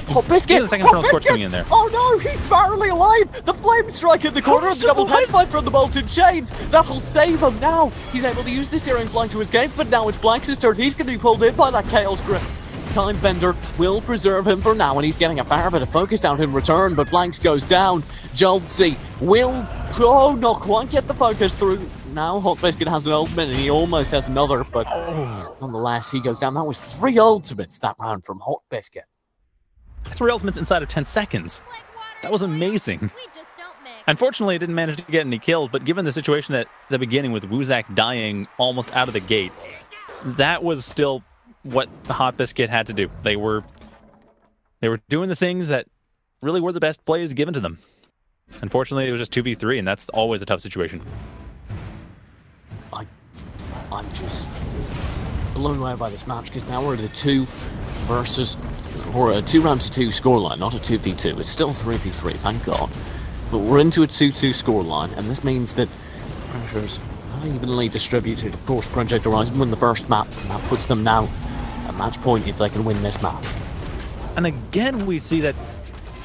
Hot Biscuit! The second Infernal Scorch coming in there. Oh no, he's barely alive! The Flame Strike in the corner of the double Petrify from the Bolted Chains! That'll save him now! He's able to use the Searing Flying to escape, but now it's Blanks' turn. He's going to be pulled in by that Chaos Grip. Time Bender will preserve him for now, and he's getting a fair bit of focus out in return, but Blanks goes down. Joltsy will, not quite get the focus through. Now Hot Biscuit has an ultimate, and he almost has another, but nonetheless, he goes down. That was 3 ultimates that round from Hot Biscuit. 3 ultimates inside of 10 seconds. That was amazing. Unfortunately, it didn't manage to get any kills, but given the situation at the beginning with Wuzak dying almost out of the gate, that was still what the Hot Biscuit had to do. They were doing the things that really were the best plays given to them. Unfortunately, it was just 2v3, and that's always a tough situation. I'm just blown away by this match, because now we're at a 2 versus, or a 2 rounds to 2 scoreline, not a 2v2. It's still 3v3, thank God. But we're into a 2-2 scoreline, and this means that pressure's not evenly distributed. Of course, Project Horizon win the first map, and that puts them now at match point if they can win this map. And again, we see that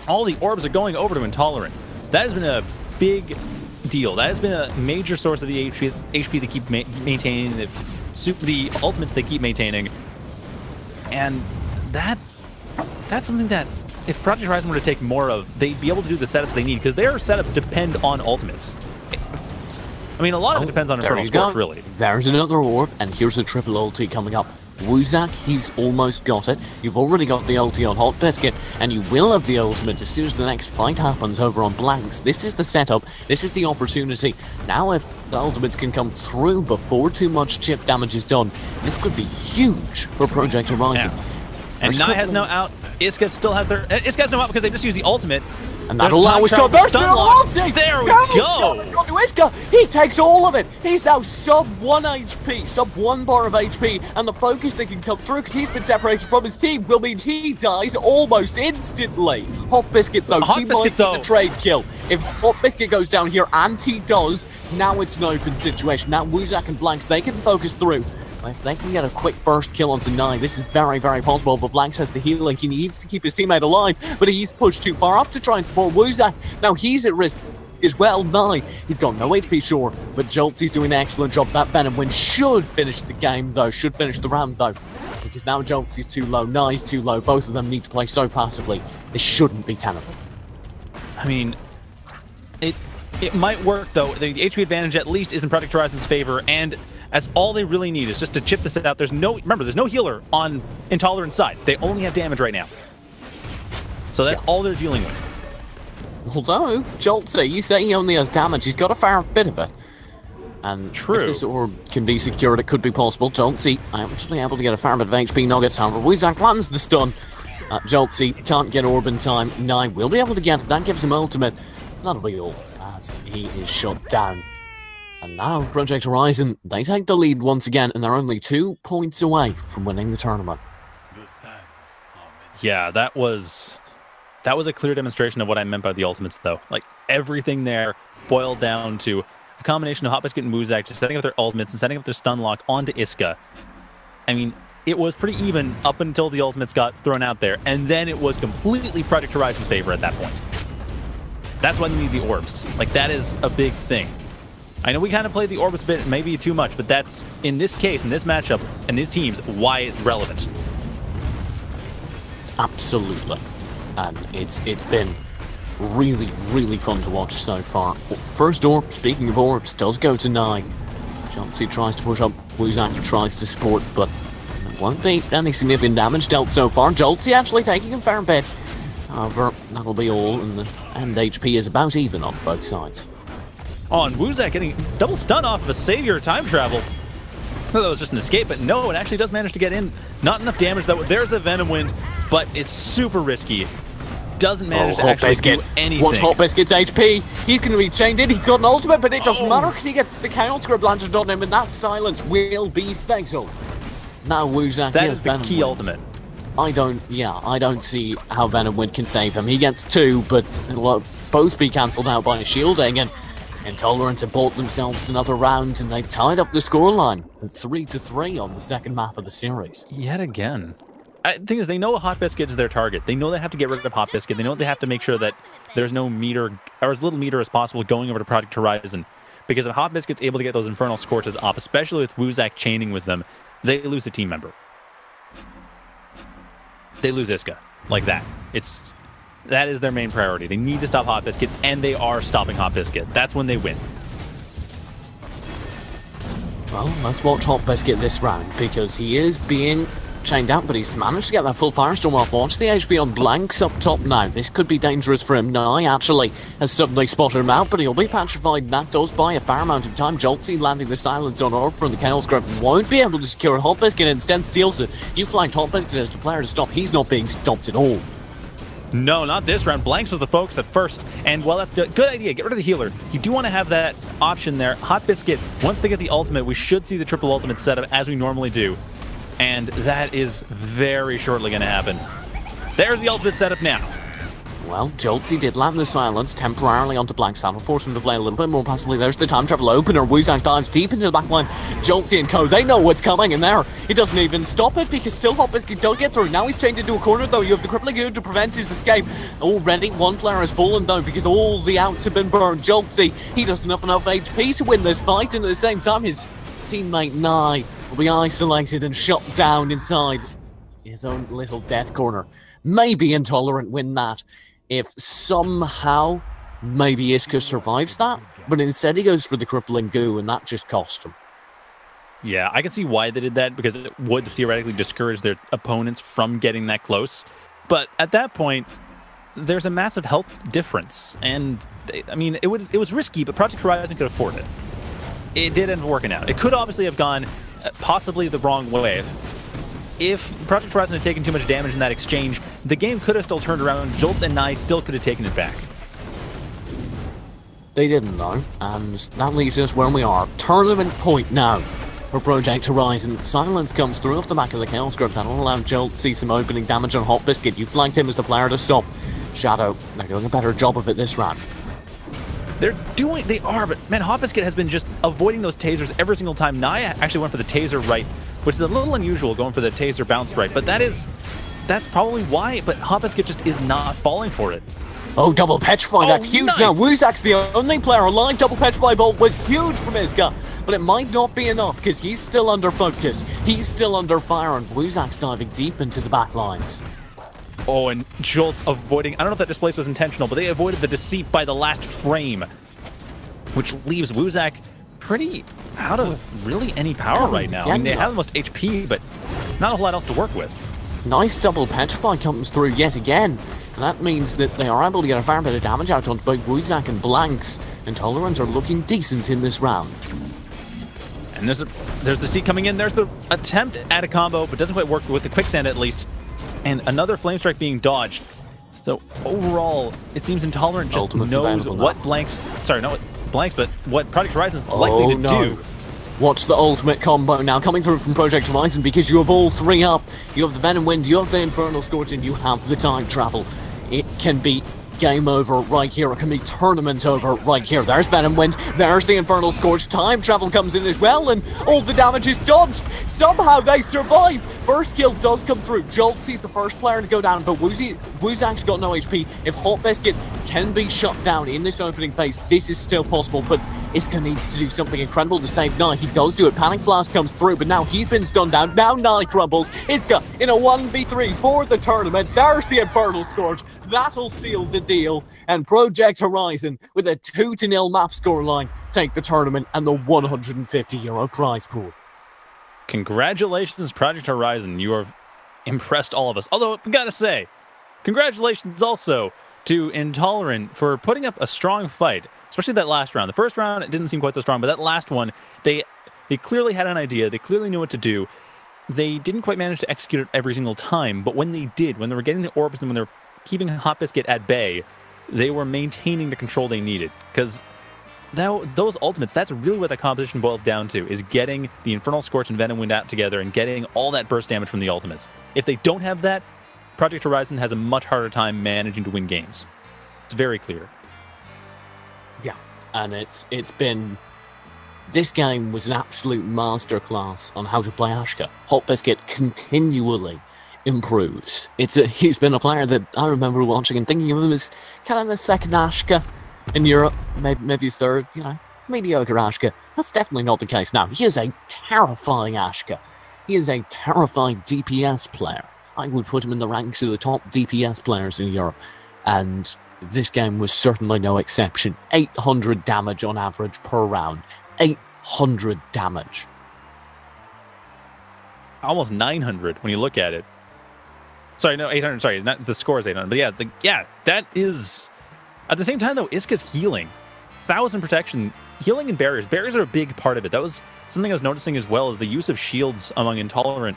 all the orbs are going over to Intolerant. That has been a big deal. That has been a major source of the HP they keep maintaining, the ultimates they keep maintaining. And that's something that, if Project Horizon were to take more of, they'd be able to do the setups they need, because their setups depend on ultimates. I mean, a lot of it depends on Infernal Scorch, really. There's another orb, and here's a triple ulti coming up. Woozak, he's almost got it. You've already got the ulti on Hot Biscuit, and you will have the ultimate as soon as the next fight happens over on Blanks. This is the setup, this is the opportunity. Now if the ultimates can come through before too much chip damage is done, this could be huge for Project Horizon. Yeah. And Nai has no out, Iska still has their... Iska has no out because they just used the ultimate. And that'll allow us to... There's the ulti! There we go! Iska, he takes all of it! He's now sub 1 HP, sub 1 bar of HP, and the focus that can come through, because he's been separated from his team, will mean he dies almost instantly. Hot Biscuit, though, he might get a trade kill. If Hot Biscuit goes down here, and he does, now it's an open situation. Now Woozak and Blanks, they can focus through. If they can get a quick burst kill onto Nai, this is very, very possible, but Blanks has the healing. He needs to keep his teammate alive, but he's pushed too far up to try and support Woozak. Now he's at risk as well. Nai, he's got no HP, sure, but Joltzy's doing an excellent job. That Venom Wind should finish the game, though, should finish the round, though, because now Joltzy's too low, Nai's too low. Both of them need to play so passively. This shouldn't be tenable. I mean, it might work, though. The HP advantage, at least, is in Project Horizon's favor, and as all they really need is just to chip this out. Remember, there's no healer on Intolerant's side. They only have damage right now. So that's all they're dealing with. Although, Joltsy, you say he only has damage, he's got a fair bit of it. And if this orb can be secured, it could be possible. Joltsy actually able to get a fair bit of HP nuggets. However, Woozak lands the stun. Joltsy can't get orb in time. Nai will be able to get it. That gives him ultimate. That'll be all, as he is shut down. And now, Project Horizon, they take the lead once again, and they're only 2 points away from winning the tournament. Yeah, that was a clear demonstration of what I meant by the ultimates, though. Like, everything there boiled down to a combination of Hot Biscuit and Woozak just setting up their ultimates and setting up their stun lock onto Iska. I mean, it was pretty even up until the ultimates got thrown out there, and then it was completely Project Horizon's favor at that point. That's why they need the orbs. Like, that is a big thing. I know we kind of played the orbs a bit, maybe too much, but that's, in this case, in this matchup, and these teams, why it's relevant. Absolutely. And it's been really, really fun to watch so far. First orb, speaking of orbs, does go to Nai. Joltsy tries to push up, Woozak tries to support, but it won't be any significant damage dealt so far. Joltsy actually taking a fair bit. However, that'll be all, and the end HP is about even on both sides. Oh, and Woozak getting double stun off of a Savior time travel. I thought that was just an escape, but no, it actually does manage to get in. Not enough damage, though. There's the Venom Wind, but it's super risky. Doesn't manage to actually do anything. Watch Hot Biscuit's HP. He's going to be chained in. He's got an ultimate, but it doesn't matter because he gets the Chaos Grip landed on him, and that silence will be fatal. Now Woozak that is the Venom key Wind. Ultimate. I don't see how Venom Wind can save him. He gets 2, but it'll both be cancelled out by a shielding, and Intolerant have bought themselves another round, and they've tied up the scoreline 3-3 on the second map of the series. Yet again. The thing is, they know Hot Biscuit is their target. They know they have to get rid of Hot Biscuit. They know they have to make sure that there's no meter, or as little meter as possible, going over to Project Horizon. Because if Hot Biscuit's able to get those Infernal Scorches off, especially with Woozak chaining with them, they lose a team member. They lose Iska. Like that. That is their main priority. They need to stop Hot Biscuit, and they are stopping Hot Biscuit. That's when they win. Well, let's watch Hot Biscuit this round, because he is being chained out, but he's managed to get that full Firestorm off. Watch the HP on Blanks up top now. This could be dangerous for him. Nai actually has suddenly spotted him out, but he'll be petrified, and that does buy a fair amount of time. Joltsy landing the silence on Orb from the Chaos Grip won't be able to secure Hot Biscuit, instead steals it. You flanked Hot Biscuit as the player to stop. He's not being stopped at all. No, not this round. Blanks was the focus at first. And while that's a good idea, get rid of the healer. You do want to have that option there. Hot Biscuit, once they get the ultimate, we should see the triple ultimate setup as we normally do. And that is very shortly going to happen. There's the ultimate setup now. Well, Joltsy did land the silence temporarily onto Blank's saddle, forced him to play a little bit more passively. There's the time travel opener. Wuzak dives deep into the backline. Joltsy and co, they know what's coming, and there, he doesn't even stop it because still Hot Biscuit does get through. Now he's chained into a corner though. You have the crippling good to prevent his escape. Already one player has fallen though because all the outs have been burned. Joltsy, he doesn't have enough HP to win this fight, and at the same time his teammate Nye will be isolated and shot down inside his own little death corner. Maybe Intolerant win that if somehow maybe Iska survives that, but instead he goes for the crippling goo, and that just cost him. Yeah, I can see why they did that, because it would theoretically discourage their opponents from getting that close. But at that point, there's a massive health difference, and I mean, it was risky, but Project Horizon could afford it. It did end up working out. It could obviously have gone possibly the wrong way. If Project Horizon had taken too much damage in that exchange, the game could have still turned around. Jolts and Nye still could have taken it back. They didn't though, and that leaves us where we are. Tournament point now for Project Horizon. Silence comes through off the back of the Chaos Grip. That'll allow Jolt to see some opening damage on Hot Biscuit. You flanked him as the player to stop. Shadow, they're doing a better job of it this round. They are, but man, Hot Biscuit has been just avoiding those tasers every single time. Nye actually went for the taser right, which is a little unusual going for the taser bounce right, but that's probably why, but Hot Biscuit just is not falling for it. Oh, double petrify, that's huge nice. now. Wuzak's the only player alive. Double petrify bolt was huge from Iska, but it might not be enough because he's still under focus. He's still under fire, and Wuzak's diving deep into the back lines. Oh, and Jolt's avoiding, I don't know if that displace was intentional, but they avoided the deceit by the last frame, which leaves Wuzak pretty out of really any power right now. I mean, they have the most HP, but not a whole lot else to work with. Nice double petrify comes through yet again. And that means that they are able to get a fair bit of damage out on both Wuzak and Blanks. Intolerant are looking decent in this round. And there's the seat coming in. There's the attempt at a combo, but doesn't quite work with the quicksand at least. And another flame strike being dodged. So overall, it seems Intolerant just knows what Blanks, sorry, not what Blanks, but what Project Horizon is likely to do. Watch the ultimate combo now coming through from Project Horizon, because you have all three up. You have the Venom Wind, you have the Infernal Scorch, and you have the time travel. It can be game over right here. It can be tournament over right here. There's Venom Wind, there's the Infernal Scorch. Time travel comes in as well, and all the damage is dodged. Somehow they survive. First kill does come through. Joltsy's the first player to go down, but Wuzak's got no HP. If Hot Biscuit can be shut down in this opening phase, this is still possible, but Iska needs to do something incredible to save Nye. He does do it. Panic Flash comes through, but now he's been stunned down. Now Nye crumbles. Iska in a 1v3 for the tournament. There's the Infernal Scourge. That'll seal the deal. And Project Horizon, with a 2-0 map scoreline, take the tournament and the €150 prize pool. Congratulations, Project Horizon. You have impressed all of us. Although, I've got to say, congratulations also to Intolerant for putting up a strong fight, especially that last round. The first round, it didn't seem quite so strong, but that last one, they clearly had an idea. They clearly knew what to do. They didn't quite manage to execute it every single time, but when they did, when they were getting the orbs and when they were keeping Hot Biscuit at bay, they were maintaining the control they needed. Because those ultimates, that's really what that composition boils down to, is getting the Infernal Scorch and Venom Wind out together and getting all that burst damage from the ultimates. If they don't have that, Project Horizon has a much harder time managing to win games. It's very clear. Yeah, and it's been... This game was an absolute masterclass on how to play Ashka. Hot Biscuit continually improves. He's been a player that I remember watching and thinking of him as kind of the second Ashka in Europe, maybe third, mediocre Ashka. That's definitely not the case now. He is a terrifying Ashka. He is a terrifying DPS player. I would put him in the ranks of the top DPS players in Europe, and this game was certainly no exception. 800 damage on average per round. 800 damage. Almost 900 when you look at it. Sorry, no, 800, sorry, not the score is 800, but yeah, it's like, yeah, that is... At the same time, though, Iska's healing. 1,000 protection, healing and barriers. Barriers are a big part of it. That was something I was noticing as well, as the use of shields among Intolerant.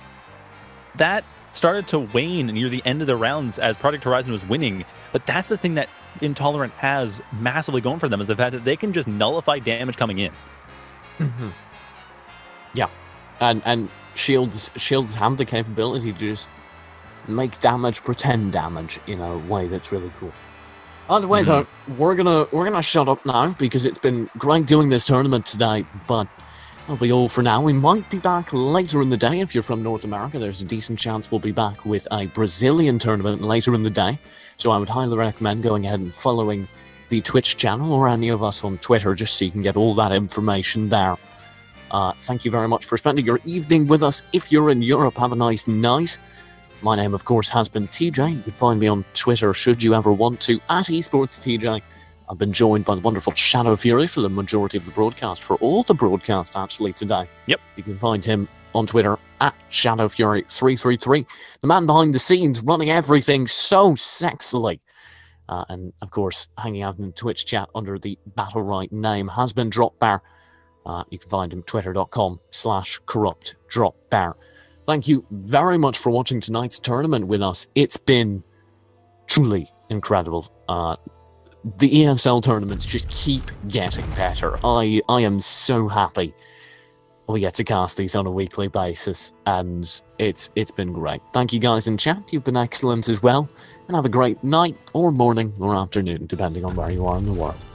That started to wane near the end of the rounds as Project Horizon was winning. But that's the thing that Intolerant has massively going for them, is the fact that they can just nullify damage coming in. Yeah, and Shields have the capability to just make damage, pretend damage in a way that's really cool. Either way, though, we're gonna shut up now because it's been great doing this tournament today, but that'll be all for now. We might be back later in the day if you're from North America. There's a decent chance we'll be back with a Brazilian tournament later in the day. So I would highly recommend going ahead and following the Twitch channel or any of us on Twitter just so you can get all that information there. Thank you very much for spending your evening with us. If you're in Europe, have a nice night. My name, of course, has been TJ. You can find me on Twitter should you ever want to, at esportstj. I've been joined by the wonderful Shadow Fury for the majority of the broadcast, for all the broadcast actually today. Yep. You can find him on Twitter at ShadowFury333, the man behind the scenes running everything so sexily. And of course, hanging out in the Twitch chat under the Battlerite name has been Dropbear. You can find him twitter.com/corruptdropbear. Thank you very much for watching tonight's tournament with us. It's been truly incredible. The ESL tournaments just keep getting better. I am so happy we get to cast these on a weekly basis, and it's been great. Thank you guys in chat. You've been excellent as well, and have a great night or morning or afternoon, depending on where you are in the world.